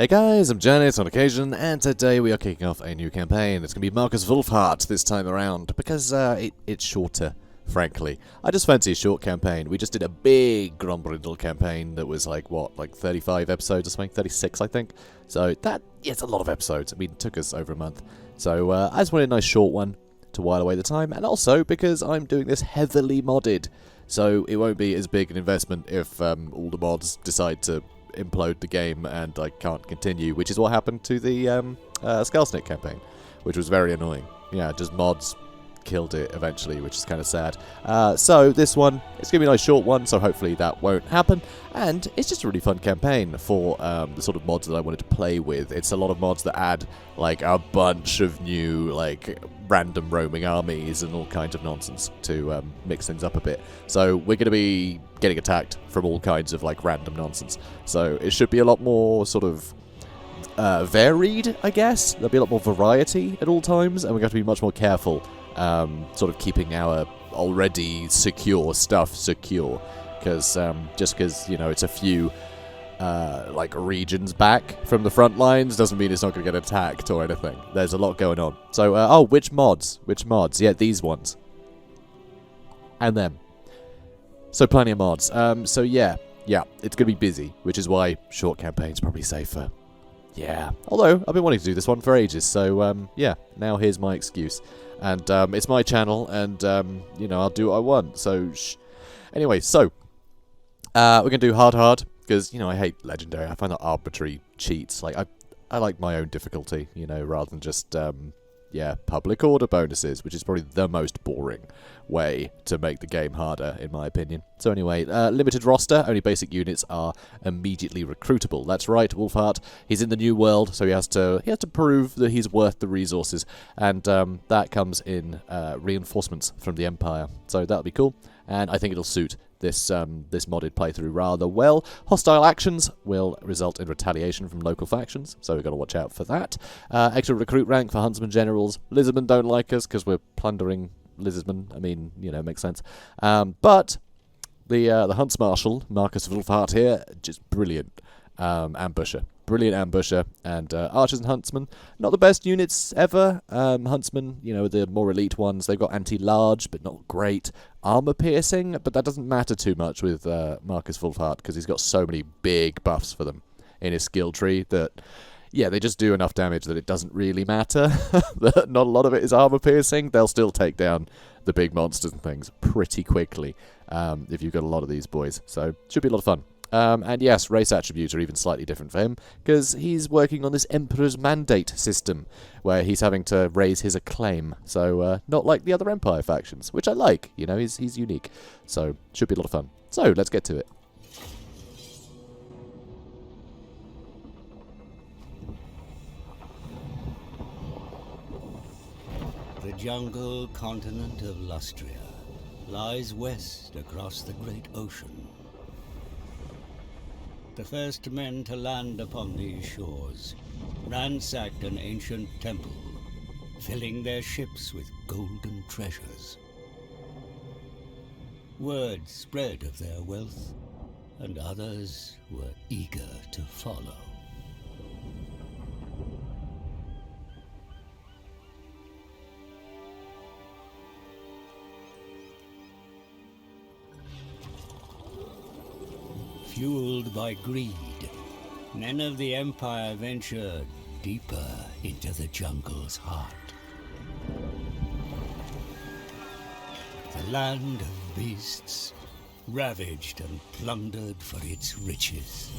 Hey guys, I'm Janet on occasion, and today we are kicking off a new campaign. It's going to be Markus Wulfhart this time around, because it's shorter, frankly. I just fancy a short campaign. We just did a big Grombrindle campaign that was like 35 episodes or something? 36, I think. So it's a lot of episodes. I mean, it took us over a month. So I just wanted a nice short one to while away the time, and also because I'm doing this heavily modded. So it won't be as big an investment if all the mods decide to implode the game and I can't continue, which is what happened to the Skullsnake campaign, which was very annoying. Yeah, just mods killed it eventually, which is kind of sad. So this one, it's going to be a nice short one, so hopefully that won't happen. And it's just a really fun campaign for the sort of mods that I wanted to play with. It's a lot of mods that add like a bunch of new like random roaming armies and all kinds of nonsense to mix things up a bit. So we're going to be getting attacked from all kinds of like random nonsense. So it should be a lot more sort of varied, I guess. There'll be a lot more variety at all times, and we're going to be much more careful sort of keeping our already secure stuff secure. Because just because, you know, it's a few like regions back from the front lines doesn't mean it's not going to get attacked or anything. There's a lot going on. So, which mods? Which mods? Yeah, these ones. And them. So plenty of mods. So yeah, it's going to be busy, which is why short campaign's probably safer. Yeah. Although, I've been wanting to do this one for ages, so yeah, now here's my excuse. And it's my channel, and you know, I'll do what I want, so Anyway, so we're going to do hard, because, you know, I hate Legendary. I find that arbitrary cheats. Like, I like my own difficulty, you know, rather than just, yeah, public order bonuses, which is probably the most boring way to make the game harder, in my opinion. So anyway, limited roster, only basic units are immediately recruitable. That's right, Wulfhart, he's in the new world, so he has to prove that he's worth the resources, and that comes in reinforcements from the Empire. So that'll be cool, and I think it'll suit this modded playthrough rather well. Hostile actions will result in retaliation from local factions, so we've got to watch out for that. Extra recruit rank for Huntsman Generals. Lizardmen don't like us because we're plundering Lizardmen. I mean, you know, makes sense. But the Huntmarshal, Markus Wulfhart here, just brilliant ambusher. Brilliant ambusher, and archers and huntsmen, not the best units ever. Huntsmen, you know, the more elite ones, they've got anti-large, but not great. Armor piercing, but that doesn't matter too much with Markus Wulfhart, because he's got so many big buffs for them in his skill tree that, yeah, they just do enough damage that it doesn't really matter. Not a lot of it is armor piercing. They'll still take down the big monsters and things pretty quickly if you've got a lot of these boys. So, should be a lot of fun. And yes, race attributes are even slightly different for him, because he's working on this Emperor's Mandate system, where he's having to raise his acclaim. So, not like the other Empire factions, which I like, you know, he's unique. So, should be a lot of fun. So, let's get to it. The jungle continent of Lustria lies west across the great ocean. The first men to land upon these shores ransacked an ancient temple, filling their ships with golden treasures. Word spread of their wealth, and others were eager to follow. Fueled by greed, men of the Empire ventured deeper into the jungle's heart. The land of beasts, ravaged and plundered for its riches.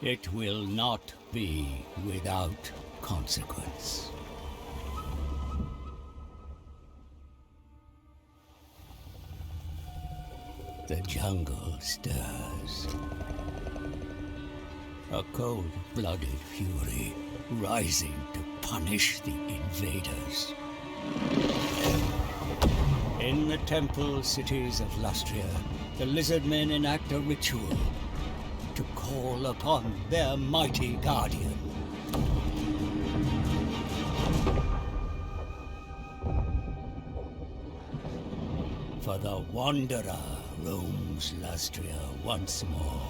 It will not be without consequence. The jungle stirs. A cold-blooded fury rising to punish the invaders. In the temple cities of Lustria, the Lizardmen enact a ritual to call upon their mighty guardian. For the Wanderer roams Lustria once more.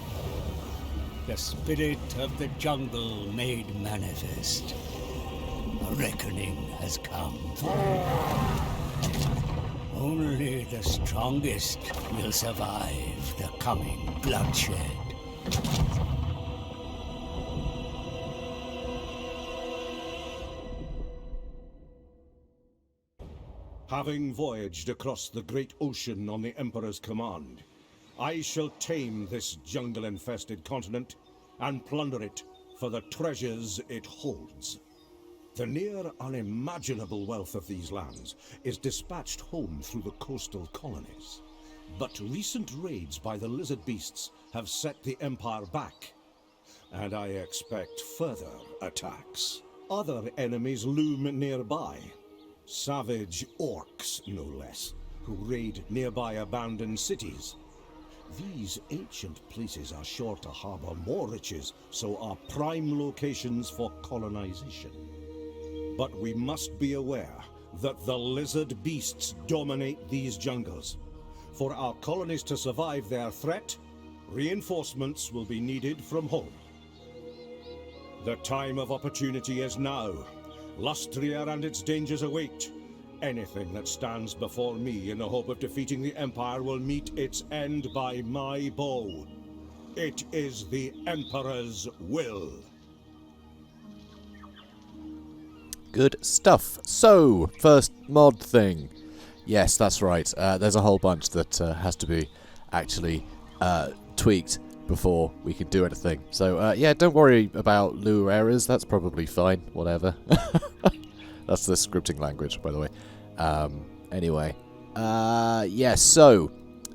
The spirit of the jungle made manifest. A reckoning has come. Only the strongest will survive the coming bloodshed. Having voyaged across the great ocean on the Emperor's command, I shall tame this jungle-infested continent and plunder it for the treasures it holds. The near unimaginable wealth of these lands is dispatched home through the coastal colonies. But recent raids by the lizard beasts have set the Empire back, and I expect further attacks. Other enemies loom nearby. Savage orcs, no less, who raid nearby abandoned cities. These ancient places are sure to harbor more riches, so are prime locations for colonization. But we must be aware that the lizard beasts dominate these jungles. For our colonies to survive their threat, reinforcements will be needed from home. The time of opportunity is now. Lustria and its dangers await. Anything that stands before me in the hope of defeating the Empire will meet its end by my bow. It is the Emperor's will. Good stuff. So, first mod thing. Yes, that's right. There's a whole bunch that has to be actually tweaked before we can do anything. So, yeah, don't worry about lure errors. That's probably fine. Whatever. That's the scripting language, by the way. Anyway. Yes, so,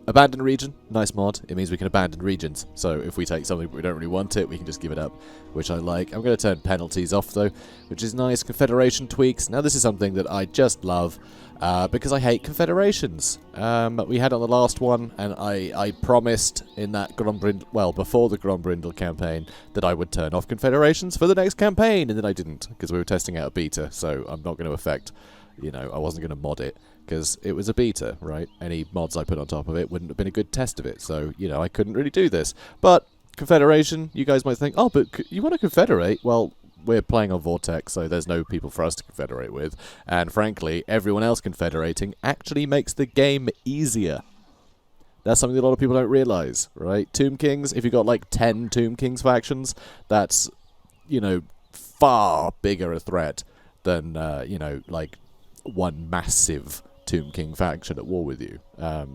abandoned region. Nice mod. It means we can abandon regions. So, if we take something but we don't really want it, we can just give it up, which I like. I'm going to turn penalties off, though, which is nice. Confederation tweaks. Now, this is something that I just love. Because I hate confederations. We had on the last one, and I promised in that before the Grombrindle campaign, that I would turn off confederations for the next campaign, and then I didn't, because we were testing out a beta, so I'm not going to affect, I wasn't going to mod it, because it was a beta, right? Any mods I put on top of it wouldn't have been a good test of it, so, I couldn't really do this. But, confederation, you guys might think, oh, but you want to confederate? Well, we're playing on Vortex, so there's no people for us to confederate with. And frankly, everyone else confederating actually makes the game easier. That's something that a lot of people don't realise, right? Tomb Kings, if you've got like 10 Tomb Kings factions, that's, far bigger a threat than, like one massive Tomb King faction at war with you.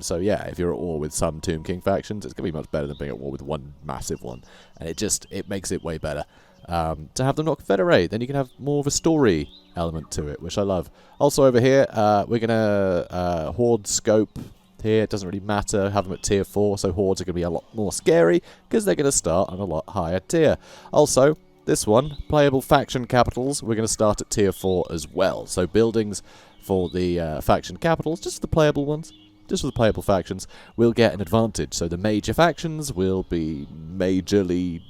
So yeah, if you're at war with some Tomb King factions, it's going to be much better than being at war with one massive one. And it makes it way better. To have them not confederate, then you can have more of a story element to it, which I love. Also over here, we're going to horde scope here. It doesn't really matter. Have them at tier 4, so hordes are going to be a lot more scary because they're going to start on a lot higher tier. Also, this one, playable faction capitals, we're going to start at tier 4 as well. So buildings for the faction capitals, just the playable ones, just for the playable factions, will get an advantage. So the major factions will be majorly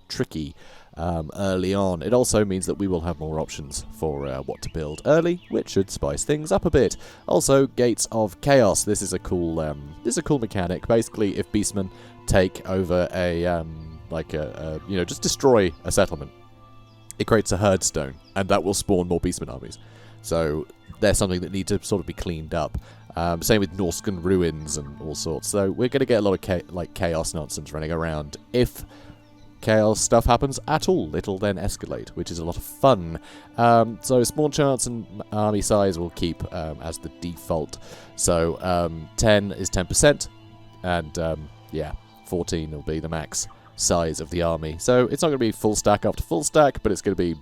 tricky early on. It also means that we will have more options for what to build early, which should spice things up a bit. Also, Gates of Chaos. This is a cool mechanic. Basically, if beastmen take over just destroy a settlement, it creates a herd stone, and that will spawn more beastmen armies. So there's something that needs to sort of be cleaned up. Same with Norscan ruins and all sorts. So we're going to get a lot of chaos nonsense running around. If chaos stuff happens at all, it'll then escalate, which is a lot of fun. So spawn chance and army size will keep as the default. So 10 is 10%, and 14 will be the max size of the army. So it's not going to be full stack after full stack, but it's going to be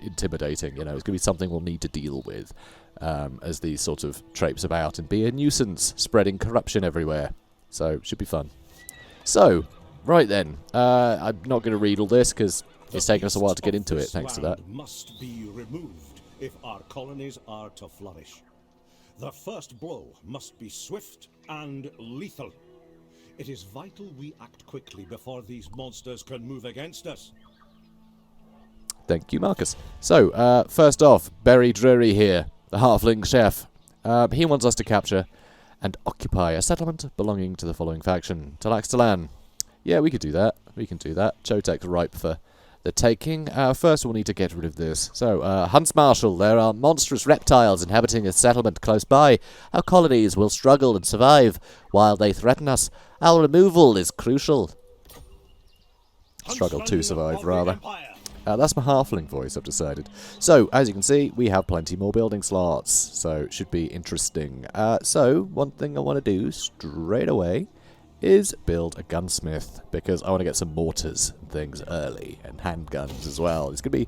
intimidating. It's going to be something we'll need to deal with as these sort of traipse about and be a nuisance, spreading corruption everywhere. So should be fun. So right then, I'm not going to read all this because it's taken us a while to get into it, thanks to that. Must be removed if our colonies are to flourish. The first blow must be swift and lethal. It is vital we act quickly before these monsters can move against us. Thank you, Marcus. So, first off, Berry Drury here, the halfling chef. He wants us to capture and occupy a settlement belonging to the following faction: Talaxtalan. Yeah, we could do that. We can do that. Chotek's ripe for the taking. First, we'll need to get rid of this. So, Huntmarshal, there are monstrous reptiles inhabiting a settlement close by. Our colonies will struggle and survive while they threaten us. Our removal is crucial. Struggle to survive, rather. That's my halfling voice, I've decided. So, as you can see, we have plenty more building slots. So, it should be interesting. So, one thing I want to do straight away is build a gunsmith, because I want to get some mortars and things early, and handguns as well. It's gonna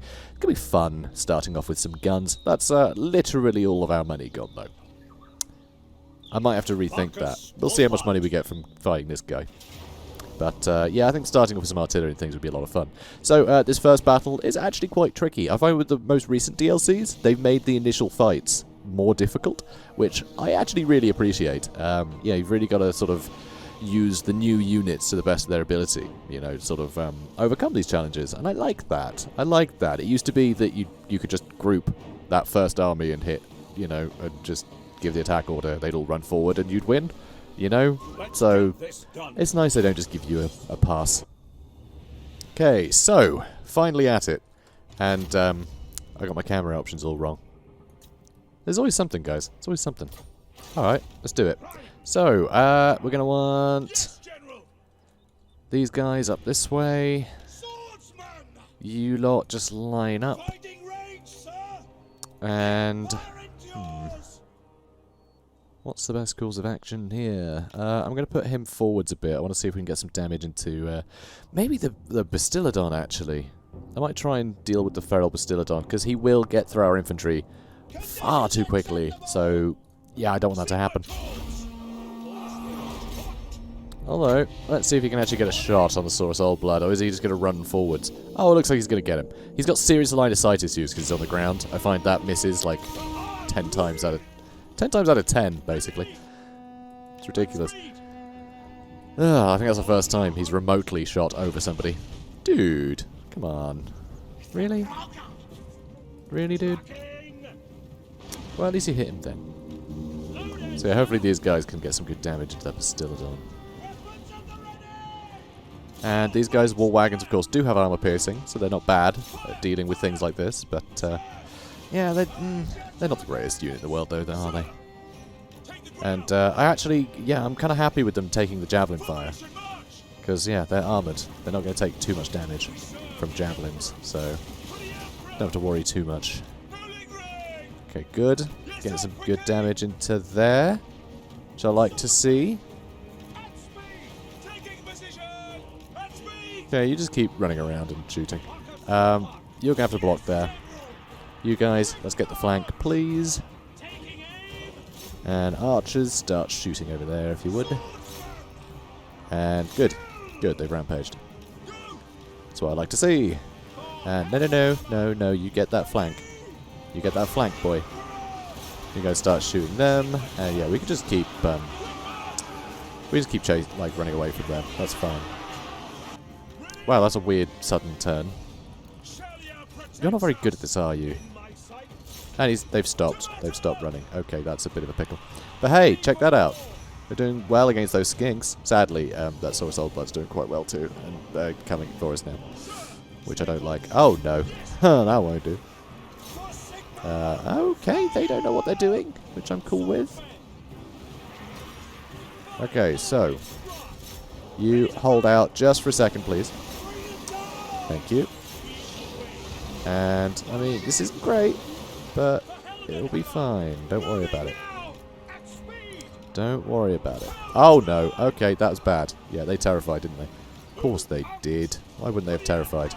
be fun starting off with some guns. That's literally all of our money gone though. I might have to rethink that. We'll see how much money we get from fighting this guy. But yeah, I think starting off with some artillery and things would be a lot of fun. So this first battle is actually quite tricky. I find with the most recent DLCs, they've made the initial fights more difficult, which I actually really appreciate. Yeah, you've really got to sort of use the new units to the best of their ability, you know, sort of overcome these challenges, and I like that. I like that. It used to be that you could just group that first army and hit, you know, and just give the attack order, they'd all run forward and you'd win, you know? So, it's nice they don't just give you a pass. Okay, so, finally at it, and I got my camera options all wrong. There's always something, guys. There's always something. Alright, let's do it. So, we're going to want these guys up this way. You lot just line up. And, what's the best course of action here? I'm going to put him forwards a bit. I want to see if we can get some damage into, maybe the Bastiladon, actually. I might try and deal with the feral Bastiladon, because he will get through our infantry far too quickly. So, yeah, I don't want that to happen. Although, let's see if he can actually get a shot on the Saurus Old Blood, or is he just going to run forwards? Oh, it looks like he's going to get him. He's got serious line of sight issues because he's on the ground. I find that misses like 10 times out of 10, basically. It's ridiculous. I think that's the first time he's remotely shot over somebody. Dude, come on. Really? Really, dude? Well, at least you hit him then. So yeah, hopefully these guys can get some good damage into that Bastiladon. And these guys, war wagons, of course, do have armor piercing, so they're not bad at dealing with things like this. But yeah, they're not the greatest unit in the world, though, are they? And I actually, yeah, I'm kind of happy with them taking the javelin fire, because yeah, they're armored. They're not going to take too much damage from javelins, so don't have to worry too much. Okay, good. Getting some good damage into there, which I like to see. Okay, you just keep running around and shooting. You're going to have to block there. You guys, let's get the flank, please. And archers, start shooting over there if you would. And good. Good, they've rampaged. That's what I like to see. And no, you get that flank. You get that flank, boy. You guys start shooting them. And yeah, we can just keep, like, running away from them. That's fine. Wow, that's a weird sudden turn. You're not very good at this, are you? And they've stopped. They've stopped running. Okay, that's a bit of a pickle. But hey, check that out. They're doing well against those skinks. Sadly, that Saurus Old Blood's doing quite well too. And they're coming for us now. Which I don't like. Oh no. That won't do. Okay, they don't know what they're doing. Which I'm cool with. Okay, so you hold out just for a second, please. Thank you. And, I mean, this isn't great, but it'll be fine. Don't worry about it. Don't worry about it. Oh, no. Okay, that was bad. Yeah, they terrified, didn't they? Of course they did. Why wouldn't they have terrified?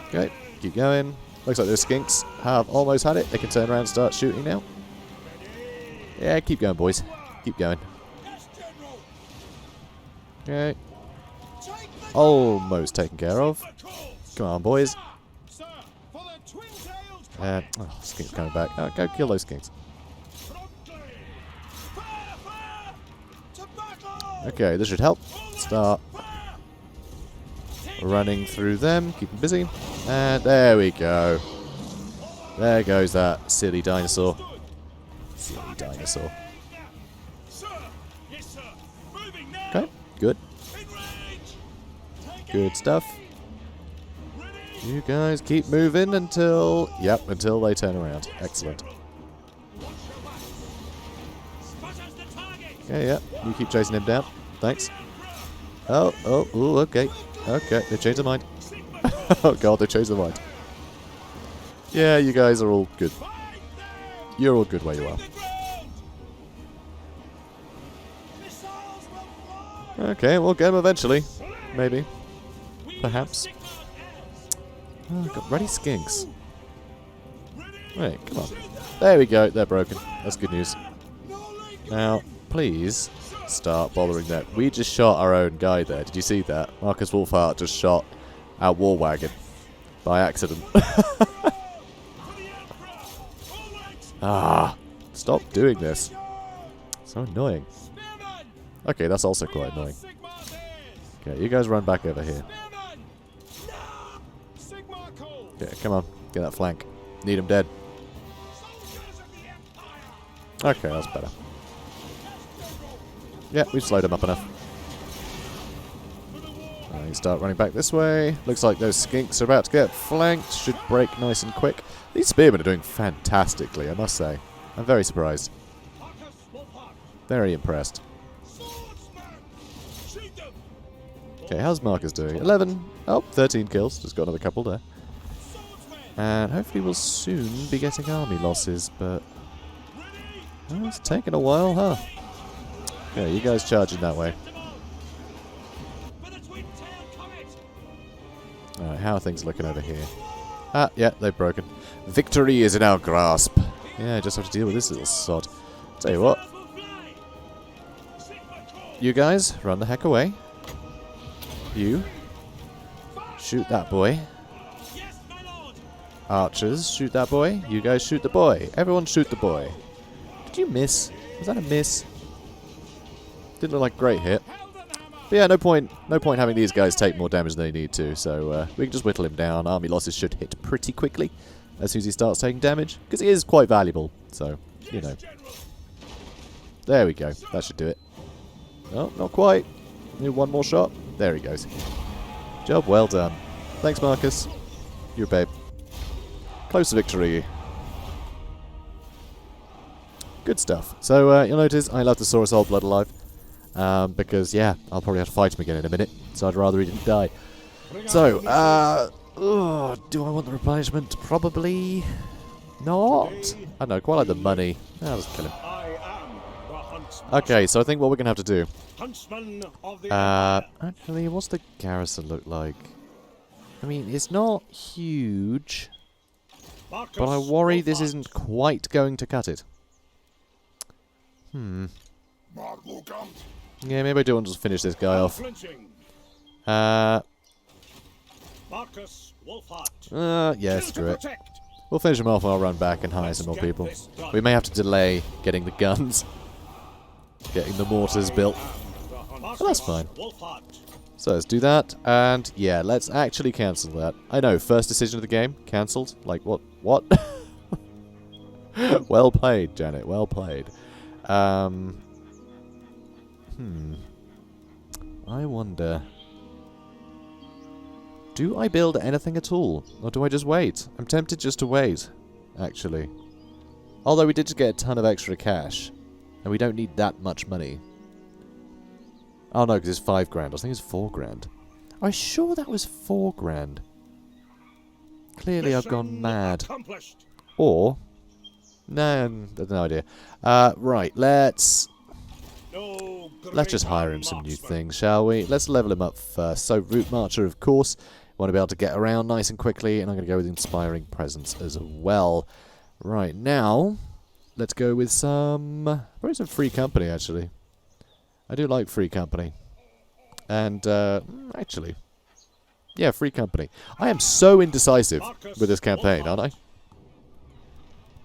Okay, keep going. Looks like those skinks have almost had it. They can turn around and start shooting now. Yeah, keep going, boys. Keep going. Okay. Almost taken care of. Come on, boys. Oh, skinks coming back. Oh, go kill those skinks. Okay, this should help. Start running through them. Keep them busy. And there we go. There goes that silly dinosaur. Silly dinosaur. Okay. Good. Good stuff. You guys keep moving until... Yep, until they turn around. Excellent. Yeah, yeah. You keep chasing him down. Thanks. Oh, okay. Okay, they changed their mind. Oh god, they changed their mind. Yeah, you guys are all good. You're all good where you are. Okay, we'll get him eventually. Maybe. Perhaps. Oh, got ready skinks. Wait, come on. There we go, they're broken. That's good news. Now, please start bothering that. We just shot our own guy there. Did you see that? Markus Wulfhart just shot our war wagon. By accident. Ah! Stop doing this. So annoying. Okay, that's also quite annoying. Okay, you guys run back over here. Okay, come on. Get that flank. Need him dead. Okay, that's better. Yeah, we've slowed him up enough. You start running back this way. Looks like those skinks are about to get flanked. Should break nice and quick. These spearmen are doing fantastically, I must say. I'm very surprised. Very impressed. Okay, how's Marcus doing? 11. Oh, 13 kills. Just got another couple there. And hopefully we'll soon be getting army losses, but... well, it's taken a while, huh? Okay, you guys charging that way. Alright, how are things looking over here? Ah, yeah, they've broken. Victory is in our grasp. Yeah, I just have to deal with this little sod. Tell you what. You guys, run the heck away. You. Shoot that boy. Archers, shoot that boy. You guys shoot the boy. Everyone shoot the boy. Did you miss? Was that a miss? Didn't look like a great hit. But yeah, no point having these guys take more damage than they need to, so we can just whittle him down. Army losses should hit pretty quickly as soon as he starts taking damage, because he is quite valuable, so, you know. There we go. That should do it. Oh, not quite. Need one more shot. There he goes. Job well done. Thanks, Marcus. You're a babe. Close to victory. Good stuff. So, you'll notice I love to saw us all blood alive. Because, yeah, I'll probably have to fight him again in a minute, so I'd rather he didn't die. So, do I want the replenishment? Probably not. I don't know, quite like the money. I'll just kill him. Okay, so I think what we're going to have to do... actually, what's the garrison look like? I mean, it's not huge, but I worry this isn't quite going to cut it. Yeah, maybe I do want to just finish this guy off. Yeah, screw it. We'll finish him off and I'll run back and hire some more people. We may have to delay getting the guns. Getting the mortars built. But that's fine. So let's do that, and yeah, let's actually cancel that. I know, first decision of the game, cancelled. Like, what? What? Well played, Janet, well played. I wonder... do I build anything at all? Or do I just wait? I'm tempted just to wait, actually. Although we did just get a ton of extra cash. And we don't need that much money. Oh no, because it's 5 grand. I was thinking it's 4 grand. I'm sure that was 4 grand. Clearly I've gone mad. Or... no, there's no idea. Right, let's just hire him some new things, shall we? Let's level him up first. So, Route Marcher, of course. Want to be able to get around nice and quickly, and I'm going to go with Inspiring Presence as well. Right, now, let's go with some... probably some Free Company, actually. I do like Free Company. And, actually... yeah, Free Company. I am so indecisive with this campaign, aren't I?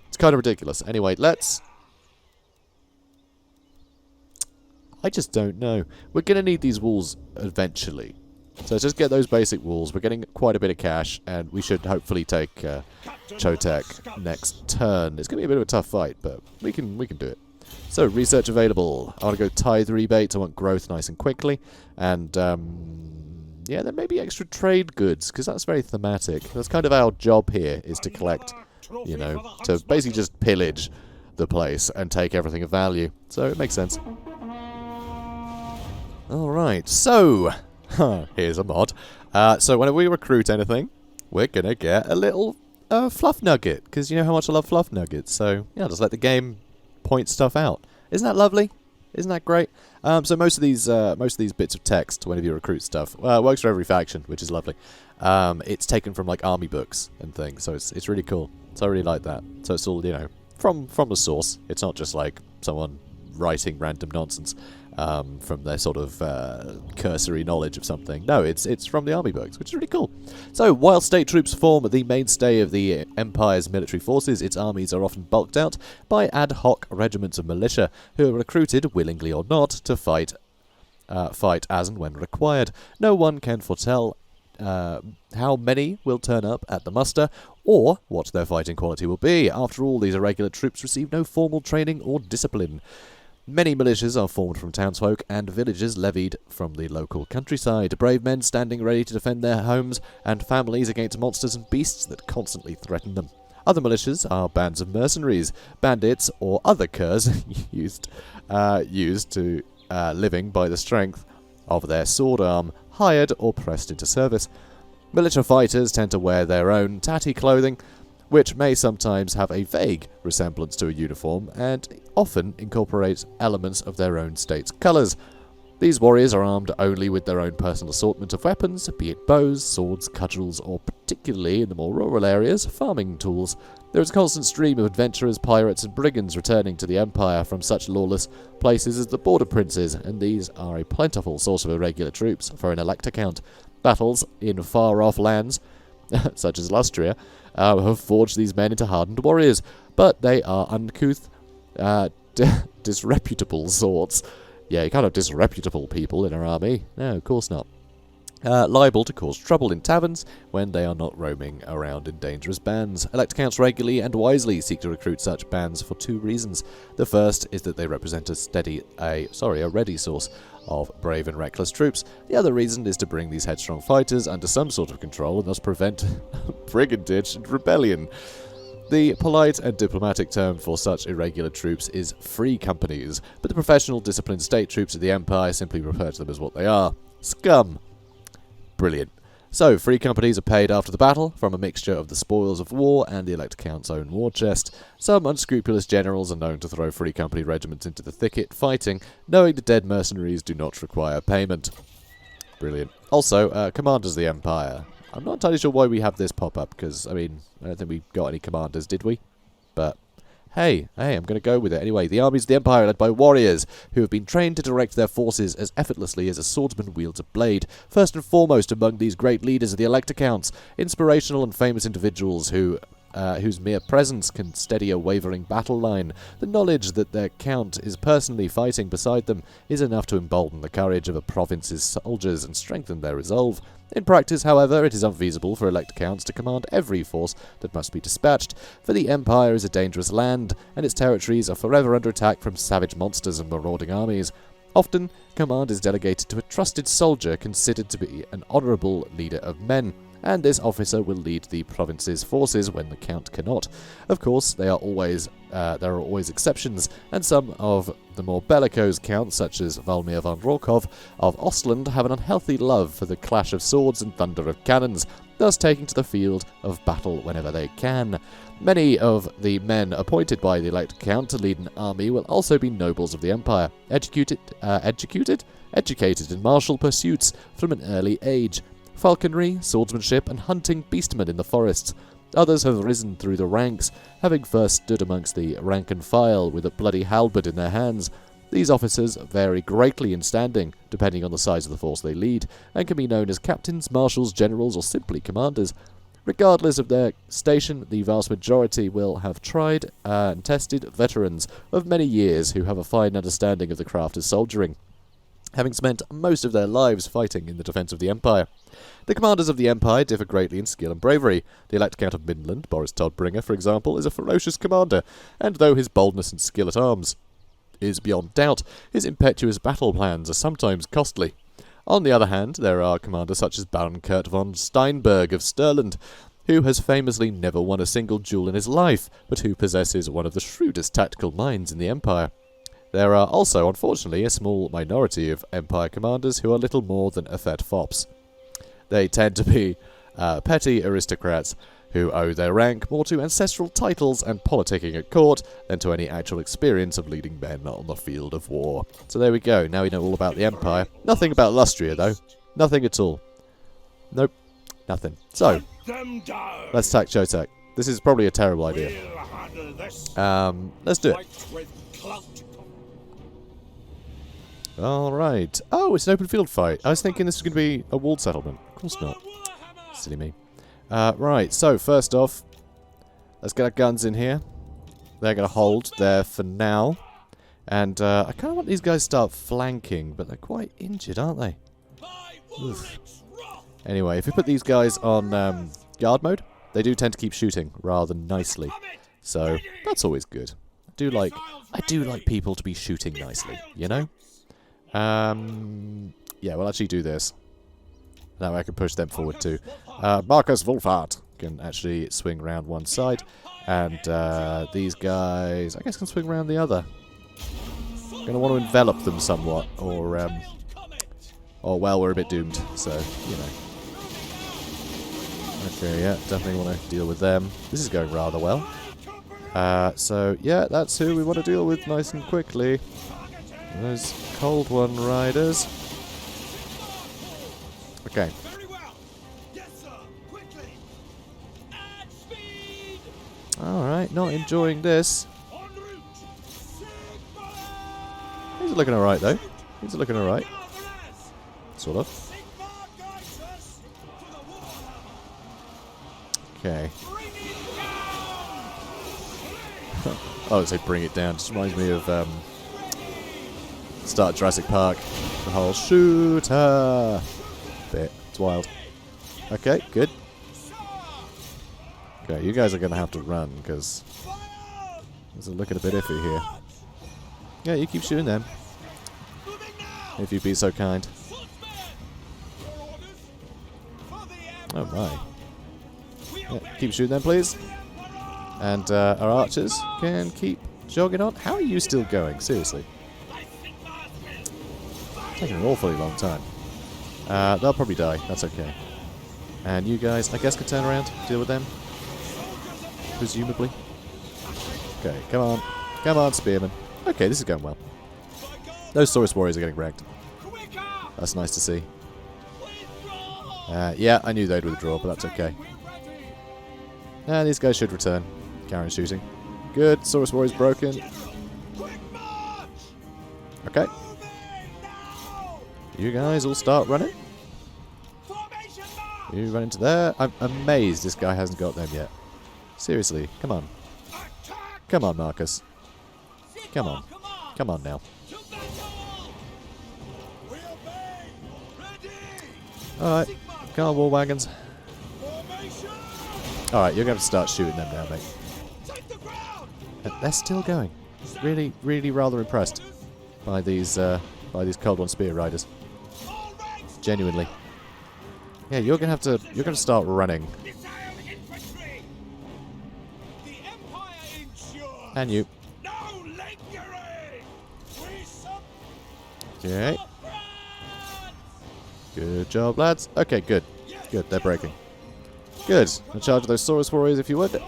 It's kind of ridiculous. Anyway, let's... I just don't know. We're going to need these walls eventually. So let's just get those basic walls. We're getting quite a bit of cash, and we should hopefully take Chotek next turn. It's going to be a bit of a tough fight, but we can do it. So, research available. I want to go tithe rebate. I want growth nice and quickly. And, yeah, there may be extra trade goods, because that's very thematic. That's kind of our job here, is to collect, you know, to basically just pillage the place and take everything of value. So, it makes sense. Alright, so, here's a mod. So, whenever we recruit anything, we're going to get a little fluff nugget, because you know how much I love fluff nuggets. So, yeah, just let the game point stuff out. Isn't that lovely? Isn't that great? So most of these bits of text, whenever you recruit stuff, works for every faction, which is lovely. It's taken from like army books and things, so it's really cool. So I really like that. So it's all, you know, from the source. It's not just like someone writing random nonsense from their sort of cursory knowledge of something. No, it's from the army books, which is really cool. So, while state troops form the mainstay of the Empire's military forces, its armies are often bulked out by ad hoc regiments of militia who are recruited, willingly or not, to fight as and when required. No one can foretell how many will turn up at the muster, or what their fighting quality will be. After all, these irregular troops receive no formal training or discipline. Many militias are formed from townsfolk and villagers levied from the local countryside, brave men standing ready to defend their homes and families against monsters and beasts that constantly threaten them. Other militias are bands of mercenaries, bandits, or other curs used to living by the strength of their sword arm, hired or pressed into service. Militia fighters tend to wear their own tatty clothing, which may sometimes have a vague resemblance to a uniform and often incorporate elements of their own state's colours. These warriors are armed only with their own personal assortment of weapons, be it bows, swords, cudgels, or particularly in the more rural areas, farming tools. There is a constant stream of adventurers, pirates, and brigands returning to the Empire from such lawless places as the Border Princes, and these are a plentiful source of irregular troops for an elect account. Battles in far-off lands, such as Lustria, have forged these men into hardened warriors, but they are uncouth, disreputable sorts. Yeah, you can't have disreputable people in our army. No, of course not. Liable to cause trouble in taverns when they are not roaming around in dangerous bands. Elect accounts regularly and wisely seek to recruit such bands for two reasons. The first is that they represent a ready source of brave and reckless troops. The other reason is to bring these headstrong fighters under some sort of control and thus prevent brigandage and rebellion. The polite and diplomatic term for such irregular troops is free companies, but the professional, disciplined state troops of the Empire simply refer to them as what they are: scum. Brilliant. So, free companies are paid after the battle from a mixture of the spoils of war and the elect count's own war chest. Some unscrupulous generals are known to throw free company regiments into the thicket fighting, knowing the dead mercenaries do not require payment. Brilliant. Also, commanders of the Empire. I'm not entirely sure why we have this pop up, because, I mean, I don't think we got any commanders, did we? But hey, I'm going to go with it. Anyway, the armies of the Empire are led by warriors who have been trained to direct their forces as effortlessly as a swordsman wields a blade. First and foremost among these great leaders are the elect accounts, inspirational and famous individuals whose mere presence can steady a wavering battle line. The knowledge that their count is personally fighting beside them is enough to embolden the courage of a province's soldiers and strengthen their resolve. In practice, however, it is unfeasible for elect counts to command every force that must be dispatched, for the Empire is a dangerous land, and its territories are forever under attack from savage monsters and marauding armies. Often, command is delegated to a trusted soldier considered to be an honourable leader of men, and this officer will lead the province's forces when the count cannot. Of course, there are always exceptions, and some of the more bellicose counts, such as Valmir von Rorkov of Ostland, have an unhealthy love for the clash of swords and thunder of cannons, thus taking to the field of battle whenever they can. Many of the men appointed by the elect count to lead an army will also be nobles of the Empire, educated in martial pursuits from an early age. Falconry, swordsmanship, and hunting beastmen in the forests. Others have risen through the ranks, having first stood amongst the rank and file with a bloody halberd in their hands. These officers vary greatly in standing, depending on the size of the force they lead, and can be known as captains, marshals, generals, or simply commanders. Regardless of their station, the vast majority will have tried and tested veterans of many years who have a fine understanding of the craft of soldiering, having spent most of their lives fighting in the defence of the Empire. The commanders of the Empire differ greatly in skill and bravery. The elect count of Midland, Boris Todbringer, for example, is a ferocious commander, and though his boldness and skill at arms is beyond doubt, his impetuous battle plans are sometimes costly. On the other hand, there are commanders such as Baron Kurt von Steinberg of Stirland, who has famously never won a single duel in his life, but who possesses one of the shrewdest tactical minds in the Empire. There are also, unfortunately, a small minority of Empire commanders who are little more than fat fops. They tend to be petty aristocrats who owe their rank more to ancestral titles and politicking at court than to any actual experience of leading men on the field of war. So there we go, now we know all about the Empire. Nothing about Lustria, though. Nothing at all. Nope, nothing. So, let's attack Chotek. This is probably a terrible idea. Let's do it. Alright. Oh, it's an open field fight. I was thinking this was going to be a walled settlement. Of course not. Silly me. Right, so first off, let's get our guns in here. They're going to hold there for now. And I kind of want these guys to start flanking, but they're quite injured, aren't they? Oof. Anyway, if we put these guys on guard mode, they do tend to keep shooting rather nicely. So, that's always good. I do like people to be shooting nicely, you know? Yeah, we'll actually do this. Now I can push them forward too. Markus Wulfhart can actually swing round one side, and these guys, I guess, can swing round the other. Going to want to envelop them somewhat, or well, we're a bit doomed. So you know. Okay, yeah, definitely want to deal with them. This is going rather well. So yeah, that's who we want to deal with nice and quickly. Those Cold One Riders. Okay. Alright, not enjoying this. He's looking alright though. He's looking alright. Sort of. Okay. I would say bring it down. Just reminds me of start Jurassic Park. The whole shooter bit. It's wild. Okay, good. Okay, you guys are going to have to run, because this is looking a bit iffy here. Yeah, you keep shooting them. If you'd be so kind. Oh my. Yeah, keep shooting them, please. And our archers can keep jogging on. How are you still going? Seriously. Taking an awfully long time. They'll probably die. That's okay. And you guys, I guess, can turn around, deal with them. Presumably. Okay, come on. Come on, spearmen. Okay, this is going well. Those Saurus warriors are getting wrecked. That's nice to see. Yeah, I knew they'd withdraw, but that's okay. These guys should return. Carry on shooting. Good. Saurus warriors broken. Okay. You guys all start running. You run into there. I'm amazed this guy hasn't got them yet. Seriously, come on. Come on, Marcus. Come on. Come on now. Alright. Come on, war wagons. Alright, you're going to start shooting them now, mate. They're still going. Really, really rather impressed by these Cold One Spear Riders. Genuinely. Yeah, you're going to start running. And you. Okay. Good job, lads. Okay, good. Good, they're breaking. Good. In charge of those Saurus warriors, if you would.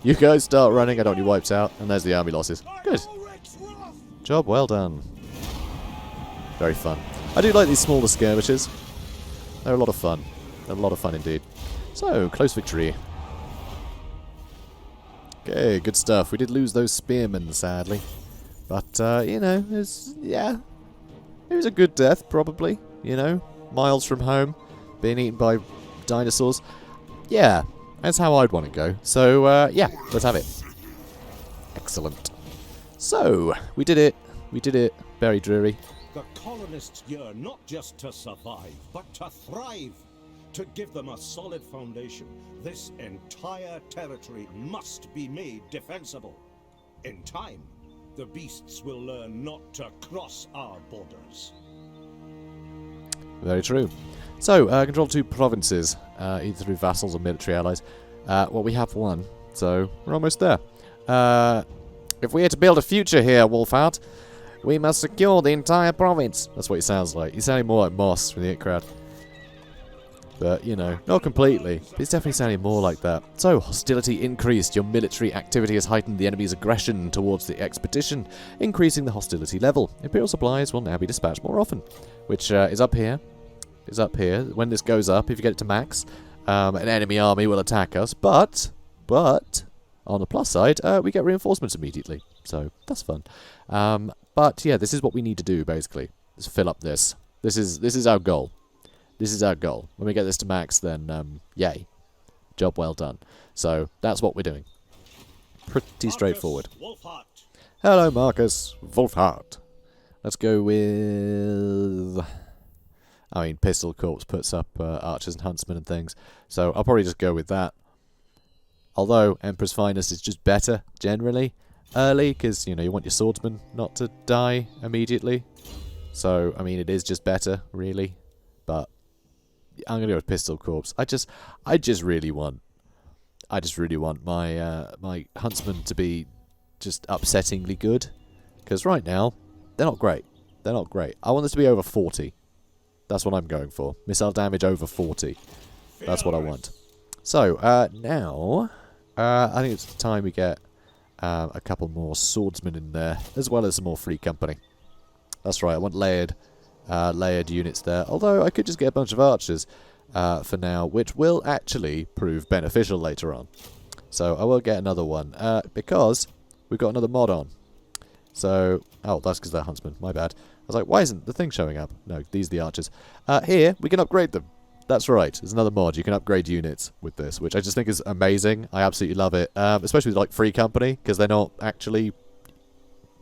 You guys start running, I don't want you wiped out, and there's the army losses. Good. Job well done. Very fun. I do like these smaller skirmishes. They're a lot of fun. They're a lot of fun indeed. So, close victory. Okay, good stuff. We did lose those spearmen, sadly. But, you know, it was a good death, probably. You know, miles from home, being eaten by dinosaurs. Yeah, that's how I'd want to go. So, yeah, let's have it. Excellent. So, we did it. We did it. Very dreary. The colonists yearn not just to survive, but to thrive. To give them a solid foundation, this entire territory must be made defensible. In time, the beasts will learn not to cross our borders. Very true. So, control 2 provinces, either through vassals or military allies. Well, we have one, so we're almost there. If we are to build a future here, Wulfhart, we must secure the entire province. That's what he sounds like. He's sounding more like Moss from the It Crowd. But, you know, not completely. But he's definitely sounding more like that. So, hostility increased. Your military activity has heightened the enemy's aggression towards the expedition, increasing the hostility level. Imperial supplies will now be dispatched more often, which is up here. Is up here. When this goes up, if you get it to max, an enemy army will attack us. But, on the plus side, we get reinforcements immediately. So, that's fun. But, yeah, this is what we need to do, basically. Is fill up this. This is our goal. This is our goal. When we get this to max, then, yay. Job well done. So, that's what we're doing. Pretty straightforward. Wulfhart. Hello, Markus Wulfhart. Let's go with... I mean, Pistol Corps puts up archers and huntsmen and things. So, I'll probably just go with that. Although, Emperor's Finest is just better, generally. Early, because, you know, you want your swordsman not to die immediately. So, I mean, it is just better, really. But... I'm gonna go with Pistol Corps. I just really want my my huntsmen to be just upsettingly good, because right now they're not great. They're not great. I want this to be over 40. That's what I'm going for. Missile damage over 40. That's what I want. So now I think it's time we get a couple more swordsmen in there, as well as some more free company. That's right. I want layered units there, although I could just get a bunch of archers for now, which will actually prove beneficial later on. So I will get another one, because we've got another mod on. So, oh, that's because they're huntsmen, my bad. I was like, why isn't the thing showing up? No, these are the archers. Here, we can upgrade them. That's right, there's another mod. You can upgrade units with this, which I just think is amazing. I absolutely love it, especially with, like, free company, because they're not actually,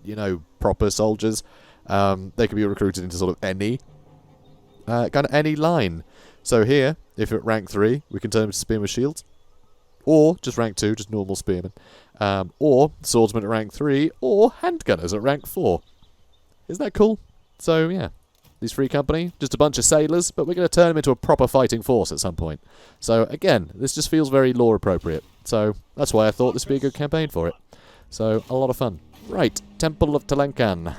you know, proper soldiers. They can be recruited into sort of any kind of any line. So here, if you're at rank 3, we can turn them to spearmen with shields, or just rank 2, just normal spearmen, or swordsmen at rank 3, or handgunners at rank 4. Isn't that cool? So yeah, these free company, just a bunch of sailors, but we're going to turn them into a proper fighting force at some point. So again, this just feels very lore appropriate. So that's why I thought this would be a good campaign for it. So a lot of fun. Right, Temple of Telenkan.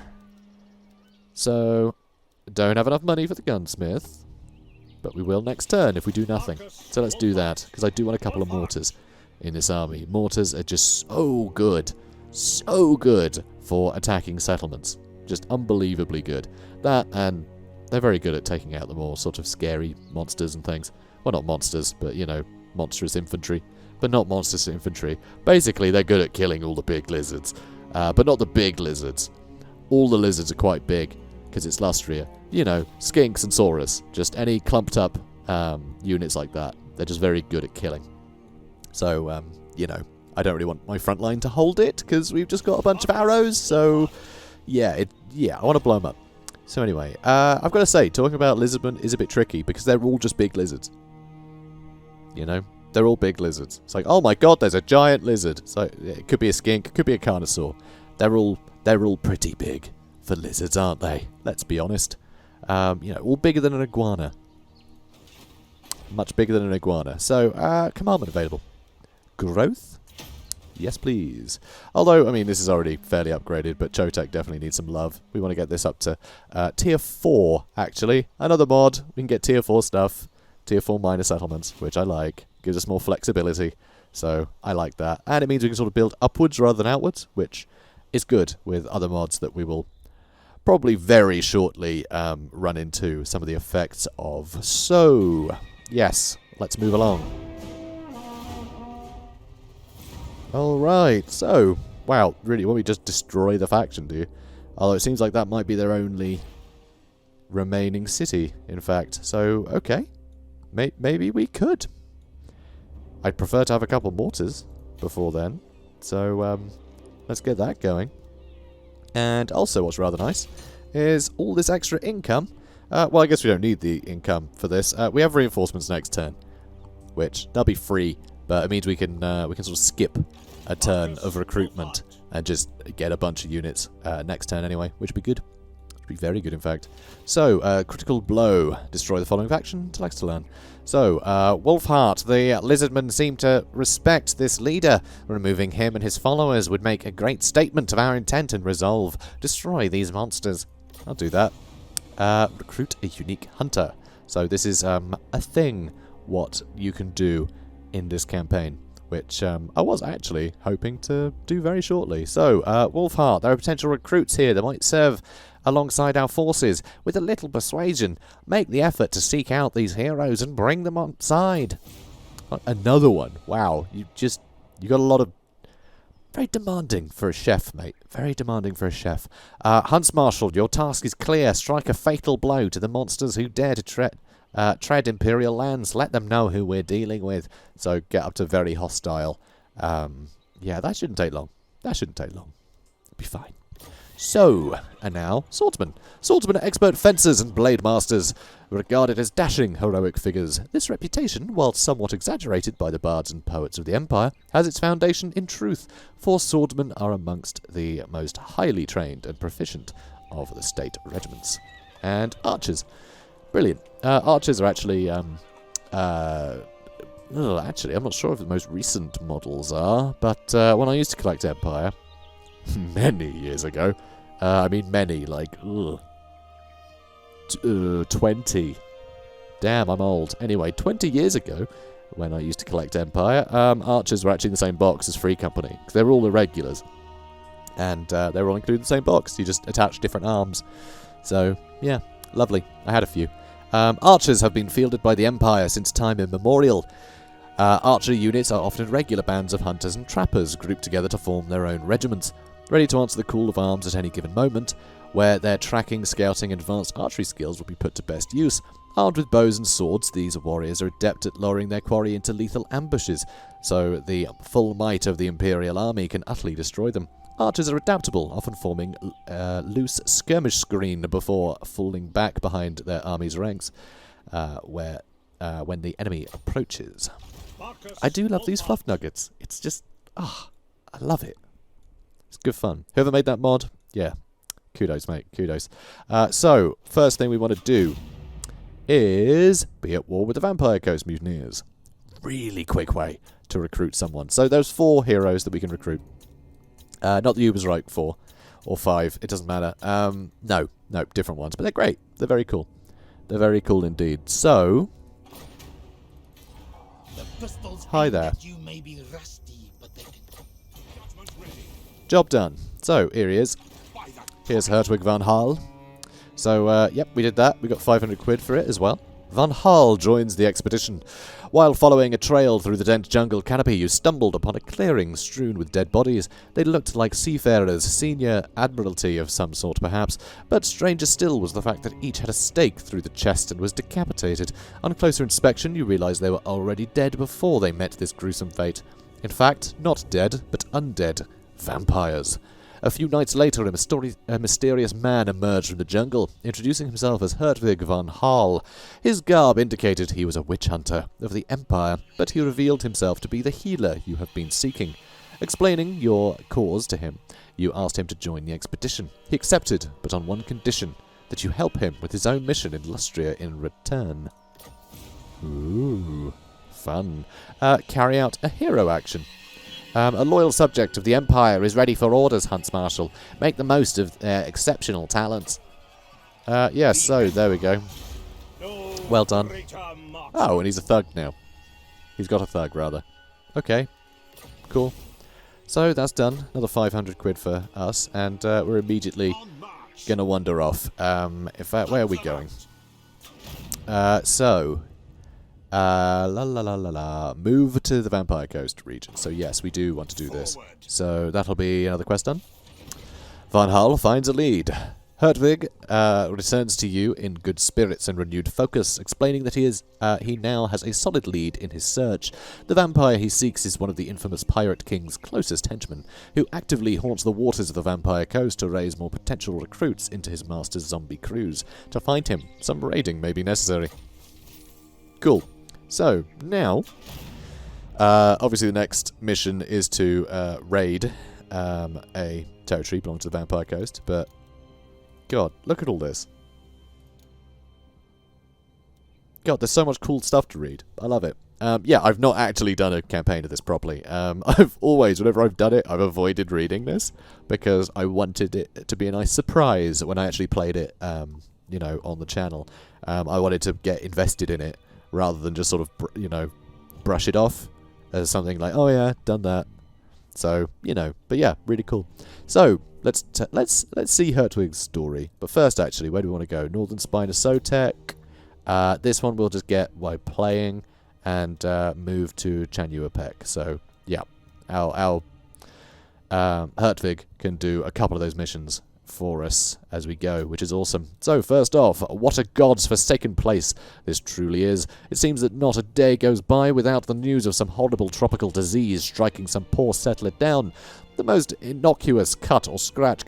So, don't have enough money for the gunsmith, but we will next turn if we do nothing. So let's do that, because I do want a couple of mortars in this army. Mortars are just so good for attacking settlements. Just unbelievably good. That, and they're very good at taking out the more sort of scary monsters and things. Well, not monsters, but, you know, monstrous infantry. But not monstrous infantry. Basically, they're good at killing all the big lizards. But not the big lizards. All the lizards are quite big, because it's Lustria. You know, skinks and saurus. Just any clumped up units like that. They're just very good at killing. So, you know, I don't really want my front line to hold it, because we've just got a bunch of arrows, so... Yeah, I want to blow them up. So anyway, I've got to say, talking about lizardmen is a bit tricky, because they're all just big lizards. You know? They're all big lizards. It's like, oh my god, there's a giant lizard. So it could be a skink, it could be a carnosaur. They're all pretty big for lizards, aren't they? Let's be honest. You know, all bigger than an iguana. Much bigger than an iguana. So, commandment available. Growth? Yes, please. Although, I mean, this is already fairly upgraded, but Chotek definitely needs some love. We want to get this up to tier 4, actually. Another mod. We can get tier 4 stuff. Tier 4 minor settlements, which I like. Gives us more flexibility. So, I like that. And it means we can sort of build upwards rather than outwards, which is good with other mods that we will probably very shortly run into some of the effects of. So, yes, let's move along. Alright, so, wow, really, won't we just destroy the faction, do you? Although it seems like that might be their only remaining city, in fact. So, okay, maybe we could. I'd prefer to have a couple mortars before then. So, let's get that going. And also, what's rather nice is all this extra income. Well, I guess we don't need the income for this. We have reinforcements next turn, which they'll be free, but it means we can sort of skip a turn of recruitment and just get a bunch of units next turn anyway, which would be good. Would be very good, in fact. So, critical blow. Destroy the following faction. Selects to learn. So, Wulfhart, the Lizardmen seem to respect this leader. Removing him and his followers would make a great statement of our intent and resolve. Destroy these monsters. I'll do that. Recruit a unique hunter. So this is a thing what you can do in this campaign, which I was actually hoping to do very shortly. So, Wulfhart, there are potential recruits here that might serve alongside our forces. With a little persuasion, make the effort to seek out these heroes and bring them on side. Another one. Wow, you got a lot of... Very demanding for a chef, mate. Very demanding for a chef. Huntmarshal, your task is clear. Strike a fatal blow to the monsters who dare to tread Imperial lands. Let them know who we're dealing with. So get up to very hostile. Yeah, that shouldn't take long. That shouldn't take long. It'll be fine. So, and now, swordsmen. Swordsmen are expert fencers and blade masters, regarded as dashing, heroic figures. This reputation, while somewhat exaggerated by the bards and poets of the Empire, has its foundation in truth, for swordsmen are amongst the most highly trained and proficient of the state regiments. And archers. Brilliant. Archers are actually, actually, I'm not sure if the most recent models are, but when I used to collect Empire... many years ago. I mean many, like, 20. Damn, I'm old. Anyway, 20 years ago, when I used to collect Empire, archers were actually in the same box as Free Company, because they were all irregulars. And they were all included in the same box. You just attach different arms. So, yeah, lovely. I had a few. Archers have been fielded by the Empire since time immemorial. Archer units are often regular bands of hunters and trappers grouped together to form their own regiments, ready to answer the call of arms at any given moment, where their tracking, scouting, and advanced archery skills will be put to best use. Armed with bows and swords, these warriors are adept at luring their quarry into lethal ambushes, so the full might of the Imperial army can utterly destroy them. Archers are adaptable, often forming loose skirmish screen before falling back behind their army's ranks, when the enemy approaches. I do love these fluff nuggets. It's just, I love it. It's good fun. Whoever made that mod, yeah, kudos, mate, kudos. So, first thing we want to do is be at war with the Vampire Coast Mutineers. Really quick way to recruit someone. So there's 4 heroes that we can recruit. Not the Uber's right 4 or 5, it doesn't matter. No, different ones, but they're great. They're very cool. They're very cool indeed. So, hi there. Job done. So, here he is. Here's Hertwig van Hal. So, yep, we did that. We got 500 quid for it as well. Van Hal joins the expedition. While following a trail through the dense jungle canopy, you stumbled upon a clearing strewn with dead bodies. They looked like seafarers, senior admiralty of some sort perhaps, but stranger still was the fact that each had a stake through the chest and was decapitated. On closer inspection, you realised they were already dead before they met this gruesome fate. In fact, not dead, but undead. Vampires. A few nights later, a mysterious man emerged from the jungle, introducing himself as Hertwig van Hal. His garb indicated he was a witch hunter of the Empire, but he revealed himself to be the healer you have been seeking. Explaining your cause to him, you asked him to join the expedition. He accepted, but on one condition, that you help him with his own mission in Lustria in return. Ooh, fun. Carry out a hero action. A loyal subject of the Empire is ready for orders, Huntmarshal. Make the most of their exceptional talents. Yes, so, there we go. Well done. Oh, and he's a thug now. He's got a thug, rather. Okay, cool. So, that's done. Another 500 quid for us, and we're immediately going to wander off. In fact, where are we going? Move to the Vampire Coast region. So yes, we do want to do this. So that'll be another quest done. Van Hal finds a lead. Hertwig returns to you in good spirits and renewed focus, explaining that he now has a solid lead in his search. The vampire he seeks is one of the infamous Pirate King's closest henchmen, who actively haunts the waters of the Vampire Coast to raise more potential recruits into his master's zombie crews. To find him, some raiding may be necessary. Cool. So, now, obviously the next mission is to raid a territory belonging to the Vampire Coast, but God, look at all this. God, there's so much cool stuff to read. I love it. Yeah, I've not actually done a campaign of this properly. I've always, whenever I've done it, I've avoided reading this because I wanted it to be a nice surprise when I actually played it, you know, on the channel. I wanted to get invested in it rather than just sort of, you know, brush it off as something like, oh yeah, done that. So, you know, but yeah, really cool. So, let's see Hertwig's story. But first, actually, where do we want to go? Northern Spine of Chotek. This one we'll just get while playing and move to Chanu Peck. So, yeah, our Hertwig can do a couple of those missions for us as we go, which is awesome. So, first off, what a god's forsaken place this truly is. It seems that not a day goes by without the news of some horrible tropical disease striking some poor settler down. The most innocuous cut or scratch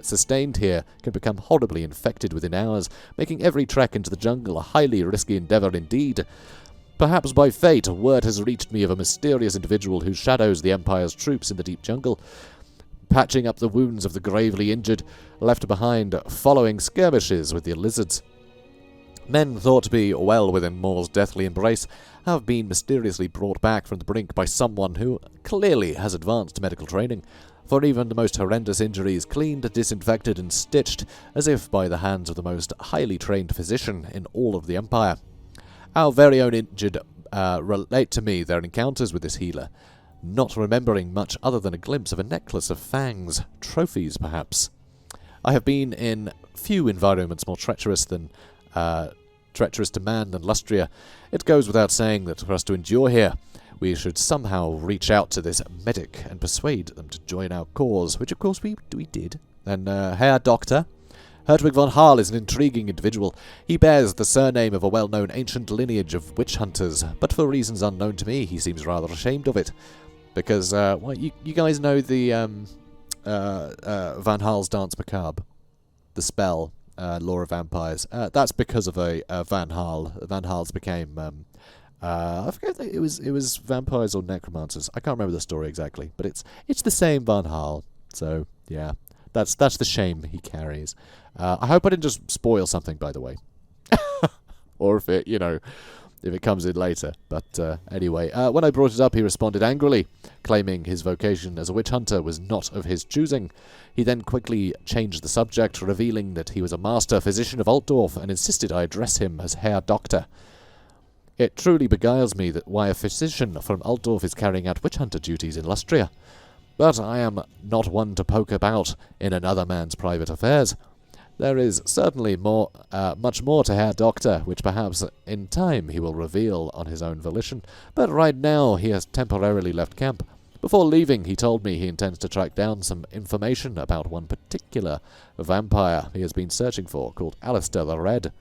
sustained here can become horribly infected within hours, making every trek into the jungle a highly risky endeavour indeed. Perhaps by fate, word has reached me of a mysterious individual who shadows the Empire's troops in the deep jungle, patching up the wounds of the gravely injured, left behind following skirmishes with the lizards. Men thought to be well within Moor's deathly embrace have been mysteriously brought back from the brink by someone who clearly has advanced medical training, for even the most horrendous injuries cleaned, disinfected and stitched as if by the hands of the most highly trained physician in all of the Empire. Our very own injured relate to me their encounters with this healer, not remembering much other than a glimpse of a necklace of fangs, trophies perhaps. I have been in few environments more treacherous to man than Lustria. It goes without saying that for us to endure here, we should somehow reach out to this medic and persuade them to join our cause, which of course we did. And Herr Doctor, Hertwig von Harl is an intriguing individual. He bears the surname of a well-known ancient lineage of witch hunters, but for reasons unknown to me, he seems rather ashamed of it. Because, well, you guys know the Van Harl's Dance Macabre, the spell, Lore of Vampires. That's because of a Van Harl. Van Harls became, I forget if it was vampires or necromancers. I can't remember the story exactly, but it's the same Van Harl. So yeah, that's the shame he carries. I hope I didn't just spoil something, by the way, or if it, you know, if it comes in later. But anyway, when I brought it up, he responded angrily, claiming his vocation as a witch hunter was not of his choosing. He then quickly changed the subject, revealing that he was a master physician of Altdorf, and insisted I address him as Herr Doctor. It truly beguiles me that why a physician from Altdorf is carrying out witch hunter duties in Lustria. But I am not one to poke about in another man's private affairs. There is certainly much more to Herr Doctor, which perhaps in time he will reveal on his own volition, but right now he has temporarily left camp. Before leaving, he told me he intends to track down some information about one particular vampire he has been searching for, called Alistair the Red.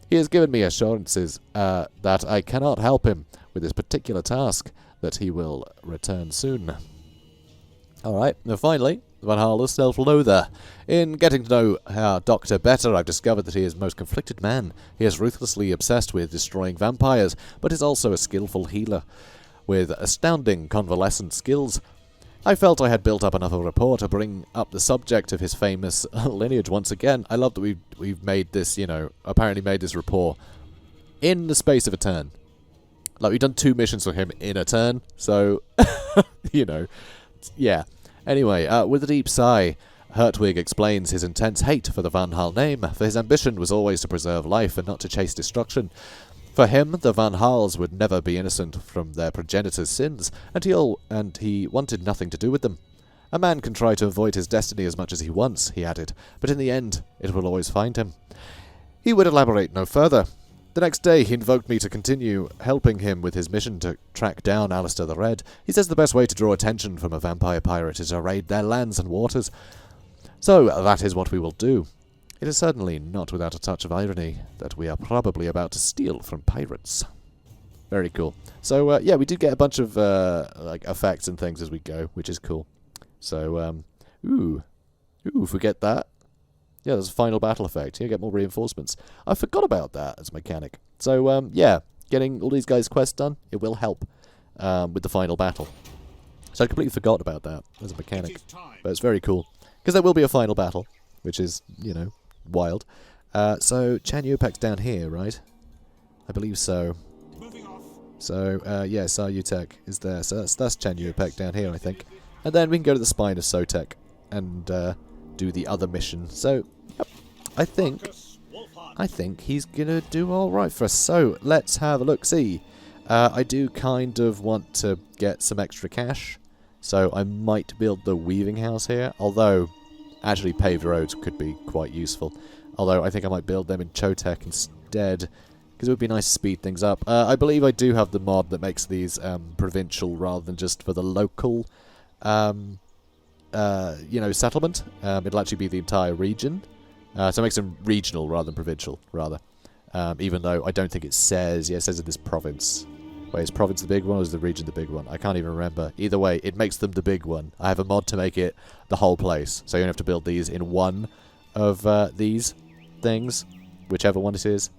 He has given me assurances that I cannot help him with this particular task, that he will return soon. Alright, now finally, Van Harl is self-loather. In getting to know our Doctor better, I've discovered that he is a most conflicted man. He is ruthlessly obsessed with destroying vampires, but is also a skillful healer, with astounding convalescent skills. I felt I had built up enough of a rapport to bring up the subject of his famous lineage once again. I love that we've made this, you know, apparently made this rapport in the space of a turn. Like, we've done 2 missions for him in a turn, so, you know, yeah. Anyway, with a deep sigh, Hertwig explains his intense hate for the Van Harl name, for his ambition was always to preserve life and not to chase destruction. For him, the Van Harls would never be innocent from their progenitors' sins, and he wanted nothing to do with them. A man can try to avoid his destiny as much as he wants, he added, but in the end, it will always find him. He would elaborate no further. The next day, he invoked me to continue helping him with his mission to track down Alistair the Red. He says the best way to draw attention from a vampire pirate is to raid their lands and waters. So, that is what we will do. It is certainly not without a touch of irony that we are probably about to steal from pirates. Very cool. So, yeah, we do get a bunch of, like, effects and things as we go, which is cool. So, ooh, if we get that. Yeah, there's a final battle effect. You get more reinforcements. I forgot about that as a mechanic. So, yeah, getting all these guys' quests done, it will help with the final battle. So I completely forgot about that as a mechanic. But it's very cool. Because there will be a final battle, which is, you know, wild. So Chanu, Peck's down here, right? I believe so. So, yes, our Chotek is there. So that's Chanu, Peck down here, I think. And then we can go to the spine of Chotek and do the other mission. So, yep, I think he's gonna do all right for us. So let's have a look. See, I do kind of want to get some extra cash, so I might build the weaving house here. Although, actually, paved roads could be quite useful. Although I think I might build them in Chotek instead, because it would be nice to speed things up. I believe I do have the mod that makes these provincial rather than just for the local, you know, settlement. It'll actually be the entire region. So it makes them regional rather than provincial, rather. Even though I don't think it says... Yeah, it says in this province. Wait, is province the big one or is the region the big one? I can't even remember. Either way, it makes them the big one. I have a mod to make it the whole place. So you don't have to build these in one of these things. Whichever one it is.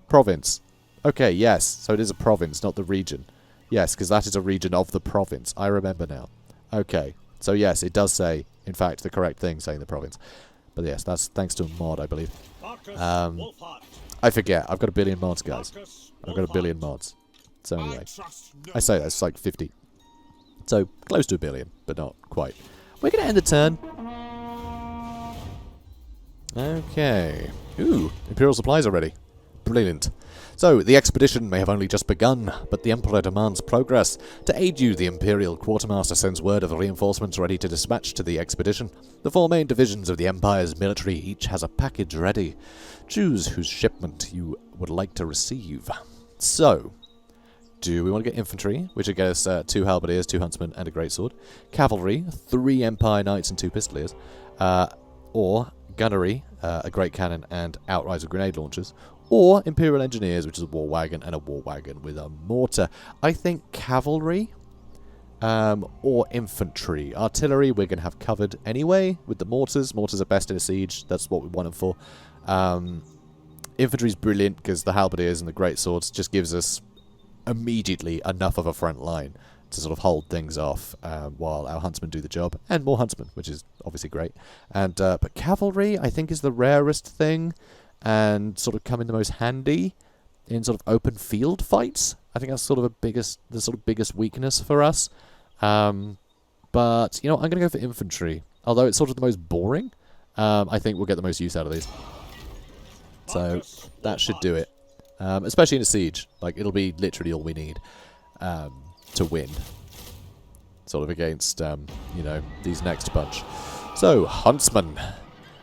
Province. Okay, yes. So it is a province, not the region. Yes, because that is a region of the province. I remember now. Okay. So yes, it does say, in fact, the correct thing saying the province. But yes, that's thanks to a mod, I believe. I forget. I've got a billion mods, guys. I've got a billion mods. So anyway, I say that's like 50. So close to a billion, but not quite. We're going to end the turn. Okay. Ooh, Imperial supplies already. Brilliant. So, the expedition may have only just begun, but the Emperor demands progress. To aid you, the Imperial Quartermaster sends word of the reinforcements ready to dispatch to the expedition. The 4 main divisions of the Empire's military each has a package ready. Choose whose shipment you would like to receive. So, do we want to get infantry, which would get us 2 halberdiers, 2 huntsmen, and a greatsword? Cavalry, 3 Empire knights and 2 pistoliers. Or gunnery, a great cannon and outright of grenade launchers. Or Imperial Engineers, which is a war wagon, and a war wagon with a mortar. I think cavalry or infantry. Artillery we're going to have covered anyway with the mortars. Mortars are best in a siege. That's what we want them for. Infantry's brilliant because the halberdiers and the greatswords just gives us immediately enough of a front line to sort of hold things off while our huntsmen do the job. And more huntsmen, which is obviously great. And but cavalry, I think, is the rarest thing. And sort of come in the most handy in sort of open field fights. I think that's sort of the sort of biggest weakness for us. But you know, I'm going to go for infantry. Although it's sort of the most boring, I think we'll get the most use out of these. So that should do it. Especially in a siege, like it'll be literally all we need to win. Sort of against you know, these next bunch. So huntsmen.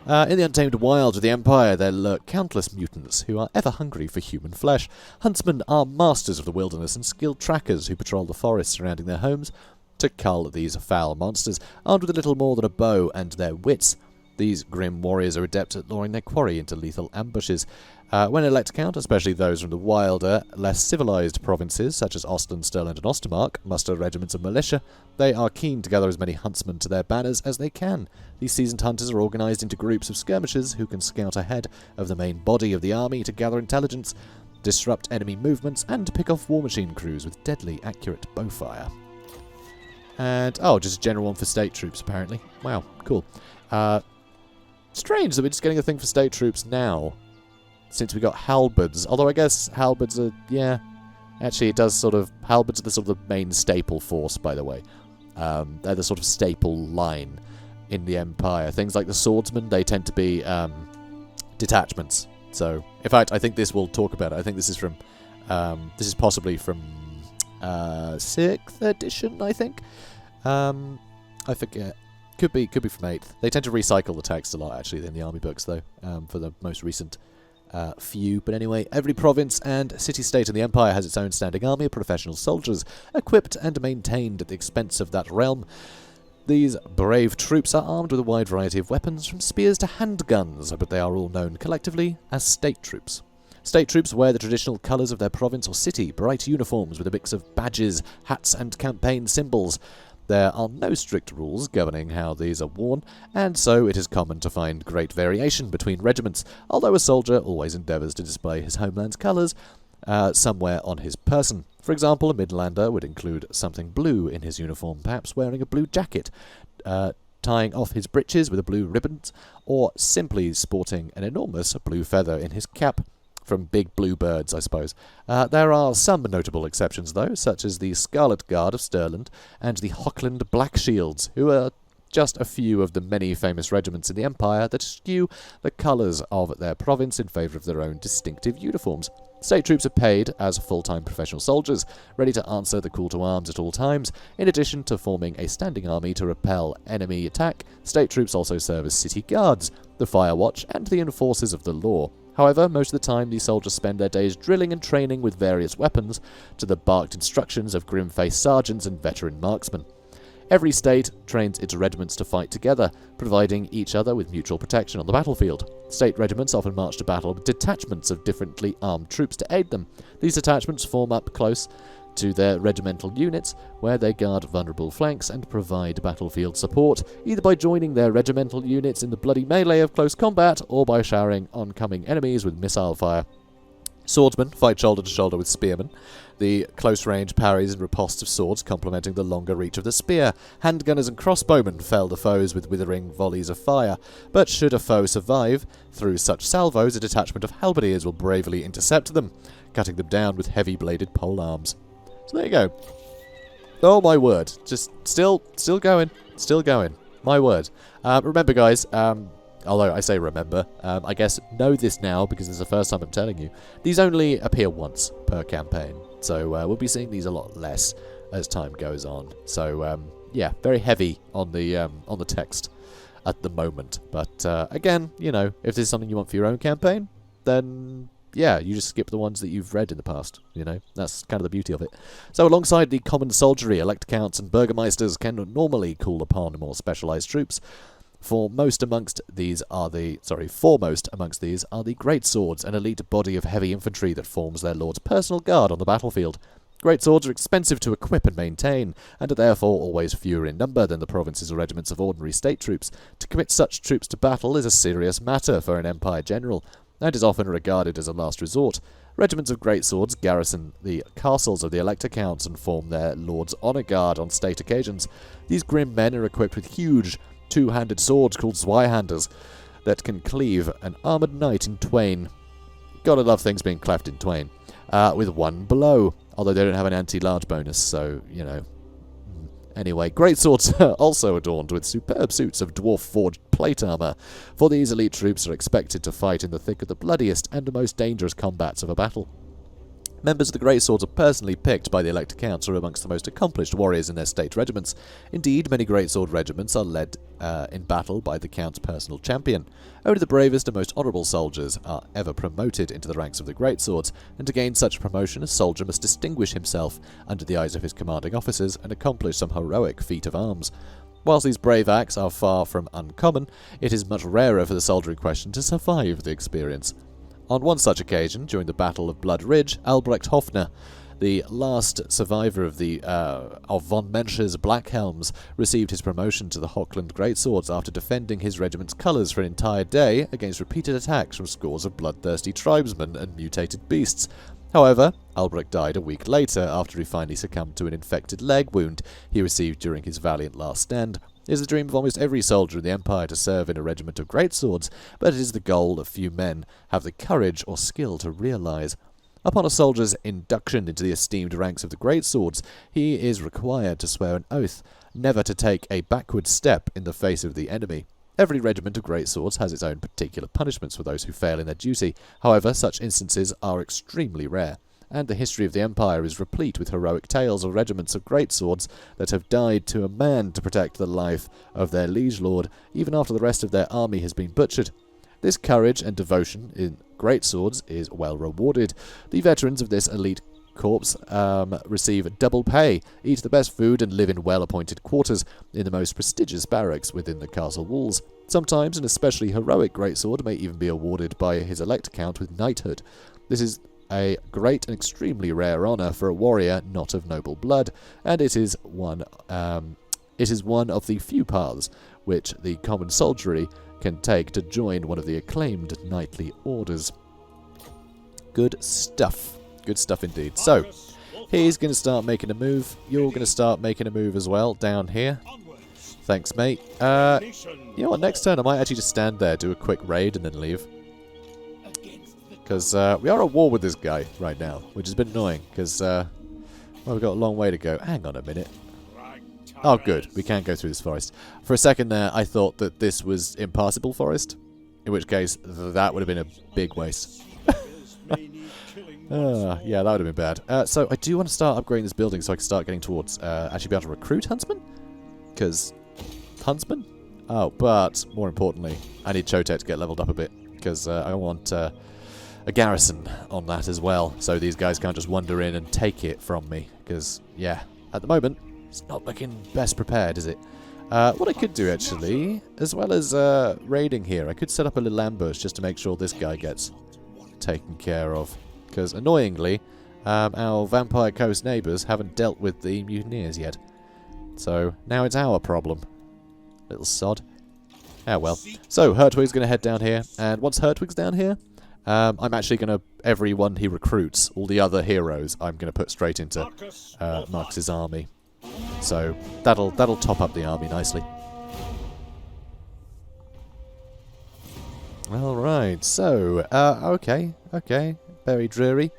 In the untamed wilds of the Empire, there lurk countless mutants who are ever hungry for human flesh. Huntsmen are masters of the wilderness and skilled trackers who patrol the forests surrounding their homes to cull these foul monsters. Armed with a little more than a bow and their wits, these grim warriors are adept at luring their quarry into lethal ambushes. When elect count, especially those from the wilder, less civilized provinces, such as Ostland, Stirland and Ostermark, muster regiments of militia. They are keen to gather as many huntsmen to their banners as they can. These seasoned hunters are organised into groups of skirmishers who can scout ahead of the main body of the army to gather intelligence, disrupt enemy movements, and pick off war machine crews with deadly accurate bowfire. And, oh, just a general one for state troops, apparently. Wow, cool. Strange that we're just getting a thing for state troops now, since we got halberds. Although I guess halberds are, yeah, actually it does sort of, halberds are the sort of the main staple force, by the way. They're the sort of staple line in the Empire. Things like the swordsmen, they tend to be detachments. So, in fact, I think this will talk about it. I think this is from, this is possibly from 6th edition, I think. I forget. Could be from 8th. They tend to recycle the text a lot, actually, in the army books, though, for the most recent few. But anyway, every province and city-state in the Empire has its own standing army of professional soldiers, equipped and maintained at the expense of that realm. These brave troops are armed with a wide variety of weapons, from spears to handguns, but they are all known collectively as state troops. State troops wear the traditional colours of their province or city, bright uniforms with a mix of badges, hats and campaign symbols. There are no strict rules governing how these are worn, and so it is common to find great variation between regiments, although a soldier always endeavours to display his homeland's colours. somewhere on his person. For example, a Midlander would include something blue in his uniform, perhaps wearing a blue jacket, tying off his breeches with a blue ribbon, or simply sporting an enormous blue feather in his cap. From big blue birds, I suppose. There are some notable exceptions, though, such as the Scarlet Guard of Stirland and the Hockland Black Shields, who are just a few of the many famous regiments in the Empire that skew the colours of their province in favour of their own distinctive uniforms. State troops are paid as full-time professional soldiers, ready to answer the call to arms at all times. In addition to forming a standing army to repel enemy attack, state troops also serve as city guards, the fire watch, and the enforcers of the law. However, most of the time these soldiers spend their days drilling and training with various weapons, to the barked instructions of grim-faced sergeants and veteran marksmen. Every state trains its regiments to fight together, providing each other with mutual protection on the battlefield. State regiments often march to battle with detachments of differently armed troops to aid them. These detachments form up close to their regimental units, where they guard vulnerable flanks and provide battlefield support, either by joining their regimental units in the bloody melee of close combat, or by showering oncoming enemies with missile fire. Swordsmen fight shoulder to shoulder with spearmen. The close-range parries and ripostes of swords complementing the longer reach of the spear. Handgunners and crossbowmen fell the foes with withering volleys of fire. But should a foe survive, through such salvos a detachment of halberdiers will bravely intercept them, cutting them down with heavy-bladed polearms. So there you go. Oh my word. Just still going. Still going. My word. Remember, guys, although I say remember, I guess know this now because it's the first time I'm telling you. These only appear once per campaign, so we'll be seeing these a lot less as time goes on. So yeah, very heavy on the text at the moment. But again, you know, if this is something you want for your own campaign, then yeah, you just skip the ones that you've read in the past, you know. That's kind of the beauty of it. So alongside the common soldiery, elect counts and burgomeisters can normally call upon more specialised troops. Foremost amongst these are the great swords, an elite body of heavy infantry that forms their lord's personal guard on the battlefield. Great swords are expensive to equip and maintain, and are therefore always fewer in number than the provinces or regiments of ordinary state troops. To commit such troops to battle is a serious matter for an empire general, and is often regarded as a last resort. Regiments of great swords garrison the castles of the elector counts and form their lord's honour guard on state occasions. These grim men are equipped with huge two-handed swords called Zweihanders that can cleave an armoured knight in twain. Gotta love things being cleft in twain. With one blow, although they don't have an anti-large bonus, so, you know. Anyway, great swords are also adorned with superb suits of dwarf-forged plate armour, for these elite troops are expected to fight in the thick of the bloodiest and the most dangerous combats of a battle. Members of the Great Swords are personally picked by the elector counts or amongst the most accomplished warriors in their state regiments. Indeed, many Great Sword regiments are led in battle by the count's personal champion. Only the bravest and most honourable soldiers are ever promoted into the ranks of the Great Swords, and to gain such promotion a soldier must distinguish himself under the eyes of his commanding officers and accomplish some heroic feat of arms. Whilst these brave acts are far from uncommon, it is much rarer for the soldier in question to survive the experience. On one such occasion, during the Battle of Blood Ridge, Albrecht Hofner, the last survivor of von Mensch's Black Helms, received his promotion to the Hockland Greatswords after defending his regiment's colours for an entire day against repeated attacks from scores of bloodthirsty tribesmen and mutated beasts. However, Albrecht died a week later after he finally succumbed to an infected leg wound he received during his valiant last stand. It is the dream of almost every soldier in the Empire to serve in a regiment of greatswords, but it is the goal that few men have the courage or skill to realise. Upon a soldier's induction into the esteemed ranks of the greatswords, he is required to swear an oath never to take a backward step in the face of the enemy. Every regiment of greatswords has its own particular punishments for those who fail in their duty. However, such instances are extremely rare, and the history of the Empire is replete with heroic tales of regiments of greatswords that have died to a man to protect the life of their liege lord, even after the rest of their army has been butchered. This courage and devotion in greatswords is well rewarded. The veterans of this elite corps receive double pay, eat the best food, and live in well-appointed quarters in the most prestigious barracks within the castle walls. Sometimes an especially heroic greatsword may even be awarded by his elect count with knighthood. This is a great and extremely rare honour for a warrior not of noble blood, and it is one of the few paths which the common soldiery can take to join one of the acclaimed knightly orders. Good stuff. Good stuff indeed. So, he's going to start making a move. You're going to start making a move as well, down here. Thanks, mate. You know what, next turn I might actually just stand there, do a quick raid, and then leave. Because we are at war with this guy right now, which has been annoying, because well, we've got a long way to go. Hang on a minute. Oh, good. We can go through this forest. For a second there, I thought that this was impassable forest, in which case that would have been a big waste. Yeah, that would have been bad. So I do want to start upgrading this building so I can start getting towards actually be able to recruit huntsmen? Because huntsmen? Oh, but more importantly, I need Chotek to get leveled up a bit, because I want a garrison on that as well, so these guys can't just wander in and take it from me, because, yeah, at the moment, it's not looking best prepared, is it? What I could do, actually, as well as raiding here, I could set up a little ambush just to make sure this guy gets taken care of, because, annoyingly, our Vampire Coast neighbours haven't dealt with the mutineers yet. So, now it's our problem. Little sod. Ah, well. So, Hertwig's going to head down here, and once Hertwig's down here, I'm actually going to, everyone he recruits, all the other heroes, I'm going to put straight into Markus's army. So, that'll top up the army nicely. Alright, so, okay, very dreary.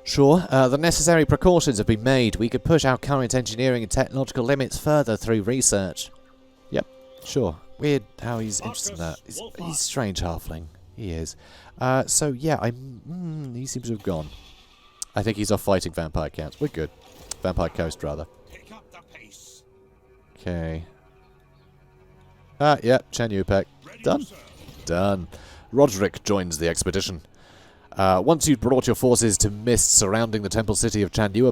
Sure, the necessary precautions have been made. We could push our current engineering and technological limits further through research. Yep, sure. Weird how he's interested in that. He's a strange halfling. He is. So, yeah, he seems to have gone. I think he's off fighting vampire camps. We're good. Vampire Coast, rather. Okay. Yeah, Chanu, Peck. Done. Done. Roderick joins the expedition. Once you'd brought your forces to mist surrounding the temple city of Chanu,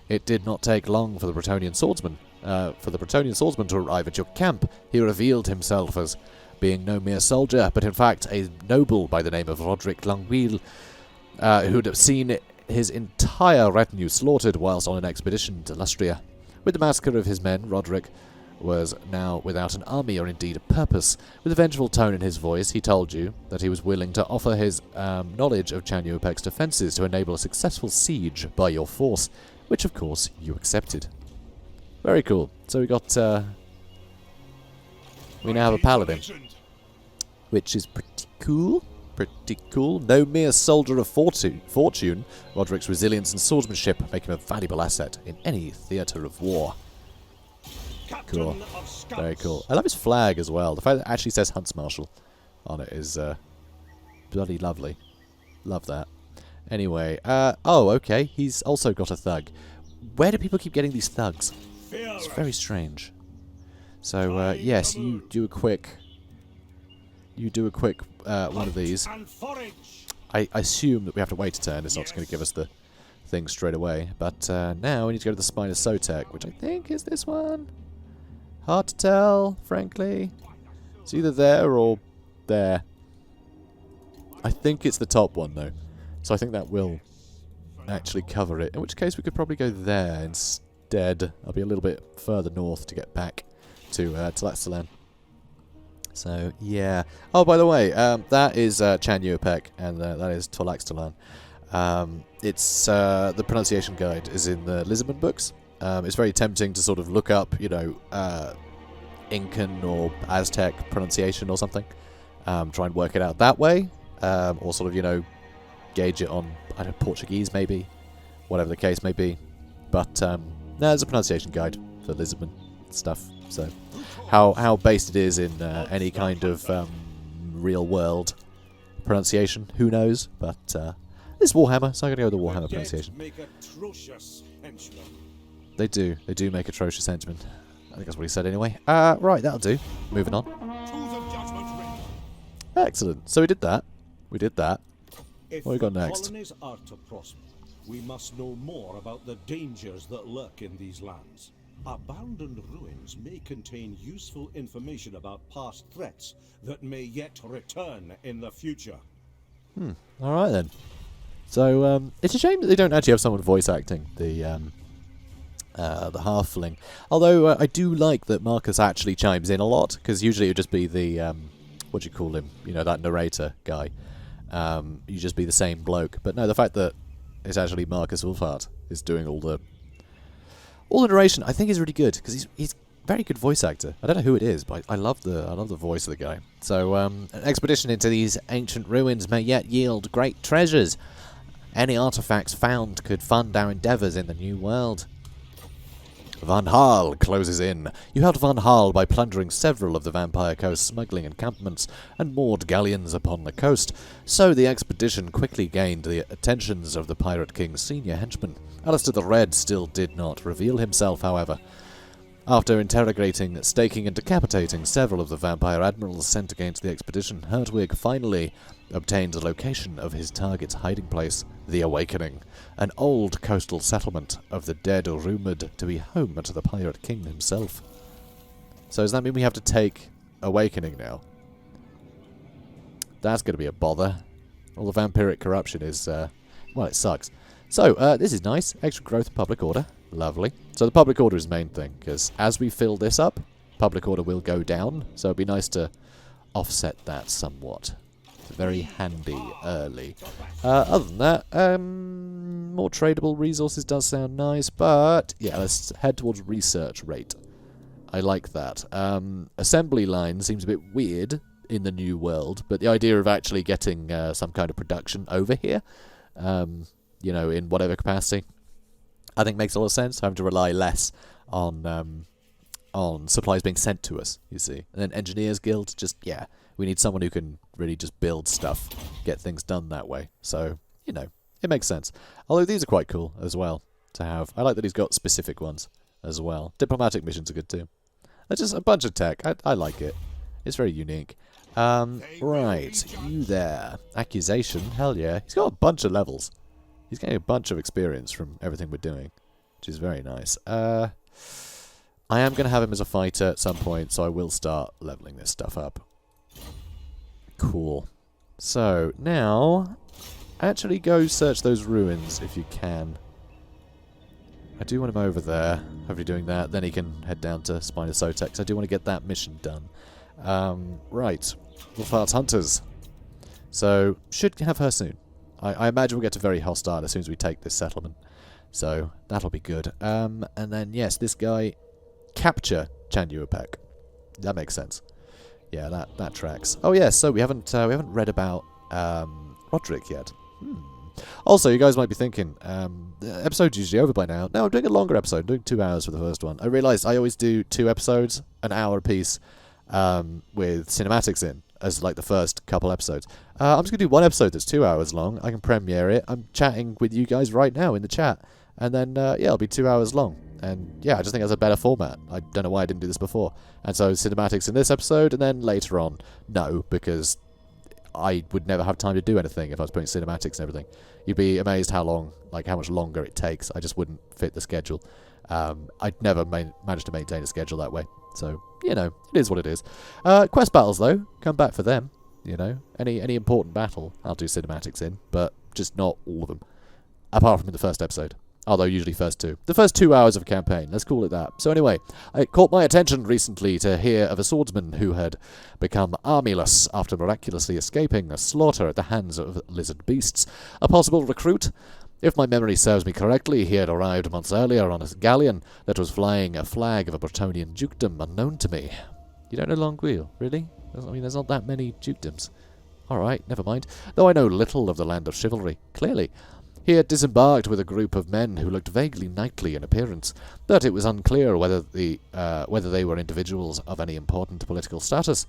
it did not take long for the Bretonnian swordsman to arrive at your camp. He revealed himself as being no mere soldier, but in fact a noble by the name of Roderick Longueville, who'd seen his entire retinue slaughtered whilst on an expedition to Lustria. With the massacre of his men, Roderick was now without an army or indeed a purpose. With a vengeful tone in his voice, he told you that he was willing to offer his knowledge of Chanu defences to enable a successful siege by your force, which of course you accepted. Very cool. So we got we now have a paladin, which is pretty cool. Pretty cool. No mere soldier of fortune, Roderick's resilience and swordsmanship make him a valuable asset in any theatre of war. Cool. Very cool. I love his flag as well. The fact that it actually says Huntmarshal on it is bloody lovely. Love that. Anyway, oh, okay. He's also got a thug. Where do people keep getting these thugs? It's very strange. So, yes, you do a quick one of these. I assume that we have to wait a turn. It's not just going to give us the thing straight away. But now we need to go to the Spine of Chotek, which I think is this one. Hard to tell, frankly. It's either there or there. I think it's the top one, though. So I think that will actually cover it. In which case we could probably go there instead. I'll be a little bit further north to get back to Tlaxcalan. So, yeah. Oh, by the way, that is Chanu, Peck, and that is Tlaxcalan. It's the pronunciation guide is in the Lizardmen books. It's very tempting to sort of look up, you know, Incan or Aztec pronunciation or something. Try and work it out that way. Or sort of, you know, gauge it on, I don't know, Portuguese maybe. Whatever the case may be. But, no, there's a pronunciation guide for Lizardmen stuff. So, how based it is in any kind of real world pronunciation, who knows? But it's Warhammer, so I'm going to go with the Warhammer pronunciation. They do make atrocious henchmen. I think that's what he said anyway. Right, that'll do. Moving on. Excellent. So we did that. What have we got next? Colonies are to prosper, we must know more about the dangers that lurk in these lands. Abandoned ruins may contain useful information about past threats that may yet return in the future. Alright then. So, it's a shame that they don't actually have someone voice acting the halfling. Although, I do like that Markus actually chimes in a lot, because usually it would just be the, what do you call him? You know, that narrator guy. You just be the same bloke. But no, the fact that it's actually Markus Wulfhart is doing all the narration. I think is really good because he's very good voice actor. I don't know who it is, but I love the voice of the guy. So an expedition into these ancient ruins may yet yield great treasures. Any artifacts found could fund our endeavours in the new world. Van Haal closes in. You held Van Haal by plundering several of the Vampire Coast smuggling encampments and moored galleons upon the coast, so the expedition quickly gained the attentions of the Pirate King's senior henchman. Alistair the Red still did not reveal himself, however. After interrogating, staking and decapitating several of the vampire admirals sent against the expedition, Hertwig finally obtained the location of his target's hiding place, the Awakening, an old coastal settlement of the dead rumoured to be home to the Pirate King himself. So does that mean we have to take Awakening now? That's going to be a bother. All the vampiric corruption is, well, it sucks. So, this is nice. Extra growth and public order. Lovely. So the public order is the main thing, because as we fill this up, public order will go down, so it'd be nice to offset that somewhat. Very handy early. Other than that, more tradable resources does sound nice, but yeah, let's head towards research rate. I like that. Assembly line seems a bit weird in the new world, but the idea of actually getting some kind of production over here, you know, in whatever capacity, I think makes a lot of sense. Having to rely less on supplies being sent to us, you see. And then Engineers Guild, just, yeah, we need someone who can really just build stuff, get things done that way. So, you know, it makes sense. Although these are quite cool as well to have. I like that he's got specific ones as well. Diplomatic missions are good too. That's just a bunch of tech. I like it. It's very unique. Right, you there. Accusation, hell yeah. He's got a bunch of levels. He's getting a bunch of experience from everything we're doing, which is very nice. I am going to have him as a fighter at some point, so I will start leveling this stuff up. Cool. So, now, actually go search those ruins if you can. I do want him over there, hopefully doing that. Then he can head down to Spina Sotex. I do want to get that mission done. Right. Wulfhart's Hunters. So, should have her soon. I imagine we'll get to very hostile as soon as we take this settlement. So, that'll be good. And then, yes, this guy, capture Chanu Peck. That makes sense. Yeah, that tracks. Oh, yes, so we haven't read about Roderick yet. Also, you guys might be thinking, the episode's usually over by now. No, I'm doing a longer episode. I'm doing 2 hours for the first one. I realised I always do 2 episodes, an hour apiece, with cinematics in, as like the first couple episodes. I'm just going to do 1 episode that's 2 hours long. I can premiere it. I'm chatting with you guys right now in the chat. And then, yeah, it'll be 2 hours long. And, yeah, I just think that's a better format. I don't know why I didn't do this before. And so, cinematics in this episode, and then later on, no, because I would never have time to do anything if I was putting cinematics and everything. You'd be amazed how much longer it takes. I just wouldn't fit the schedule. I'd never manage to maintain a schedule that way. So, you know, it is what it is. Quest battles, though, come back for them. You know, any important battle, I'll do cinematics in, but just not all of them. Apart from in the first episode. Although usually first 2. The first 2 hours of a campaign, let's call it that. So anyway, it caught my attention recently to hear of a swordsman who had become armyless after miraculously escaping a slaughter at the hands of lizard beasts. A possible recruit? If my memory serves me correctly, he had arrived months earlier on a galleon that was flying a flag of a Bretonian dukedom unknown to me. You don't know Longueuil, really? I mean, there's not that many dukedoms. Alright, never mind. Though I know little of the land of chivalry, clearly. He had disembarked with a group of men who looked vaguely knightly in appearance, but it was unclear whether they were individuals of any important political status.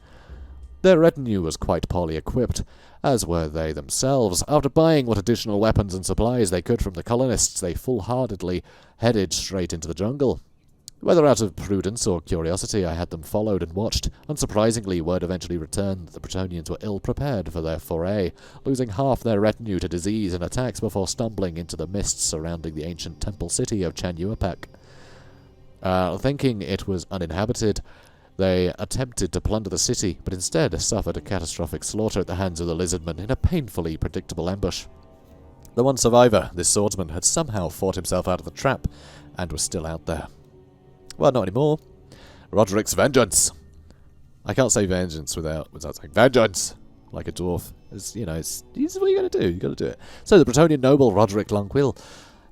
Their retinue was quite poorly equipped, as were they themselves. After buying what additional weapons and supplies they could from the colonists, they full-heartedly headed straight into the jungle. Whether out of prudence or curiosity, I had them followed and watched. Unsurprisingly, word eventually returned that the Bretonians were ill-prepared for their foray, losing half their retinue to disease and attacks before stumbling into the mists surrounding the ancient temple city of Chanu Peck. Thinking it was uninhabited, they attempted to plunder the city, but instead suffered a catastrophic slaughter at the hands of the Lizardmen in a painfully predictable ambush. The one survivor, this swordsman, had somehow fought himself out of the trap, and was still out there. Well, not anymore. Roderick's vengeance. I can't say vengeance without saying vengeance. like a dwarf. It's, you know, it's what you got to do. You got to do it. So the Bretonian noble Roderick Longueville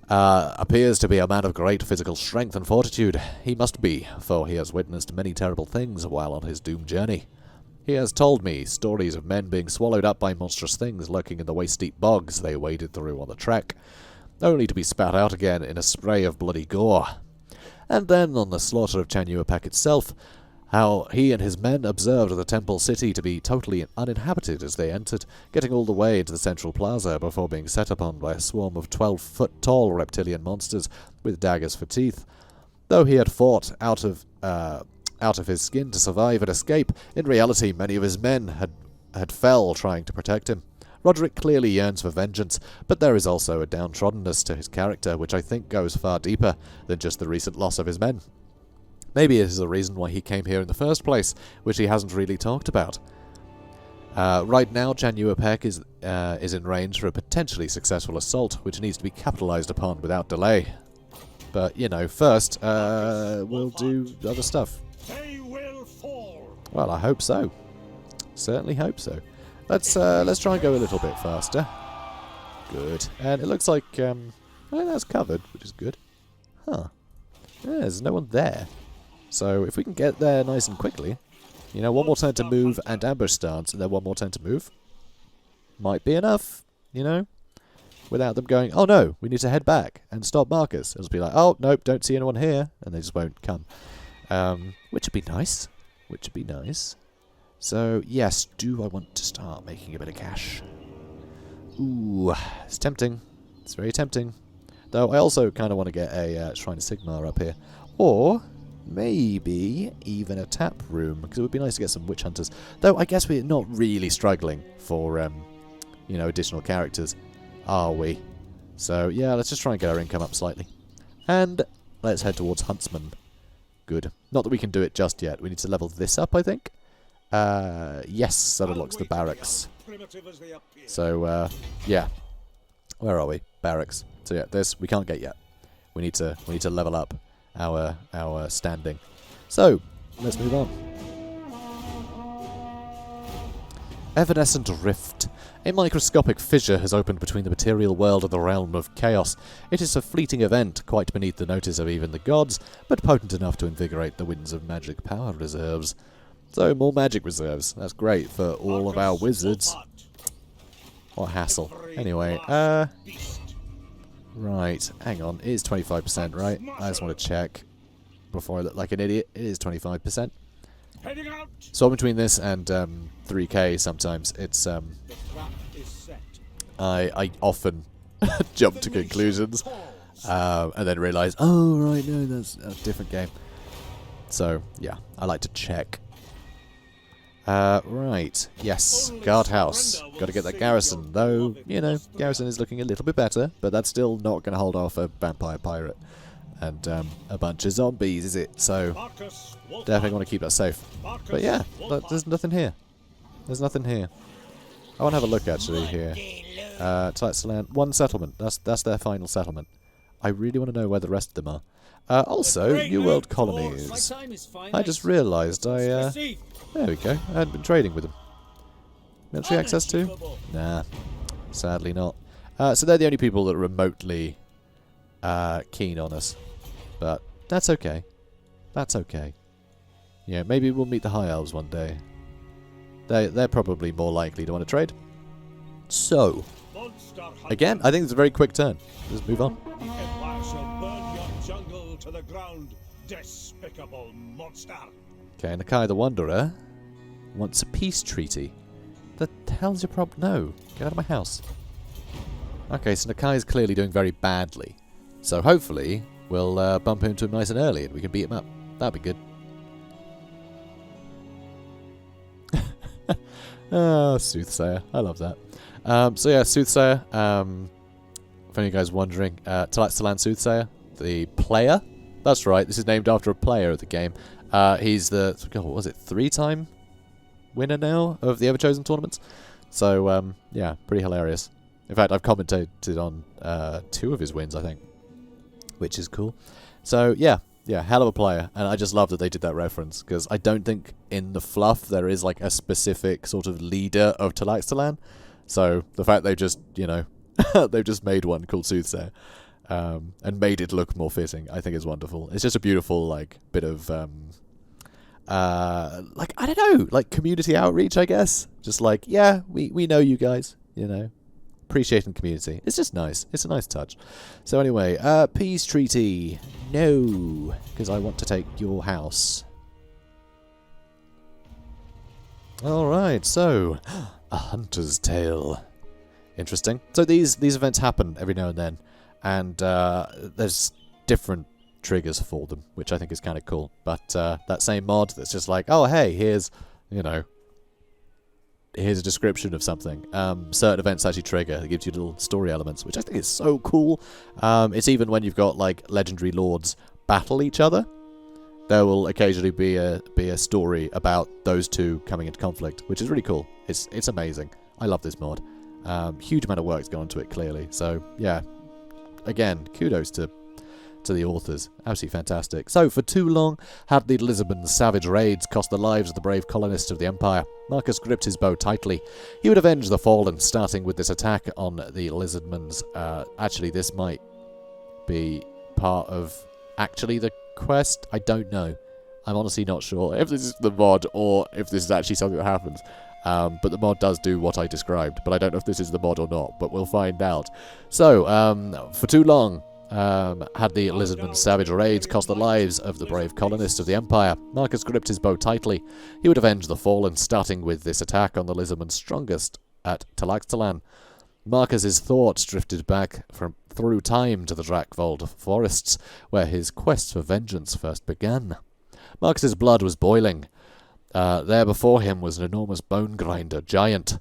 appears to be a man of great physical strength and fortitude. He must be, for he has witnessed many terrible things while on his doomed journey. He has told me stories of men being swallowed up by monstrous things lurking in the waist-deep bogs they waded through on the trek, only to be spat out again in a spray of bloody gore. And then, on the slaughter of Chanu Peck itself, how he and his men observed the temple city to be totally uninhabited as they entered, getting all the way into the central plaza before being set upon by a swarm of 12-foot-tall reptilian monsters with daggers for teeth. Though he had fought out of his skin to survive and escape, in reality many of his men had fell trying to protect him. Roderick clearly yearns for vengeance, but there is also a downtroddenness to his character which I think goes far deeper than just the recent loss of his men. Maybe it is the reason why he came here in the first place, which he hasn't really talked about. Right now, Chanu Peck is in range for a potentially successful assault, which needs to be capitalized upon without delay. But, you know, first, we'll do other stuff. They will fall. Well, I hope so. Certainly hope so. Let's try and go a little bit faster. Good. And it looks like, I think that's covered, which is good. Huh. Yeah, there's no one there. So if we can get there nice and quickly, you know, one more turn to move and ambush stance, and then one more turn to move, might be enough, you know, without them going, oh no, we need to head back and stop Marcus. It'll be like, oh, nope, don't see anyone here, and they just won't come. Which would be nice. Which would be nice. So, yes, do I want to start making a bit of cash? Ooh, it's tempting. It's very tempting. Though I also kind of want to get a Shrine of Sigmar up here. Or maybe even a tap room, because it would be nice to get some witch hunters. Though I guess we're not really struggling for, you know, additional characters, are we? So, yeah, let's just try and get our income up slightly. And let's head towards Huntsman. Good. Not that we can do it just yet. We need to level this up, I think. Yes, that unlocks the barracks. So, yeah. Where are we? Barracks. So yeah, this we can't get yet. We need to level up our standing. So, let's move on. Evanescent Rift. A microscopic fissure has opened between the material world and the realm of chaos. It is a fleeting event, quite beneath the notice of even the gods, but potent enough to invigorate the winds of magic power reserves. So, more magic reserves. That's great for all of our wizards. What hassle. Anyway, right, hang on. It is 25%, right? I just want to check before I look like an idiot. It is 25%. So between this and 3K sometimes, it's I often jump to conclusions and then realise, oh right, no, that's a different game. So yeah, I like to check. Right, yes, guardhouse. Got to get that garrison, though, you know, garrison is looking a little bit better, but that's still not going to hold off a vampire pirate and a bunch of zombies, is it? So, definitely want to keep that safe. But yeah, look, there's nothing here. There's nothing here. I want to have a look, actually, here. Tlaxcalan, one settlement. That's their final settlement. I really want to know where the rest of them are. Also, New World colonies. I just realised there we go. I hadn't been trading with them. Military access to? Nah. Sadly not. So they're the only people that are remotely keen on us. But that's okay. That's okay. Yeah, maybe we'll meet the High Elves one day. They're probably more likely to want to trade. So, again, I think it's a very quick turn. Let's move on. The Empire shall burn your jungle to the ground, despicable monster. Okay, Nakai the Wanderer wants a peace treaty. The hell's your problem? No, get out of my house. Okay, so Nakai is clearly doing very badly. So hopefully we'll bump into him nice and early and we can beat him up. That'd be good. Oh, Soothsayer. I love that. So yeah, Soothsayer. If any of you guys wondering, Tlaxcalan Soothsayer, the player. That's right, this is named after a player of the game. He's the, what was it, 3-time winner now of the Ever-Chosen tournaments. So, yeah, pretty hilarious. In fact, I've commentated on 2 of his wins, I think, which is cool. So, yeah, Yeah, hell of a player, and I just love that they did that reference, because I don't think in the fluff there is like a specific sort of leader of Talaxtalan, so the fact they just, you know, they've just made one called Soothsayer, and made it look more fitting, I think is wonderful. It's just a beautiful, like, bit of, like, I don't know, like community outreach, I guess. Just like, yeah, we know you guys, you know. Appreciating community. It's just nice. It's a nice touch. So anyway, peace treaty. No, because I want to take your house. Alright, so a hunter's tale. Interesting. So these events happen every now and then, and there's different triggers for them, which I think is kind of cool. But that same mod that's just like, oh hey, here's, you know, here's a description of something. Certain events actually trigger. It gives you little story elements, which I think is so cool. It's even when you've got like legendary lords battle each other, there will occasionally be a story about those two coming into conflict, which is really cool. It's amazing. I love this mod. Huge amount of work's gone into it, clearly. So yeah, again, kudos to the authors. Absolutely fantastic. So, for too long, had the Lizardmen's savage raids cost the lives of the brave colonists of the Empire, Markus gripped his bow tightly. He would avenge the fallen, starting with this attack on the Lizardmen's. Actually, this might be part of, actually, the quest? I don't know. I'm honestly not sure if this is the mod or if this is actually something that happens. But the mod does do what I described, but I don't know if this is the mod or not, but we'll find out. So, for too long, had the Lizardmen's savage raids cost the lives of the brave colonists of the Empire, Markus gripped his bow tightly. He would avenge the fallen, starting with this attack on the Lizardmen's strongest at Talaxtalan. Markus's thoughts drifted back through time to the Drakvold forests, where his quest for vengeance first began. Markus's blood was boiling. There before him was an enormous bone grinder giant,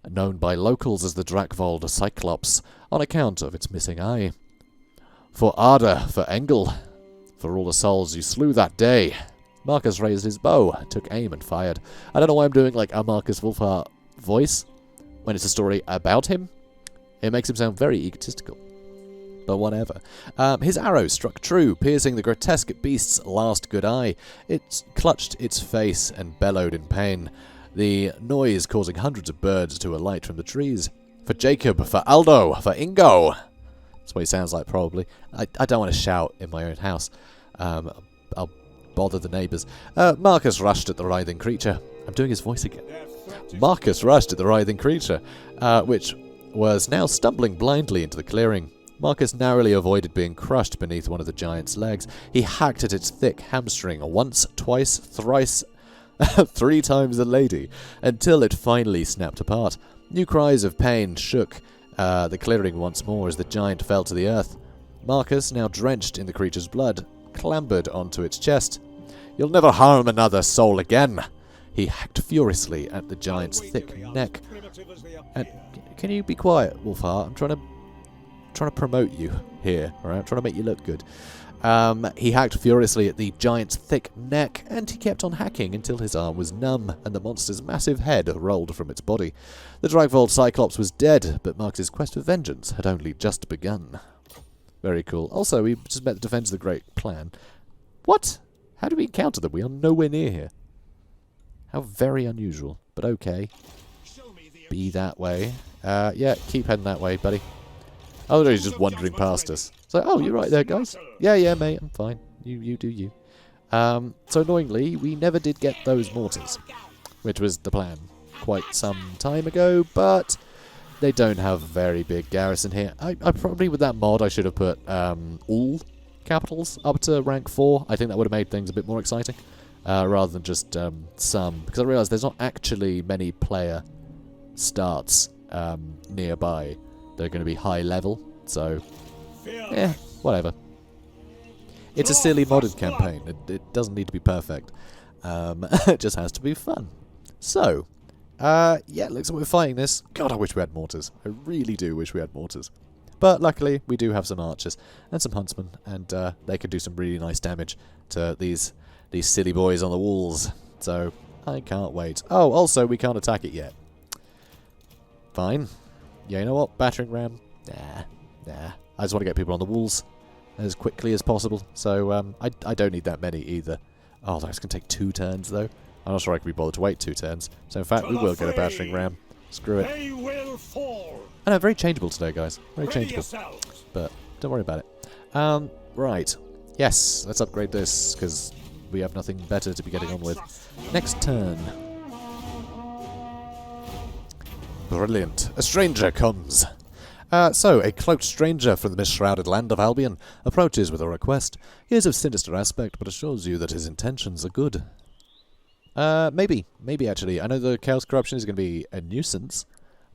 known by locals as the Drakvold Cyclops, on account of its missing eye. For Arda, for Engel, for all the souls you slew that day. Markus raised his bow, took aim and fired. I don't know why I'm doing like a Markus Wulfhart voice when it's a story about him. It makes him sound very egotistical. But whatever. His arrow struck true, piercing the grotesque beast's last good eye. It clutched its face and bellowed in pain, the noise causing hundreds of birds to alight from the trees. For Jacob, for Aldo, for Ingo. That's what he sounds like, probably. I don't want to shout in my own house. I'll bother the neighbours. Markus rushed at the writhing creature. I'm doing his voice again. Markus rushed at the writhing creature, which was now stumbling blindly into the clearing. Markus narrowly avoided being crushed beneath one of the giant's legs. He hacked at its thick hamstring once, twice, thrice, 3 times a lady, until it finally snapped apart. New cries of pain shook the clearing once more as the giant fell to the earth. Markus, now drenched in the creature's blood, clambered onto its chest. You'll never harm another soul again! He hacked furiously at the giant's thick neck. And can you be quiet, Wulfhart? I'm trying to promote you here, alright? I'm trying to make you look good. He hacked furiously at the giant's thick neck, and he kept on hacking until his arm was numb, and the monster's massive head rolled from its body. The Drakvold Cyclops was dead, but Markus's quest for vengeance had only just begun. Very cool. Also, we just met the Defenders of the Great Plan. What? How did we encounter them? We are nowhere near here. How very unusual, but okay. Be that way. Yeah, keep heading that way, buddy. Oh, no, he's just wandering past us. So, oh, you're right there, guys. Yeah, mate, I'm fine. You do you. So annoyingly, we never did get those mortars, which was the plan quite some time ago, but they don't have a very big garrison here. I probably, with that mod, I should have put all capitals up to rank 4. I think that would have made things a bit more exciting, rather than just some, because I realised there's not actually many player starts nearby. They're going to be high level, so yeah, whatever. It's a silly modded campaign. It doesn't need to be perfect. It just has to be fun. So, yeah, looks like we're fighting this. God, I wish we had mortars. I really do wish we had mortars. But luckily, we do have some archers and some huntsmen, and they can do some really nice damage to these silly boys on the walls. So, I can't wait. Oh, also, we can't attack it yet. Fine. Yeah, you know what? Battering ram? Nah. I just want to get people on the walls. as quickly as possible. So I don't need that many either. Oh, that's going to take 2 turns though. I'm not sure I can be bothered to wait 2 turns. So in fact, we will get a battering ram. Screw it. They will fall. I know, very changeable today, guys. Very Ready changeable. yourselves. But don't worry about it. Right. Yes, let's upgrade this, because we have nothing better to be getting on with. Next turn. Brilliant. A stranger comes. So, a cloaked stranger from the mist-shrouded land of Albion approaches with a request. He is of sinister aspect, but assures you that his intentions are good. Maybe. Maybe, actually. I know the Chaos Corruption is going to be a nuisance,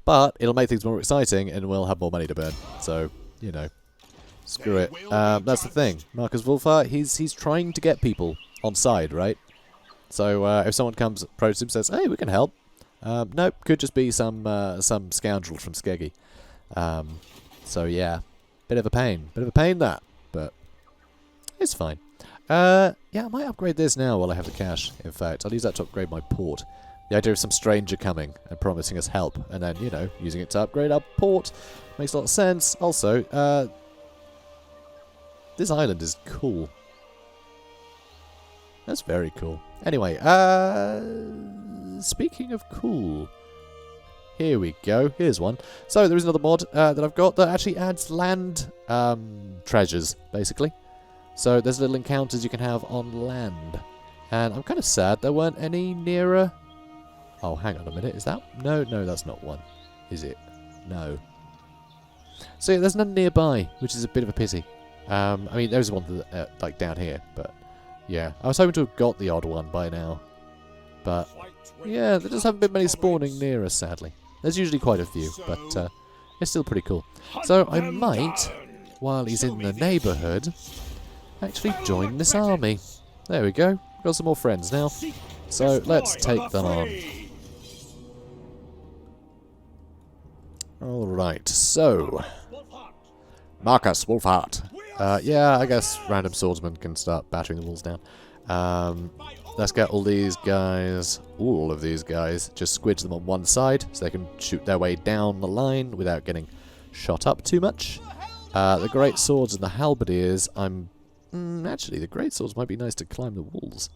but it'll make things more exciting, and we'll have more money to burn. So, you know. Screw it. That's the thing. Markus Wulfhart, he's trying to get people on side, right? So if someone comes, approaches him, says, "Hey, we can help." Nope, could just be some scoundrel from Skeggy. So yeah, bit of a pain that, but it's fine. Yeah, I might upgrade this now while I have the cash. In fact, I'll use that to upgrade my port. The idea of some stranger coming and promising us help, and then, you know, using it to upgrade our port makes a lot of sense. Also, this island is cool. That's very cool. Anyway, speaking of cool, here we go. Here's one. So there is another mod that I've got that actually adds land treasures, basically. So there's little encounters you can have on land. And I'm kind of sad there weren't any nearer. Oh, hang on a minute. Is that? No, that's not one. Is it? No. So yeah, there's none nearby, which is a bit of a pity. I mean, there's one that, like down here, but yeah, I was hoping to have got the odd one by now, but yeah, there just haven't been many spawning near us, sadly. There's usually quite a few, but it's still pretty cool. So I might, while he's in the neighbourhood, actually join this army. There we go. We've got some more friends now, so let's take them on. All right, so Markus Wulfhart. Yeah, I guess random swordsmen can start battering the walls down. Let's get all these guys, all of these guys, just squidge them on one side so they can shoot their way down the line without getting shot up too much. The great swords and the halberdiers, actually, the great swords might be nice to climb the walls.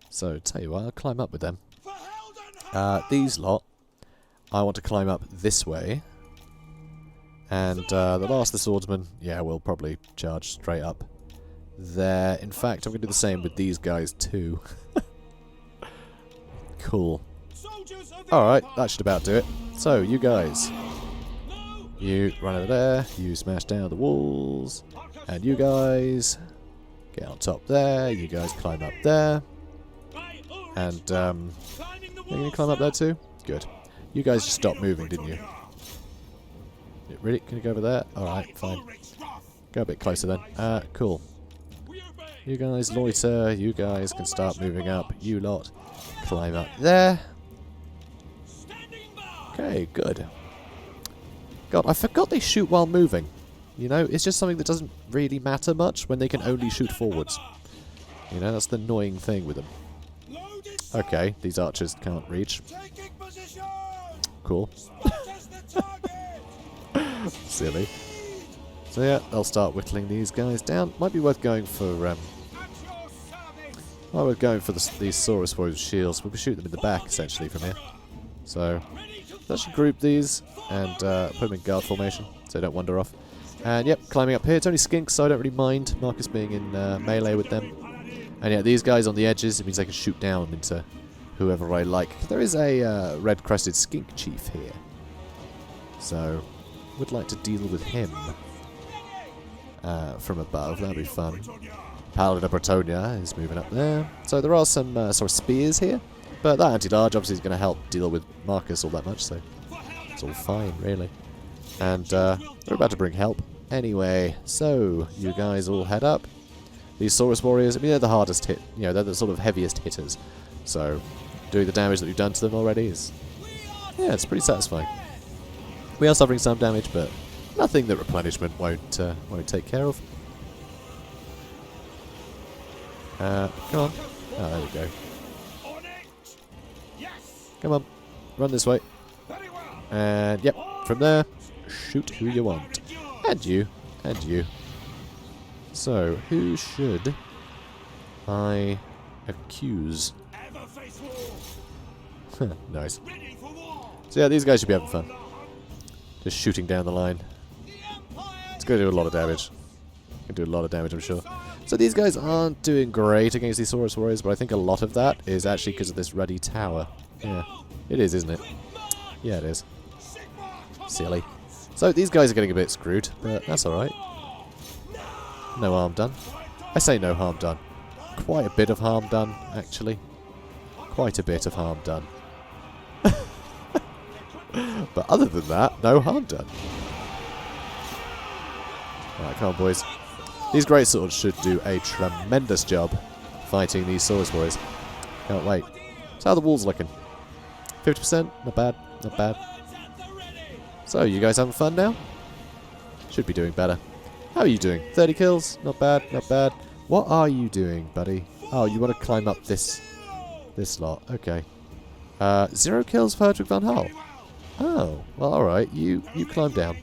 So, tell you what, I'll climb up with them. These lot, I want to climb up this way. And the last of the swordsmen, yeah, we'll probably charge straight up there. In fact, I'm going to do the same with these guys too. Cool. Alright, that should about do it. So, you guys. You run over there, you smash down the walls, and you guys get on top there, you guys climb up there. And, you're going to climb up there too? Good. You guys just stopped moving, didn't you? Really? Can you go over there? Alright, fine. Go a bit closer then. Cool. You guys loiter. You guys can start moving up. You lot climb up there. Okay, good. God, I forgot they shoot while moving. You know, it's just something that doesn't really matter much when they can only shoot forwards. You know, that's the annoying thing with them. Okay, these archers can't reach. Cool. Silly. So yeah, I'll start whittling these guys down. Might be worth going for these Saurus Warriors shields. We'll be shooting them in the back essentially from here. So that should group these and put them in guard formation so they don't wander off. And yep, climbing up here. It's only skinks, so I don't really mind Markus being in melee with them. And yeah, these guys on the edges, it means I can shoot down into whoever I like. There is a red-crested skink chief here, so would like to deal with him from above. That'd be fun. Paladin of Bretonia is moving up there. So there are some sort of spears here, but that anti-large obviously is going to help deal with Markus all that much, so it's all fine, really. And we're about to bring help anyway. So you guys all head up. These Saurus Warriors, I mean, they're the hardest hit. You know, they're the sort of heaviest hitters. So doing the damage that we've done to them already is, yeah, it's pretty satisfying. We are suffering some damage, but nothing that replenishment won't take care of. Come on. Oh, there we go. Come on. Run this way. And, yep, from there, shoot who you want. And you. And you. So, who should I accuse? Nice. So yeah, these guys should be having fun. Just shooting down the line. It's going to do a lot of damage. Going to do a lot of damage, I'm sure. So these guys aren't doing great against these Saurus Warriors, but I think a lot of that is actually because of this ruddy tower. Yeah, it is, isn't it? Yeah, it is. Silly. So these guys are getting a bit screwed, but that's alright. No harm done. I say no harm done. Quite a bit of harm done, actually. Quite a bit of harm done. But other than that, no harm done. Alright, come on, boys. These great swords should do a tremendous job fighting these Saurus Warriors. Can't wait. So how are the walls looking? 50%? Not bad. Not bad. So, you guys having fun now? Should be doing better. How are you doing? 30 kills? Not bad, not bad. What are you doing, buddy? Oh, you want to climb up this lot. Okay. 0 kills for Roderick Van Hull. Oh, well, alright. You climb down.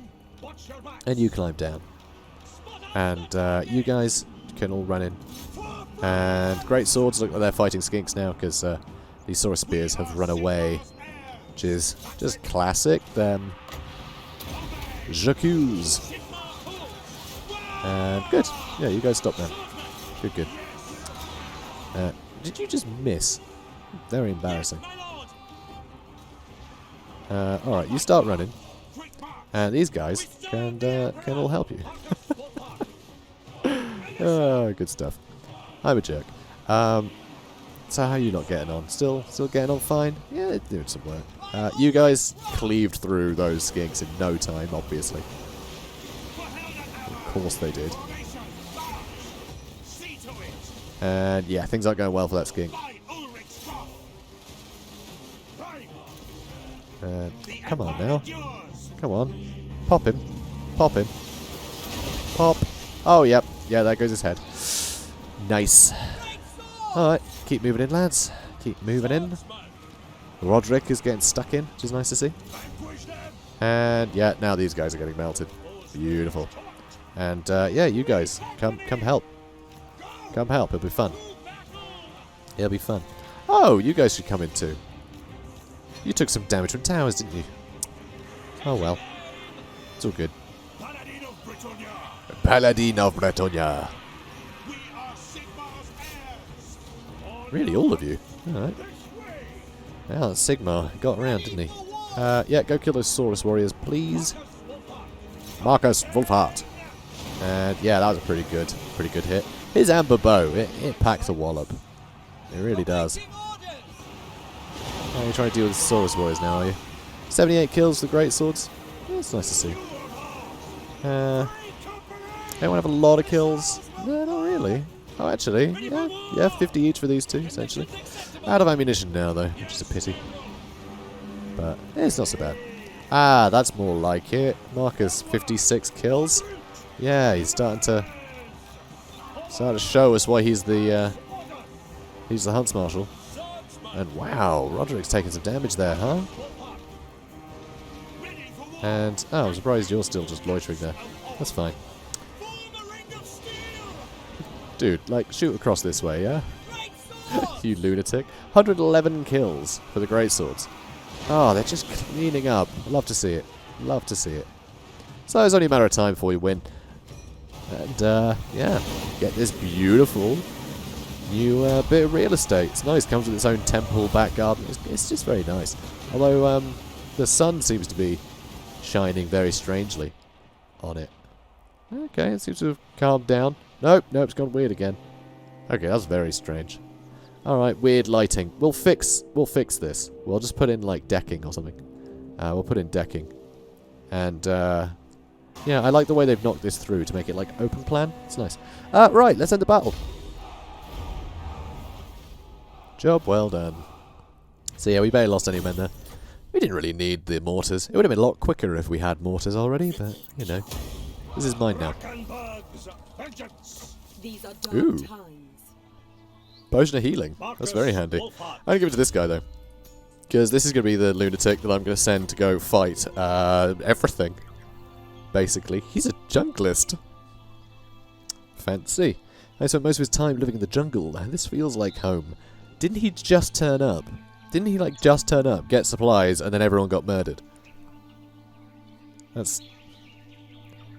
And you climb down. And you guys can all run in. And great swords look like they're fighting skinks now because these Saurus spears have run away. Which is just classic them. J'accuse. And good. Yeah, you guys stop now. Good, good. Did you just miss? Very embarrassing. Alright, you start running. And these guys can all help you. Good stuff. I'm a jerk. So how are you not getting on? Still getting on fine? Yeah, doing some work. You guys cleaved through those skinks in no time, obviously. Of course they did. And yeah, things aren't going well for that skink. Come on now. Come on. Pop him. Pop him. Pop. Oh, yep. Yeah, there goes his head. Nice. Alright, keep moving in, lads. Keep moving in. Roderick is getting stuck in, which is nice to see. And yeah, now these guys are getting melted. Beautiful. And yeah, you guys, come help. Come help, it'll be fun. It'll be fun. Oh, you guys should come in too. You took some damage from towers, didn't you? Oh well. It's all good. Paladin of Bretonia. Really, all of you? Alright. Well, Sigmar got around, didn't he? Yeah, go kill those Saurus Warriors, please. Markus Wulfhart. And yeah, that was a pretty good hit. His amber bow, it packs a wallop. It really does. You're trying to deal with the Saurus Warriors now, are you? 78 kills for the great swords. Yeah, it's nice to see. Anyone have a lot of kills? No, not really. Oh, actually, yeah, 50 each for these two, essentially. Out of ammunition now, though, which is a pity. But it's not so bad. Ah, that's more like it. Marcus, 56 kills. Yeah, he's starting to show us why he's the Huntmarshal. And wow, Roderick's taking some damage there, huh? And oh, I'm surprised you're still just loitering there. That's fine. Dude, like, shoot across this way, yeah? You lunatic. 111 kills for the greatswords. Oh, they're just cleaning up. Love to see it. Love to see it. So it's only a matter of time before we win. And, yeah, get this beautiful new bit of real estate. It's nice. Comes with its own temple, back garden. It's just very nice. Although, the sun seems to be shining very strangely on it. Okay, it seems to have calmed down. Nope, it's gone weird again. Okay, that's very strange. Alright, weird lighting. We'll fix this. We'll just put in, like, decking or something. We'll put in decking. And, yeah, I like the way they've knocked this through to make it, like, open plan. It's nice. Right, let's end the battle. Job well done. So, yeah, we barely lost any men there. We didn't really need the mortars. It would have been a lot quicker if we had mortars already, but, you know. This is mine now. These are dark Ooh. times. Potion of healing. That's very handy. I'm going to give it to this guy, though. Because this is going to be the lunatic that I'm going to send to go fight everything. Basically. He's a junglist. Fancy. I spent most of his time living in the jungle, and this feels like home. Didn't he just turn up? Didn't he, like, just turn up, get supplies, and then everyone got murdered? That's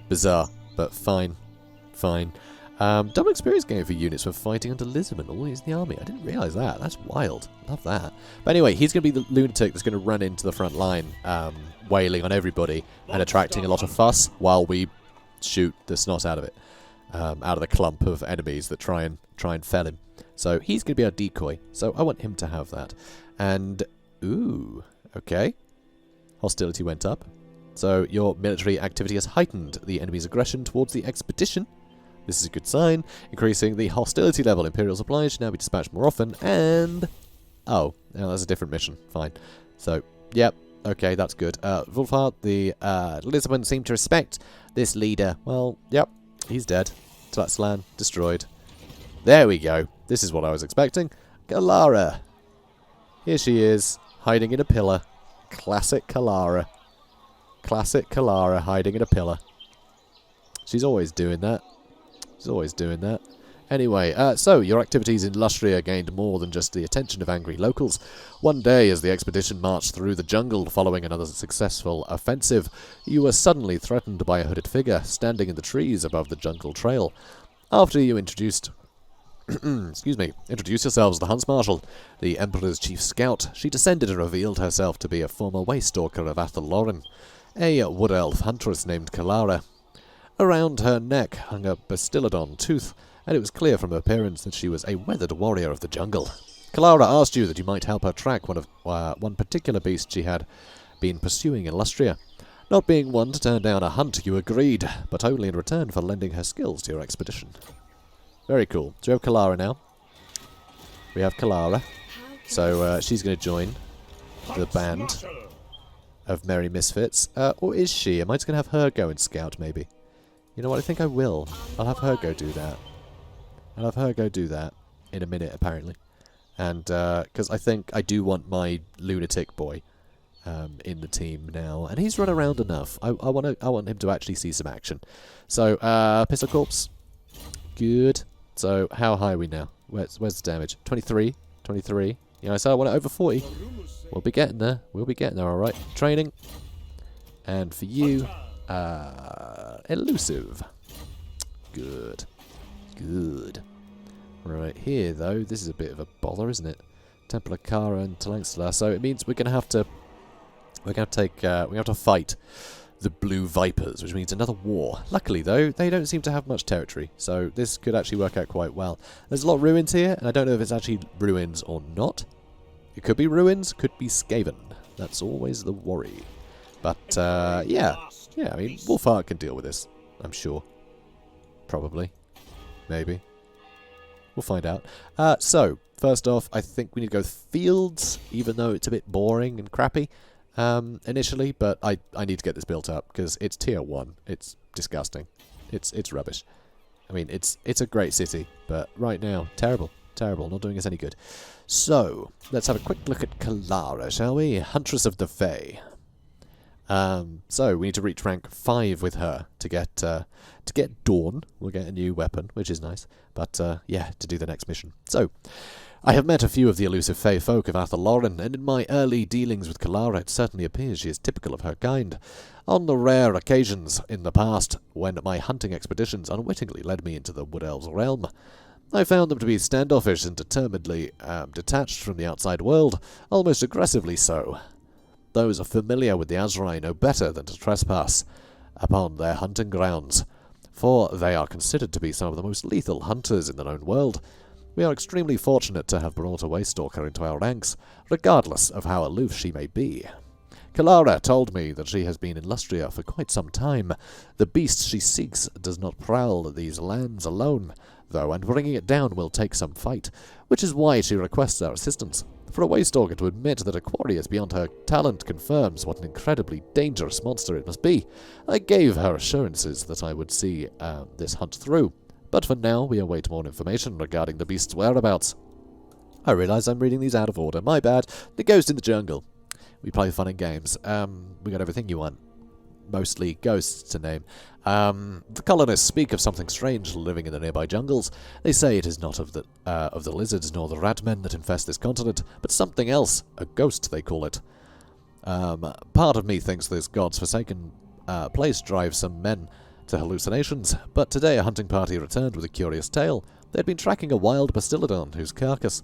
bizarre, but fine. Fine. Double experience gain for units when fighting under Lizardmen, always in the army. I didn't realise that. That's wild. Love that. But anyway, he's going to be the lunatic that's going to run into the front line, wailing on everybody and attracting a lot of fuss while we shoot the snot out of it, out of the clump of enemies that try and fell him. So he's going to be our decoy. So I want him to have that. And ooh, okay. Hostility went up. So your military activity has heightened the enemy's aggression towards the expedition. This is a good sign. Increasing the hostility level. Imperial supplies should now be dispatched more often. And oh, now that's a different mission. Fine. So, yep. Okay, that's good. Wulfhart, the Lizardmen seem to respect this leader. Well, yep. He's dead. Tlaxcalan, destroyed. There we go. This is what I was expecting. Kalara. Here she is, hiding in a pillar. Classic Kalara. Classic Kalara hiding in a pillar. She's always doing that. She's always doing that. Anyway, so your activities in Lustria gained more than just the attention of angry locals. One day, as the expedition marched through the jungle following another successful offensive, you were suddenly threatened by a hooded figure standing in the trees above the jungle trail. After you introduce yourselves, the Huntmarshal, the Emperor's chief scout, she descended and revealed herself to be a former waystalker of Attrition, a wood elf huntress named Kalara. Around her neck hung a Bastillodon tooth, and it was clear from her appearance that she was a weathered warrior of the jungle. Kalara asked you that you might help her track one particular beast she had been pursuing in Lustria. Not being one to turn down a hunt, you agreed, but only in return for lending her skills to your expedition. Very cool. Do you have Kalara now? We have Kalara. So she's going to join the band of Merry Misfits. Or is she? Am I just going to have her go and scout, maybe? You know what? I think I will. I'll have her go do that. I'll have her go do that in a minute, apparently. And, because I think I do want my lunatic boy in the team now. And he's run around enough. I want him to actually see some action. So, Pistol Corpse. Good. So, how high are we now? Where's the damage? 23? 23. You know, so I want it over 40. We'll be getting there. We'll be getting there, alright. Training. And for you, elusive. Good. Good. Right, here, though, this is a bit of a bother, isn't it? Temple of Kara and Tlaxcalan. So it means we're going to have to... We're going to have to fight the Blue Vipers, which means another war. Luckily, though, they don't seem to have much territory, so this could actually work out quite well. There's a lot of ruins here, and I don't know if it's actually ruins or not. It could be ruins, could be Skaven. That's always the worry. But, yeah, I mean, Wulfhart can deal with this, I'm sure. Probably. Maybe. We'll find out. So, first off, I think we need to go fields, even though it's a bit boring and crappy. Initially, but I need to get this built up because it's tier 1. It's disgusting. It's rubbish. I mean, it's a great city, but right now, terrible, not doing us any good. So let's have a quick look at Kalara, shall we? Huntress of the Fae. So we need to reach rank 5 with her to get Dawn. We'll get a new weapon, which is nice. But yeah, to do the next mission. So. I have met a few of the elusive Fey folk of Attrition, and in my early dealings with Kalara it certainly appears she is typical of her kind. On the rare occasions in the past when my hunting expeditions unwittingly led me into the Wood Elves' realm, I found them to be standoffish and determinedly detached from the outside world, almost aggressively so. Those familiar with the Azrai know better than to trespass upon their hunting grounds, for they are considered to be some of the most lethal hunters in the known world. We are extremely fortunate to have brought a Waystalker into our ranks, regardless of how aloof she may be. Kalara told me that she has been in Lustria for quite some time. The beast she seeks does not prowl these lands alone, though, and bringing it down will take some fight, which is why she requests our assistance. For a Waystalker to admit that a quarry is beyond her talent confirms what an incredibly dangerous monster it must be. I gave her assurances that I would see this hunt through. But for now, we await more information regarding the beast's whereabouts. I realise I'm reading these out of order. My bad. The Ghost in the Jungle. We play fun and games. We got everything you want. mostly ghosts to name. The colonists speak of something strange living in the nearby jungles. They say it is not of the lizards nor the ratmen that infest this continent, but something else, a ghost they call it. Part of me thinks this god's forsaken place drives some men to hallucinations, but today a hunting party returned with a curious tale. They had been tracking a wild bastillodon whose carcass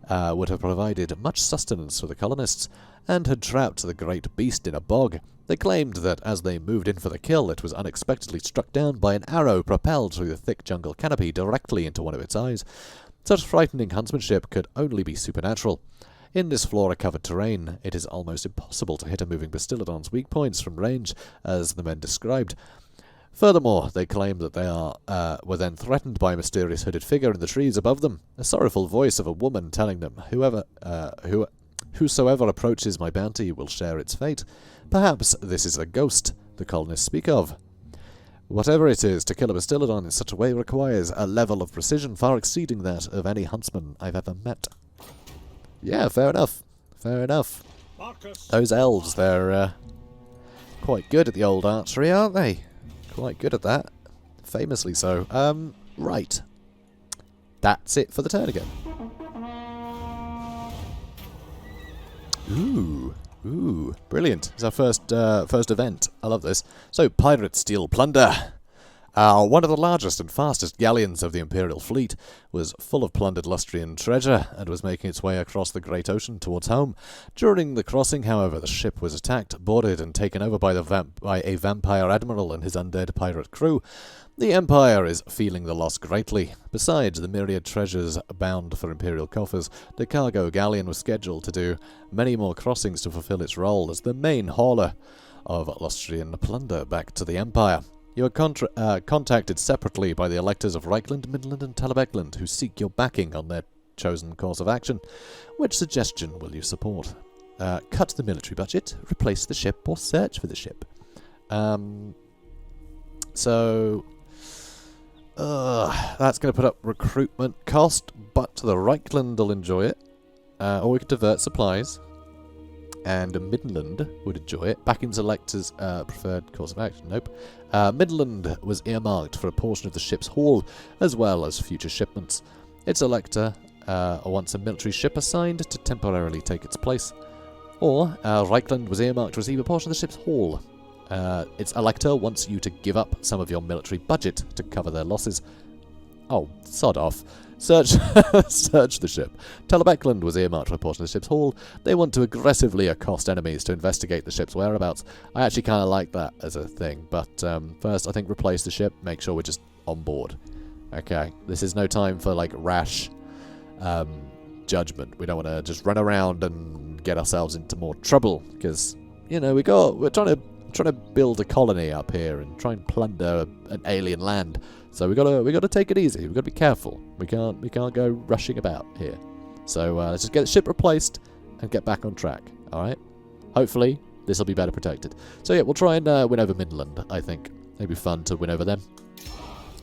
would have provided much sustenance for the colonists, and had trapped the great beast in a bog. They claimed that as they moved in for the kill, it was unexpectedly struck down by an arrow propelled through the thick jungle canopy directly into one of its eyes. Such frightening huntsmanship could only be supernatural. In this flora-covered terrain, it is almost impossible to hit a moving bastillodon's weak points from range, as the men described. Furthermore, they claim that they were then threatened by a mysterious hooded figure in the trees above them, a sorrowful voice of a woman telling them, whosoever approaches my bounty will share its fate. Perhaps this is the ghost the colonists speak of. Whatever it is, to kill a bastillodon in such a way requires a level of precision far exceeding that of any huntsman I've ever met. Yeah, fair enough. Fair enough. Those elves, they're quite good at the old archery, aren't they? Quite good at that. Famously so. Right. That's it for the turn again. Ooh, brilliant. It's our first event. I love this. So, pirates steal plunder. One of the largest and fastest galleons of the Imperial fleet was full of plundered Lustrian treasure and was making its way across the great ocean towards home. During the crossing, however, the ship was attacked, boarded, and taken over by a vampire admiral and his undead pirate crew. The Empire is feeling the loss greatly. Besides the myriad treasures bound for Imperial coffers, the cargo galleon was scheduled to do many more crossings to fulfill its role as the main hauler of Lustrian plunder back to the Empire. You are contacted separately by the electors of Reichland, Midland, and Talabecland, who seek your backing on their chosen course of action. Which suggestion will you support? Cut the military budget, replace the ship, or search for the ship? That's going to put up recruitment cost, but the Reichland will enjoy it. Or we could divert supplies. And Midland would enjoy it. Back in Selector's preferred course of action. Nope. Midland was earmarked for a portion of the ship's haul, as well as future shipments. Its elector wants a military ship assigned to temporarily take its place. Or Reichland was earmarked to receive a portion of the ship's haul. Its elector wants you to give up some of your military budget to cover their losses. Oh, sod off. Search the ship. Talabecland was earmarked for a portion of the ship's haul. They want to aggressively accost enemies to investigate the ship's whereabouts. I actually kind of like that as a thing, but first I think replace the ship, make sure we're just on board. Okay, this is no time for like rash judgment. We don't want to just run around and get ourselves into more trouble, because, you know, we're trying to build a colony up here and try and plunder an alien land. So we gotta take it easy. We gotta be careful. We can't go rushing about here. So let's just get the ship replaced and get back on track. All right. Hopefully this will be better protected. So yeah, we'll try and win over Midland. I think it'd be fun to win over them.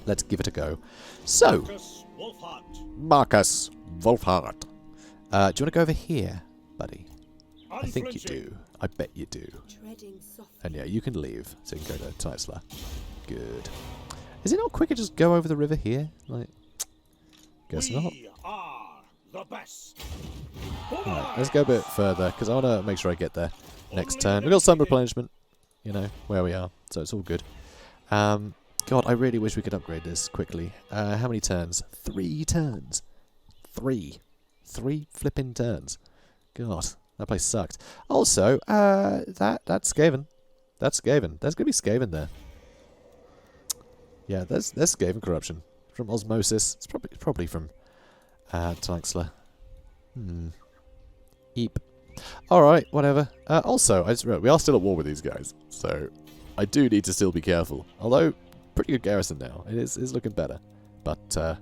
Let's give it a go. So, Markus Wulfhart. Do you want to go over here, buddy? I think you do. I bet you do. And yeah, you can leave, so you can go to Tysla. Good. Is it not quicker to just go over the river here? Like, guess not. Are the best. Right, let's go a bit further, because I want to make sure I get there next turn. We've got some replenishment, you know, where we are, so it's all good. God, I really wish we could upgrade this quickly. How many turns? 3 turns. 3 flipping turns. God, that place sucked. Also, that's Skaven. That's Skaven. There's going to be Skaven there. Yeah, there's Skaven corruption. From osmosis. It's probably from Tysla. Eep. Alright, whatever. Also, I just remember, we are still at war with these guys, so I do need to still be careful. Although, pretty good garrison now. It is looking better. But,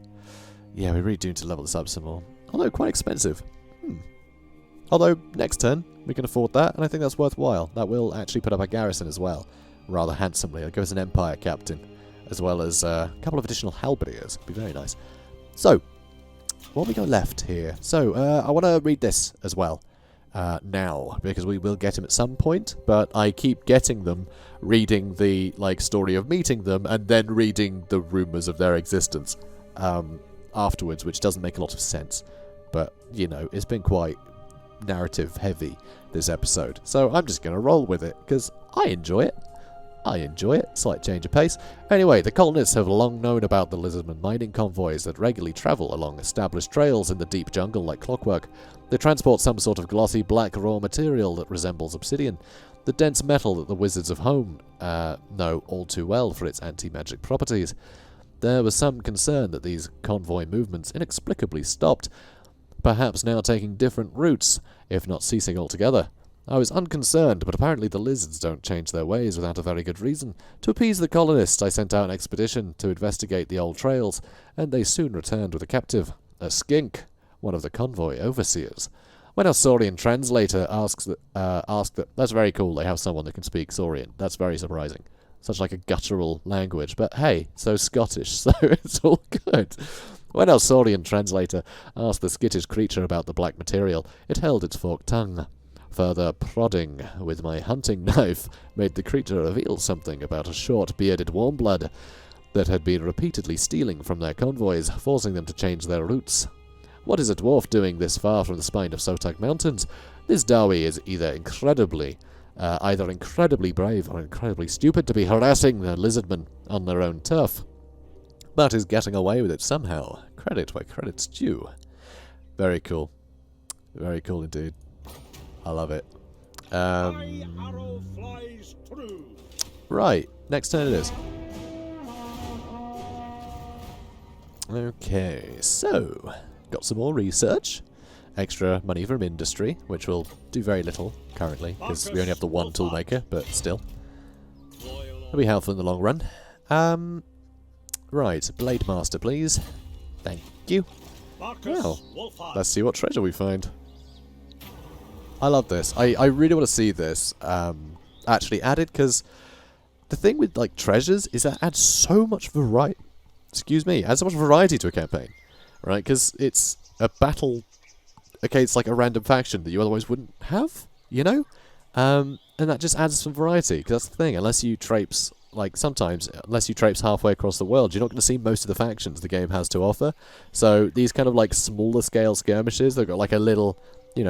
yeah, we really do need to level this up some more. Although, quite expensive. Although, next turn, we can afford that, and I think that's worthwhile. That will actually put up our garrison as well, rather handsomely. I'll go as an Empire captain, as well as a couple of additional halberdiers. It'd be very nice. So, what have we got left here? So, I want to read this as well. now, because we will get him at some point, but I keep getting them reading the story of meeting them and then reading the rumours of their existence afterwards, which doesn't make a lot of sense. But, you know, it's been quite narrative heavy this episode, so I'm just going to roll with it, because I enjoy it. Slight change of pace. Anyway, the colonists have long known about the Lizardmen mining convoys that regularly travel along established trails in the deep jungle like clockwork. They transport some sort of glossy black raw material that resembles obsidian, the dense metal that the wizards of home know all too well for its anti-magic properties. There was some concern that these convoy movements inexplicably stopped, perhaps now taking different routes, if not ceasing altogether. I was unconcerned, but apparently the lizards don't change their ways without a very good reason. To appease the colonists, I sent out an expedition to investigate the old trails, and they soon returned with a captive, a skink, one of the convoy overseers. When our Saurian translator asked that, that's very cool, they have someone that can speak Saurian. That's very surprising. Such like a guttural language, but hey, so Scottish, so it's all good. When our Saurian translator asked the skittish creature about the black material, it held its forked tongue. Further prodding with my hunting knife made the creature reveal something about a short, bearded warmblood that had been repeatedly stealing from their convoys, forcing them to change their routes. What is a dwarf doing this far from the spine of Chotek Mountains? This Dawi is either incredibly brave or incredibly stupid to be harassing the lizardmen on their own turf, but is getting away with it somehow. Credit where credit's due. Very cool. Very cool indeed. I love it. Right, next turn it is. Okay, so got some more research. Extra money from industry, which will do very little currently, because we only have the one toolmaker, but still. It'll be helpful in the long run. Right, Blade Master, please. Thank you. Well, let's see what treasure we find. I love this. I really want to see this actually added, because the thing with treasures is that it adds so much variety. Excuse me, adds so much variety to a campaign, right? Because it's a battle against a random faction that you otherwise wouldn't have, you know, and that just adds some variety. Because that's the thing. Unless you traipse unless you traipse halfway across the world, you're not going to see most of the factions the game has to offer. So these kind of smaller scale skirmishes, they've got a little,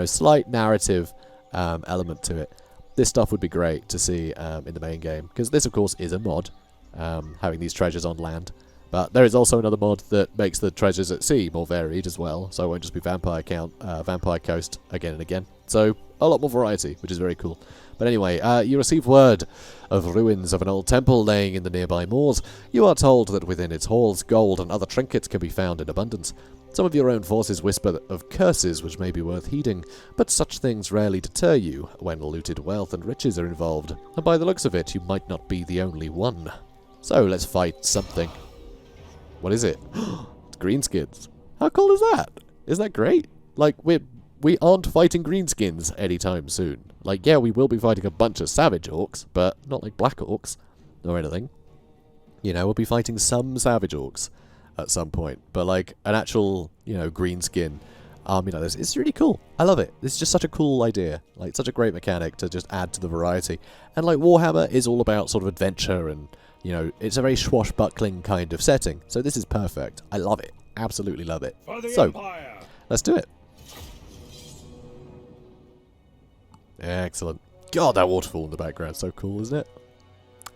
slight narrative element to it. This stuff would be great to see in the main game, because this, of course, is a mod, having these treasures on land. But there is also another mod that makes the treasures at sea more varied as well, so it won't just be Vampire Coast again and again. So a lot more variety, which is very cool. But anyway, you receive word of ruins of an old temple laying in the nearby moors. You are told that within its halls, gold and other trinkets can be found in abundance. Some of your own forces whisper of curses which may be worth heeding, but such things rarely deter you when looted wealth and riches are involved, and by the looks of it, you might not be the only one. So let's fight something. What is it? Greenskins. How cool is that? Isn't that great? We aren't fighting greenskins anytime soon. Yeah, we will be fighting a bunch of savage orcs, but not black orcs or anything. We'll be fighting some savage orcs at some point, but an actual, greenskin army like this, it's really cool. I love it. It's just such a cool idea. Such a great mechanic to just add to the variety. And Warhammer is all about sort of adventure and, it's a very swashbuckling kind of setting. So this is perfect. I love it. Absolutely love it. So, let's do it. Excellent. God, that waterfall in the background, so cool, isn't it?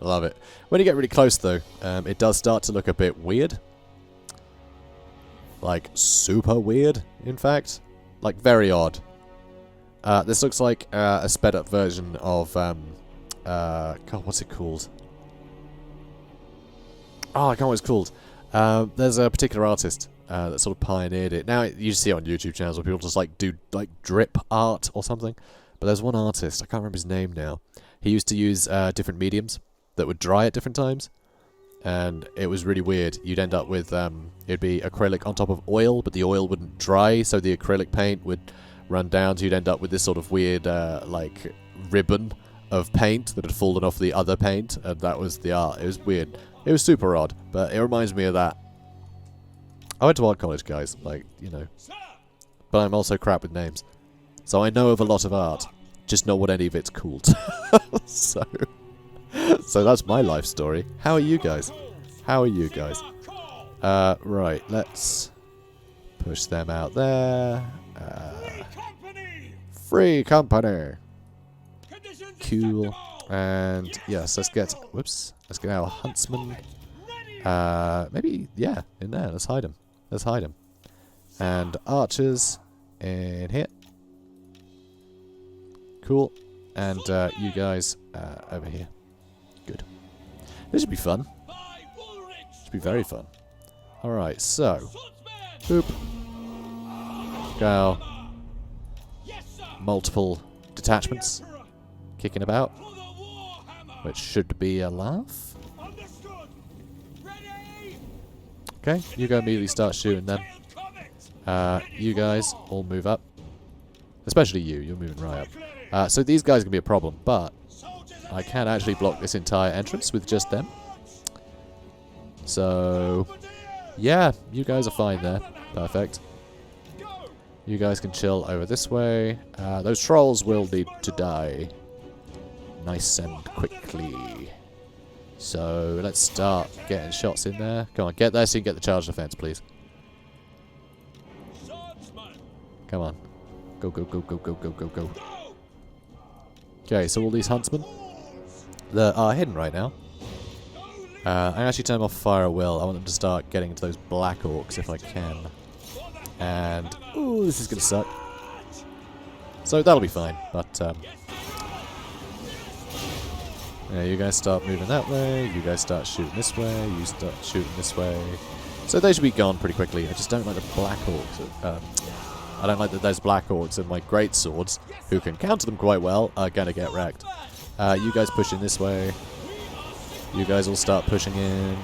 I love it. When you get really close, though, it does start to look a bit weird. Super weird, in fact. Very odd. This looks like a sped-up version of, God, what's it called? Oh, I can't remember what it's called. There's a particular artist that sort of pioneered it. Now, you see it on YouTube channels where people just, do, drip art or something. But there's one artist, I can't remember his name now. He used to use different mediums that would dry at different times. And it was really weird. You'd end up with, it'd be acrylic on top of oil, but the oil wouldn't dry, so the acrylic paint would run down, so you'd end up with this sort of weird, ribbon of paint that had fallen off the other paint, and that was the art. It was weird. It was super odd, but it reminds me of that. I went to art college, guys, but I'm also crap with names. So I know of a lot of art, just not what any of it's called. So that's my life story. How are you guys? How are you guys? Right, let's push them out there. Free company! Cool. And yes, let's get our huntsman. Maybe, yeah, in there. Let's hide him. Let's hide him. And archers in here. Cool. And you guys over here. Good. This should be fun. Should be very fun. Alright, so. Boop. Go. Multiple detachments kicking about. Which should be a laugh. Okay, you go immediately start shooting them. You guys all move up. Especially you, you're moving right up. So these guys are going to be a problem, but I can actually block this entire entrance with just them. So, yeah, you guys are fine there. Perfect. You guys can chill over this way. Those trolls will need to die. Nice and quickly. So, let's start getting shots in there. Come on, get there so you can get the charge defense, please. Come on. Go, go, go, go, go, go, go, go. Okay, so all these huntsmen that are hidden right now. I actually turn them off fire at will. I want them to start getting into those black orcs if I can. And, ooh, this is going to suck. So that'll be fine, but, yeah, you guys start moving that way, you guys start shooting this way, you start shooting this way. So they should be gone pretty quickly. I just don't like the black orcs. I don't like that those black orcs and my great swords, who can counter them quite well, are going to get wrecked. You guys push in this way. You guys all start pushing in.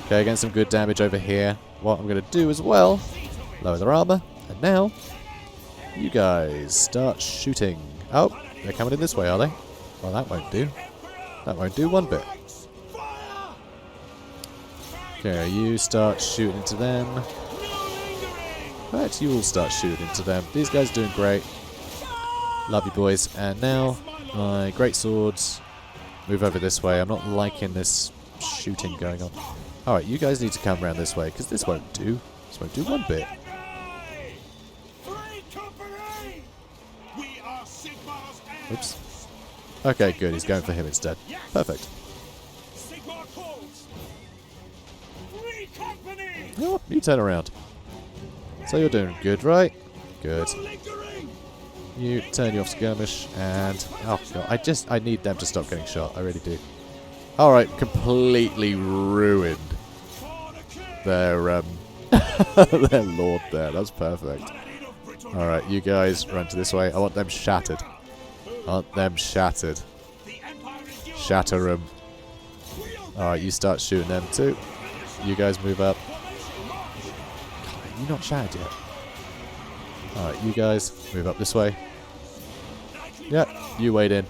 Okay, getting some good damage over here. What I'm going to do as well, lower their armor. And now, you guys start shooting. Oh, they're coming in this way, are they? Well, that won't do. That won't do one bit. Okay, you start shooting into them. Right, you all start shooting into them. These guys are doing great. Love you, boys. And now, my great swords move over this way. I'm not liking this shooting going on. Alright, you guys need to come around this way, because this won't do. This won't do one bit. Oops. Okay, good. He's going for him instead. Perfect. Oh, you turn around. So you're doing good, right? Good. You turn you off skirmish, and oh god, I need them to stop getting shot. I really do. All right, completely ruined their their lord there. That's perfect. All right, you guys run to this way. I want them shattered. I want them shattered. Shatter them. All right, you start shooting them too. You guys move up. God, you not shattered yet. Alright, you guys move up this way. Yeah, you wait in.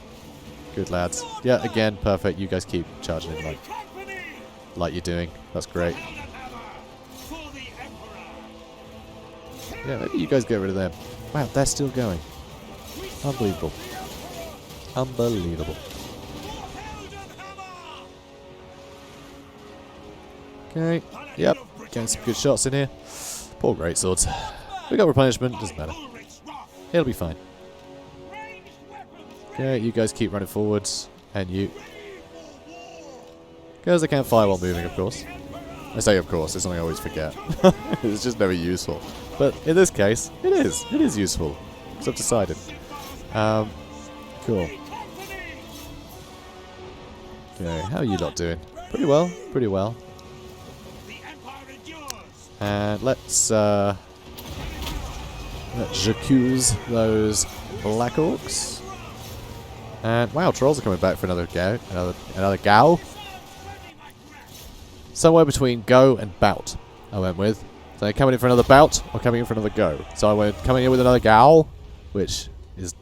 Good lads. Yeah, again, perfect. You guys keep charging in like you're doing. That's great. Yeah, maybe you guys get rid of them. Wow, they're still going. Unbelievable. Unbelievable. Okay, yep. Getting some good shots in here. Poor greatswords. We got replenishment, doesn't matter. It'll be fine. Okay, you guys keep running forwards. And you. Because they can't fire while moving, of course. I say of course, it's something I always forget. It's just never useful. But in this case, it is. It is useful. So I've decided. Cool. Okay, how are you lot doing? Pretty well, pretty well. And let's j'accuse those black orcs. And wow, trolls are coming back for another go. Another go. Somewhere between go and bout, I went with. So they're coming in for another bout or coming in for another go. So I went coming in with another go, which is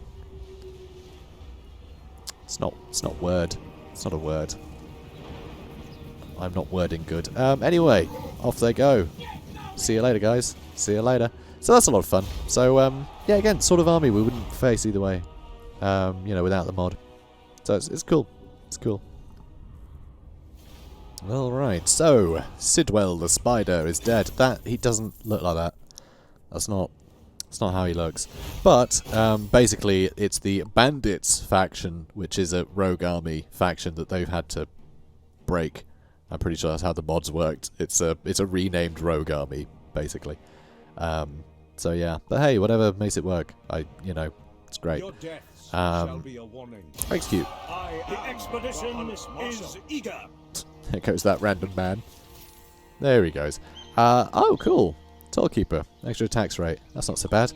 it's not word. It's not a word. I'm not wording good. Anyway, off they go. See you later, guys. See you later. So that's a lot of fun. So, yeah, again, sort of army we wouldn't face either way, you know, without the mod. So it's cool. It's cool. Alright, so, Sidwell the Spider is dead. He doesn't look like that. That's not how he looks. But, basically, it's the Bandits faction, which is a rogue army faction that they've had to break. I'm pretty sure that's how the mods worked. It's a renamed rogue army, basically. So yeah, but hey, whatever makes it work. You know, it's great. Your deaths shall be a warning. Thanks, cute. The expedition is eager. There goes that random man. There he goes. Oh, cool. Tollkeeper. Extra tax rate. That's not so bad.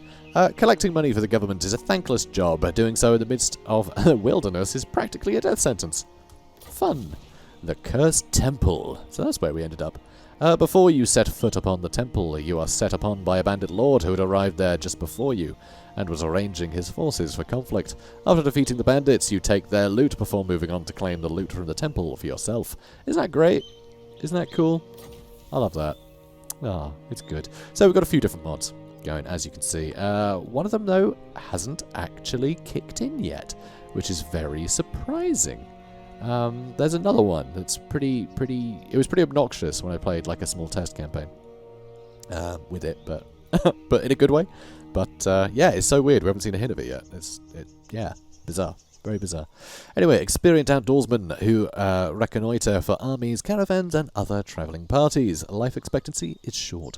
Collecting money for the government is a thankless job. Doing so in the midst of the wilderness is practically a death sentence. Fun. The Cursed Temple. So that's where we ended up. Before you set foot upon the temple, you are set upon by a bandit lord who had arrived there just before you, and was arranging his forces for conflict. After defeating the bandits, you take their loot before moving on to claim the loot from the temple for yourself. Isn't that great? Isn't that cool? I love that. Ah, it's good. So we've got a few different mods going, as you can see. One of them, though, hasn't actually kicked in yet, which is very surprising. There's another one that's pretty, it was pretty obnoxious when I played like a small test campaign, with it, but, but in a good way. But, yeah, it's so weird. We haven't seen a hint of it yet. Yeah, bizarre. Very bizarre. Anyway, experienced outdoorsmen who, reconnoiter for armies, caravans, and other travelling parties. Life expectancy is short.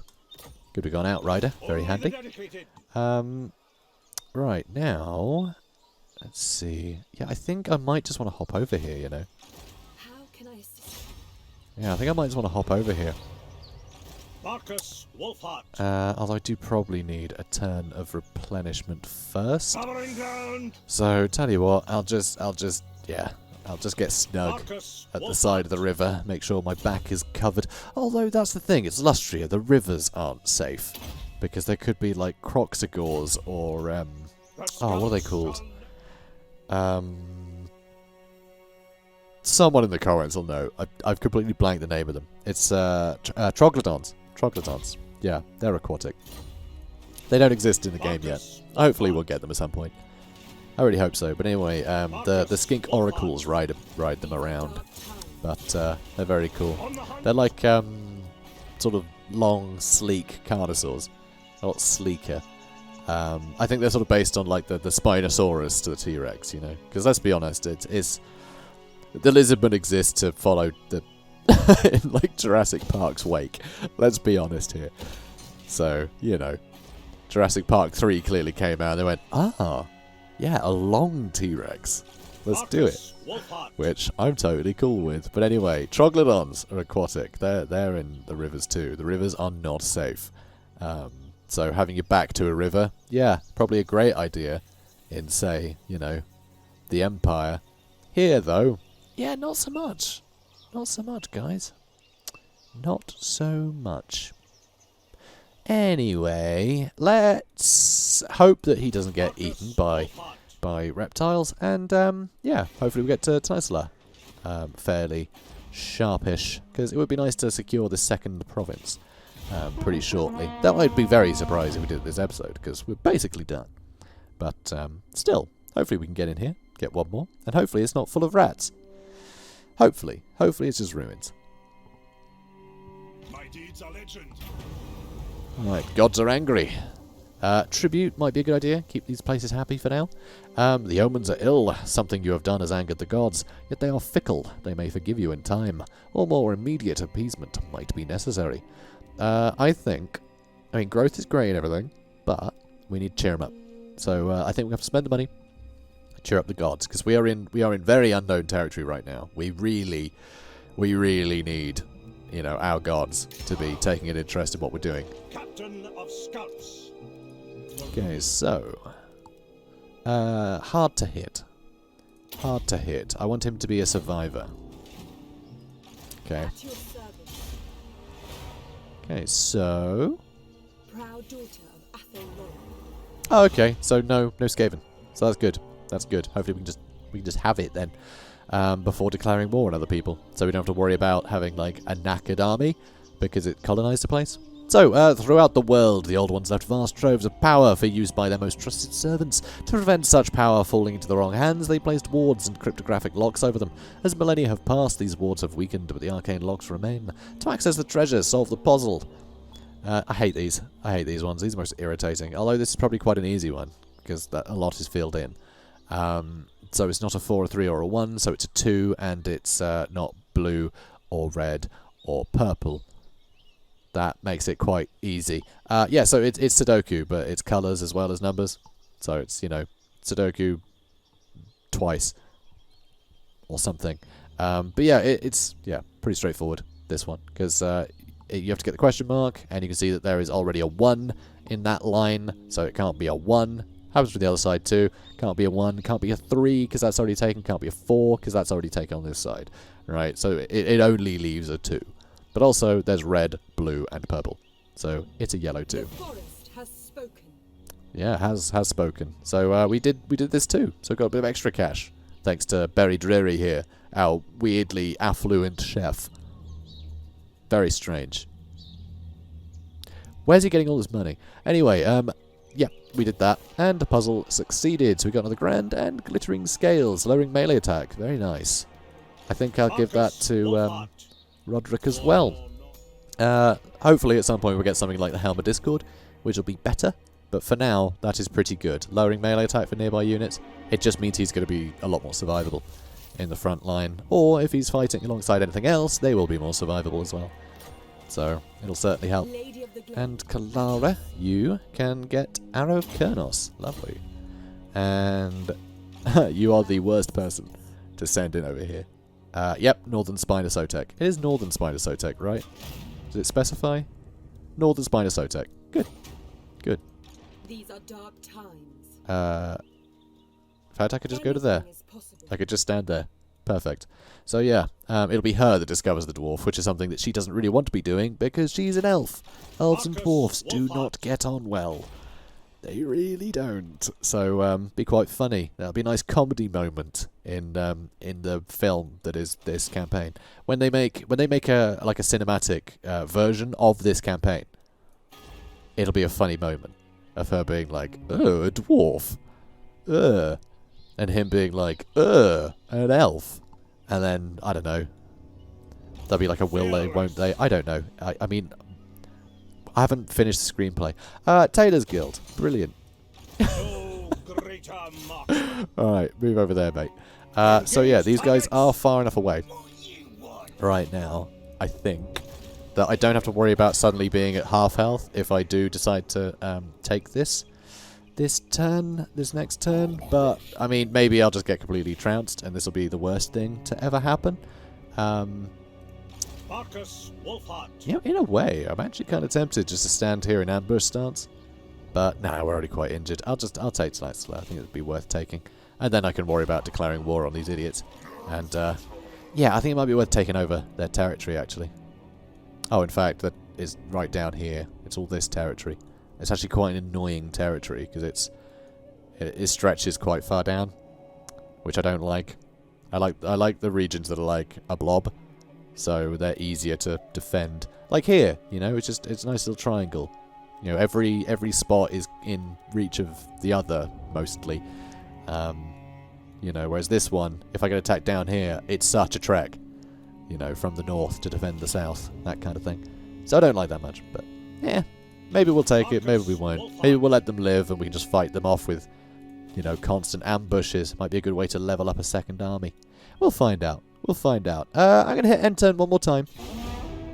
Good to be gone outrider. Very handy. Right, now... Let's see. Yeah, I think I might just want to hop over here, you know. How can I assist? Yeah, I think I might just want to hop over here. Markus Wulfhart. Although I do probably need a turn of replenishment first. Covering ground. So, tell you what, I'll just get snug at the side of the river, make sure my back is covered. Although, that's the thing, it's Lustria, the rivers aren't safe. Because there could be, like, Croxagores or, oh, what are they called? Someone in the comments will know. I've completely blanked the name of them. It's Troglodons. Troglodons. Yeah, they're aquatic. They don't exist in the game yet. Hopefully we'll get them at some point. I really hope so. But anyway, the skink oracles ride them around. But they're very cool. They're like sort of long, sleek carnosaurs. A lot sleeker. I think they're sort of based on like the Spinosaurus to the T-Rex, you know. Because let's be honest, it's the Lizardmen exist to follow the in like Jurassic Park's wake. Let's be honest here. So you know, Jurassic Park 3 clearly came out. And they went, yeah, a long T-Rex. Let's do it. Which I'm totally cool with. But anyway, Troglodons are aquatic. They're in the rivers too. The rivers are not safe. So having your back to a river, yeah, probably a great idea in, say, you know, the Empire. Here, though, yeah, not so much. Not so much, guys. Not so much. Anyway, let's hope that he doesn't get eaten by reptiles, and, yeah, hopefully we get to Tnisla fairly sharpish, because it would be nice to secure the second province. Pretty shortly. That might be very surprising if we did this episode, because we're basically done. But still, hopefully we can get in here, get one more, and hopefully it's not full of rats. Hopefully. Hopefully it's just ruins. My deeds are legend. Alright, gods are angry. Tribute might be a good idea. Keep these places happy for now. The omens are ill. Something you have done has angered the gods, yet they are fickle. They may forgive you in time, or more immediate appeasement might be necessary. I mean, growth is great and everything, but we need to cheer them up. So I think we have to spend the money, cheer up the gods, because we are in very unknown territory right now. We really need, you know, our gods to be taking an interest in what we're doing. Captain of Scouts. Okay, so hard to hit. Hard to hit. I want him to be a survivor. Okay. Okay, so... Proud daughter of Attrition. Oh, okay. So no Skaven. So that's good. That's good. Hopefully we can just have it then, before declaring war on other people. So we don't have to worry about having like a knackered army because it colonized the place. So, throughout the world, the Old Ones left vast troves of power for use by their most trusted servants. To prevent such power falling into the wrong hands, they placed wards and cryptographic locks over them. As millennia have passed, these wards have weakened, but the arcane locks remain. To access the treasure, solve the puzzle. I hate these. I hate these ones. These are most irritating. Although this is probably quite an easy one, because a lot is filled in. So it's not a 4, a 3, or a 1, so it's a 2, and it's not blue, or red, or purple. That makes it quite easy. Yeah, so it's Sudoku, but it's colours as well as numbers. So it's, you know, Sudoku twice or something. But yeah, it's pretty straightforward, this one, because you have to get the question mark, and you can see that there is already a 1 in that line, so it can't be a 1. Happens with the other side too. Can't be a 1, can't be a 3, because that's already taken, can't be a 4, because that's already taken on this side. Right, so it only leaves a 2. But also, there's red, blue, and purple. So, it's a yellow too. The forest has spoken. Yeah, has spoken. So, we did this too. So, got a bit of extra cash. Thanks to Berry Dreary here, our weirdly affluent chef. Very strange. Where's he getting all this money? Anyway, yeah, we did that. And the puzzle succeeded. So, we got another grand and glittering scales, lowering melee attack. Very nice. I think I'll give that to Roderick as well. Hopefully at some point we'll get something like the Helm of Discord, which will be better, but for now that is pretty good. Lowering melee attack for nearby units, it just means he's going to be a lot more survivable in the front line, or if he's fighting alongside anything else, they will be more survivable as well. So it'll certainly help. And Kalara, you can get Arrow of Kernos. Lovely. And you are the worst person to send in over here. Yep, Northern Spina Chotek. It is Northern Spina Chotek, right? Does it specify? Northern Spina Chotek. Good. Good. These are dark times. In fact, I could just go to there. I could just stand there. Perfect. So yeah, it'll be her that discovers the dwarf, which is something that she doesn't really want to be doing, because she's an elf. Elves and dwarfs do not get on well. They really don't. So be quite funny. That'll be a nice comedy moment in the film that is this campaign. When they make a like a cinematic version of this campaign, it'll be a funny moment of her being like, "Oh, a dwarf," and him being like, an elf," and then I don't know. There'll be like a will they, won't they? I don't know. I mean, I haven't finished the screenplay. Taylor's Guild. Brilliant. Alright, move over there, mate. So yeah, these guys are far enough away right now, I think, that I don't have to worry about suddenly being at half health if I do decide to take this next turn. But, I mean, maybe I'll just get completely trounced and this will be the worst thing to ever happen. Markus Wulfhart. You know, in a way, I'm actually kind of tempted just to stand here in ambush stance. But, nah, we're already quite injured. I'll take tonight's slow. I think it would be worth taking. And then I can worry about declaring war on these idiots. And, yeah, I think it might be worth taking over their territory, actually. Oh, in fact, that is right down here. It's all this territory. It's actually quite an annoying territory, because it stretches quite far down, which I don't like. I like the regions that are like a blob, so they're easier to defend. Like here, you know, it's a nice little triangle. You know, every spot is in reach of the other, mostly. You know, whereas this one, if I get attacked down here, it's such a trek, you know, from the north to defend the south, that kind of thing. So I don't like that much, but, yeah, maybe we'll take it, maybe we won't. Maybe we'll let them live and we can just fight them off with, you know, constant ambushes. Might be a good way to level up a second army. We'll find out. We'll find out. I'm going to hit end turn one more time,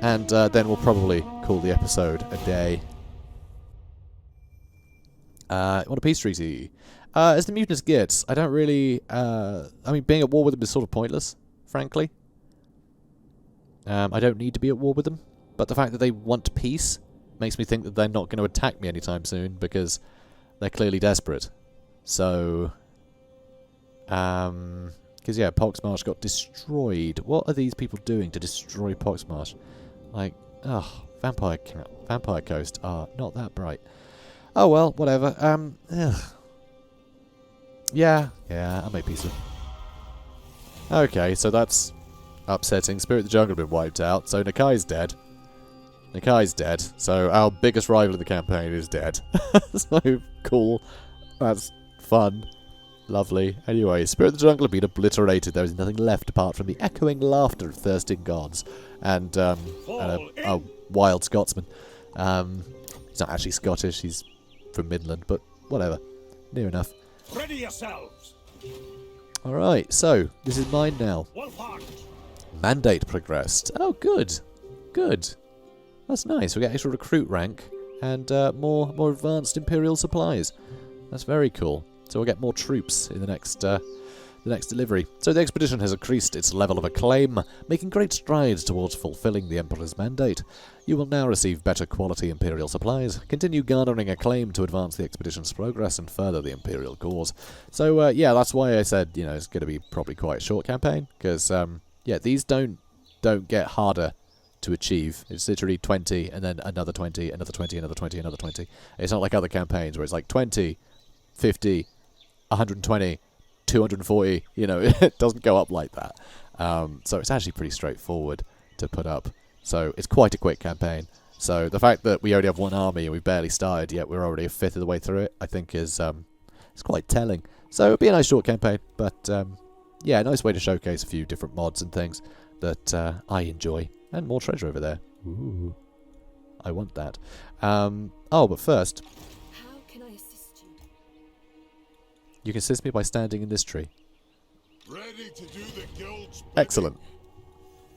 and then we'll probably call the episode a day. What a peace treaty. As the mutinous gets, I don't really... I mean, being at war with them is sort of pointless, frankly. I don't need to be at war with them, but the fact that they want peace makes me think that they're not going to attack me anytime soon, because they're clearly desperate. So... because, yeah, Poxmarsh got destroyed. What are these people doing to destroy Poxmarsh? Like, ugh, Vampire Coast are not that bright. Oh, well, whatever. Ugh. Yeah, I'll make peace with them. Okay, so that's upsetting. Spirit of the Jungle have been wiped out, so Nakai's dead. Nakai's dead, so our biggest rival in the campaign is dead. So, cool. That's fun. Lovely. Anyway, Spirit of the Jungle have been obliterated. There is nothing left apart from the echoing laughter of thirsting gods and a wild Scotsman. He's not actually Scottish, he's from Midland, but whatever. Near enough. Ready yourselves! Alright, so, this is mine now. Wulfhart! Mandate progressed. Oh, good. Good. That's nice. We get extra recruit rank and more advanced Imperial supplies. That's very cool. So we'll get more troops in the next delivery. So the expedition has increased its level of acclaim, making great strides towards fulfilling the Emperor's mandate. You will now receive better quality Imperial supplies, continue garnering acclaim to advance the expedition's progress and further the Imperial cause. So yeah, that's why I said, you know, it's going to be probably quite a short campaign, because yeah, these don't get harder to achieve. It's literally 20 and then another 20, another 20, another 20, another 20. It's not like other campaigns where it's like 20, 50, 120, 240, you know, it doesn't go up like that. So it's actually pretty straightforward to put up. So it's quite a quick campaign. So the fact that we only have one army and we've barely started yet, we're already a fifth of the way through it, I think is it's quite telling. So it'll be a nice short campaign, but yeah, a nice way to showcase a few different mods and things that I enjoy. And more treasure over there. Ooh, I want that. Oh, but first, How can I assist you? you can assist me by standing in this tree. Ready to do the guild's bidding. Excellent.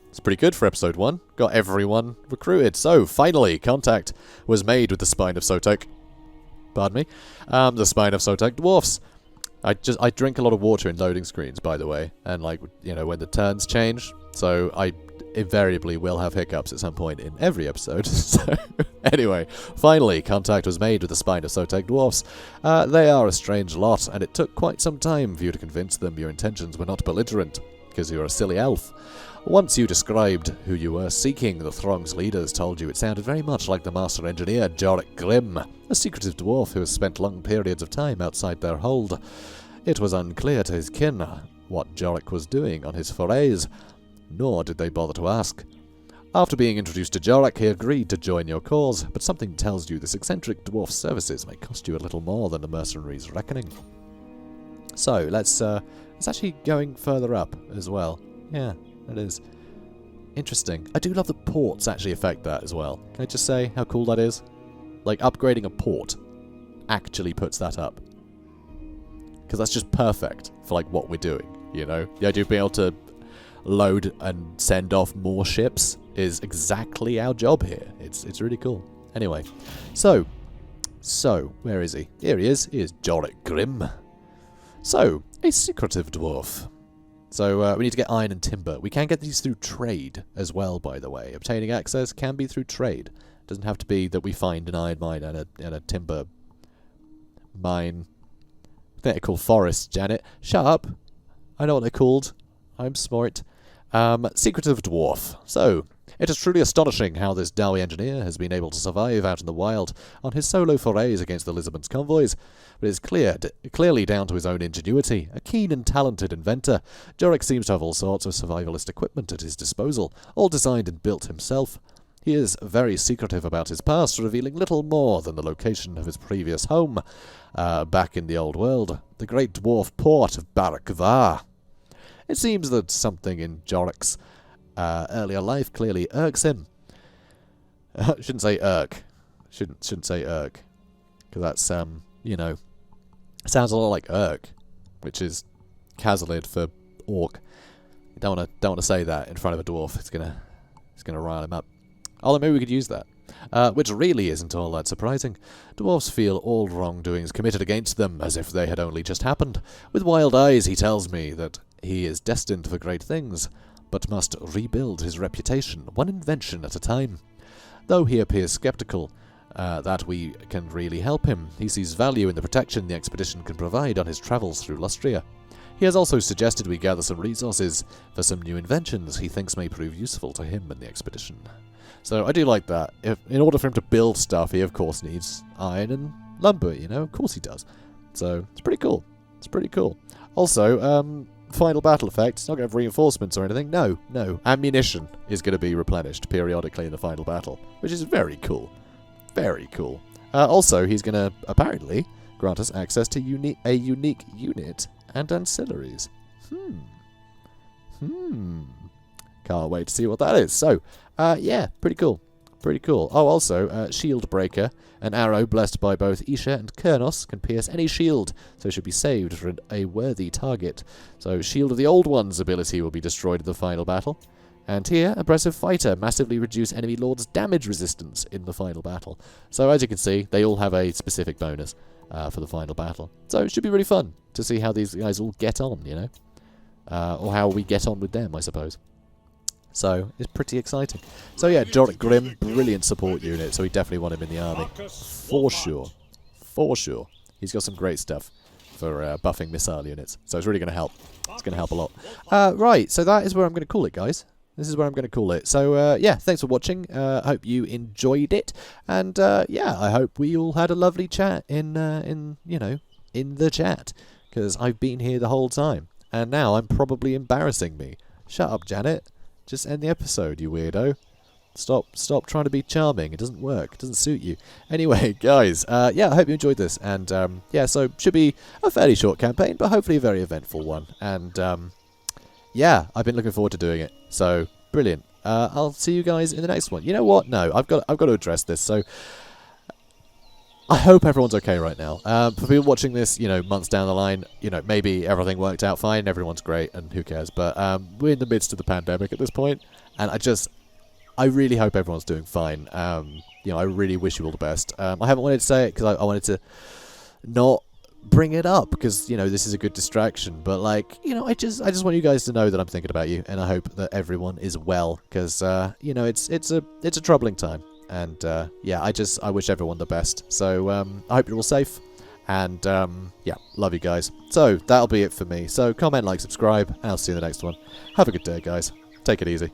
It's pretty good for episode 1. Got everyone recruited. So, finally, contact was made with the Spine of Chotek. Pardon me. The Spine of Chotek dwarfs. I drink a lot of water in loading screens, by the way. And, like, you know, when the turns change. So, I invariably will have hiccups at some point in every episode. So, anyway, finally, contact was made with the Spine of Chotek dwarfs. They are a strange lot, and it took quite some time for you to convince them your intentions were not belligerent, because you're a silly elf. Once you described who you were seeking, the throng's leaders told you it sounded very much like the master engineer, Jorek Grimm, a secretive dwarf who has spent long periods of time outside their hold. It was unclear to his kin what Jorek was doing on his forays, nor did they bother to ask. After being introduced to Jorek, he agreed to join your cause, but something tells you this eccentric dwarf's services may cost you a little more than the mercenaries' reckoning. So, let's actually going further up as well. Yeah, it is. Interesting. I do love that ports actually affect that as well. Can I just say how cool that is? Like, upgrading a port actually puts that up. Because that's just perfect for, like, what we're doing, you know? The idea of being able to load and send off more ships is exactly our job here. It's really cool. Anyway, so, where is he? Here he is. Here's Jorek Grimm. So, a secretive dwarf. So, we need to get iron and timber. We can get these through trade as well, by the way. Obtaining access can be through trade. It doesn't have to be that we find an iron mine and a timber mine. I think they're called forests, Janet. Shut up. I know what they're called. I'm smart. Secretive dwarf. So, it is truly astonishing how this Dowie engineer has been able to survive out in the wild on his solo forays against the Lizardmen's convoys, but it is clearly down to his own ingenuity. A keen and talented inventor, Jorek seems to have all sorts of survivalist equipment at his disposal, all designed and built himself. He is very secretive about his past, revealing little more than the location of his previous home, back in the old world, the great dwarf port of Barakvar. It seems that something in Jorek's earlier life clearly irks him. Shouldn't say irk. Shouldn't say irk. Because that's, you know, sounds a lot like irk, which is Khazalid for orc. You don't want to say that in front of a dwarf. It's gonna rile him up. Although maybe we could use that. Which really isn't all that surprising. Dwarfs feel all wrongdoings committed against them as if they had only just happened. With wild eyes he tells me that he is destined for great things, but must rebuild his reputation, one invention at a time. Though he appears skeptical that we can really help him, he sees value in the protection the expedition can provide on his travels through Lustria. He has also suggested we gather some resources for some new inventions he thinks may prove useful to him and the expedition. So I do like that. In order for him to build stuff, he of course needs iron and lumber, you know? Of course he does. So it's pretty cool. It's pretty cool. Also, final battle effect. It's not going to have reinforcements or anything. No, no. Ammunition is going to be replenished periodically in the final battle, which is very cool. Very cool. Also, he's going to, apparently, grant us access to a unique unit and ancillaries. Can't wait to see what that is. So, yeah, pretty cool. Pretty cool. Oh, also, Shield Breaker. An arrow blessed by both Isha and Kernos can pierce any shield, so should be saved for a worthy target. So, Shield of the Old One's ability will be destroyed in the final battle. And here, Oppressive Fighter, massively reduce enemy lord's damage resistance in the final battle. So, as you can see, they all have a specific bonus for the final battle. So, it should be really fun to see how these guys all get on, you know? Or how we get on with them, I suppose. So, it's pretty exciting. So yeah, Jorek Grimm, brilliant support unit, so we definitely want him in the army. For sure. For sure. He's got some great stuff for buffing missile units, so it's really going to help. It's going to help a lot. Right, so that is where I'm going to call it, guys. This is where I'm going to call it. So, yeah, thanks for watching. Hope you enjoyed it. And, yeah, I hope we all had a lovely chat in the chat. Because I've been here the whole time. And now I'm probably embarrassing me. Shut up, Janet. Just end the episode, you weirdo. Stop trying to be charming. It doesn't work. It doesn't suit you. Anyway, guys, yeah, I hope you enjoyed this. And, yeah, so should be a fairly short campaign, but hopefully a very eventful one. And, yeah, I've been looking forward to doing it. So, brilliant. I'll see you guys in the next one. You know what? No, I've got to address this. So, I hope everyone's okay right now. For people watching this, months down the line, maybe everything worked out fine, everyone's great, and who cares? But we're in the midst of the pandemic at this point, and I really hope everyone's doing fine. I really wish you all the best. I haven't wanted to say it because I wanted to not bring it up because this is a good distraction. But I just want you guys to know that I'm thinking about you, and I hope that everyone is well because it's a troubling time. And, yeah, I wish everyone the best. So, I hope you're all safe. And, yeah, love you guys. So, that'll be it for me. So, comment, like, subscribe, and I'll see you in the next one. Have a good day, guys. Take it easy.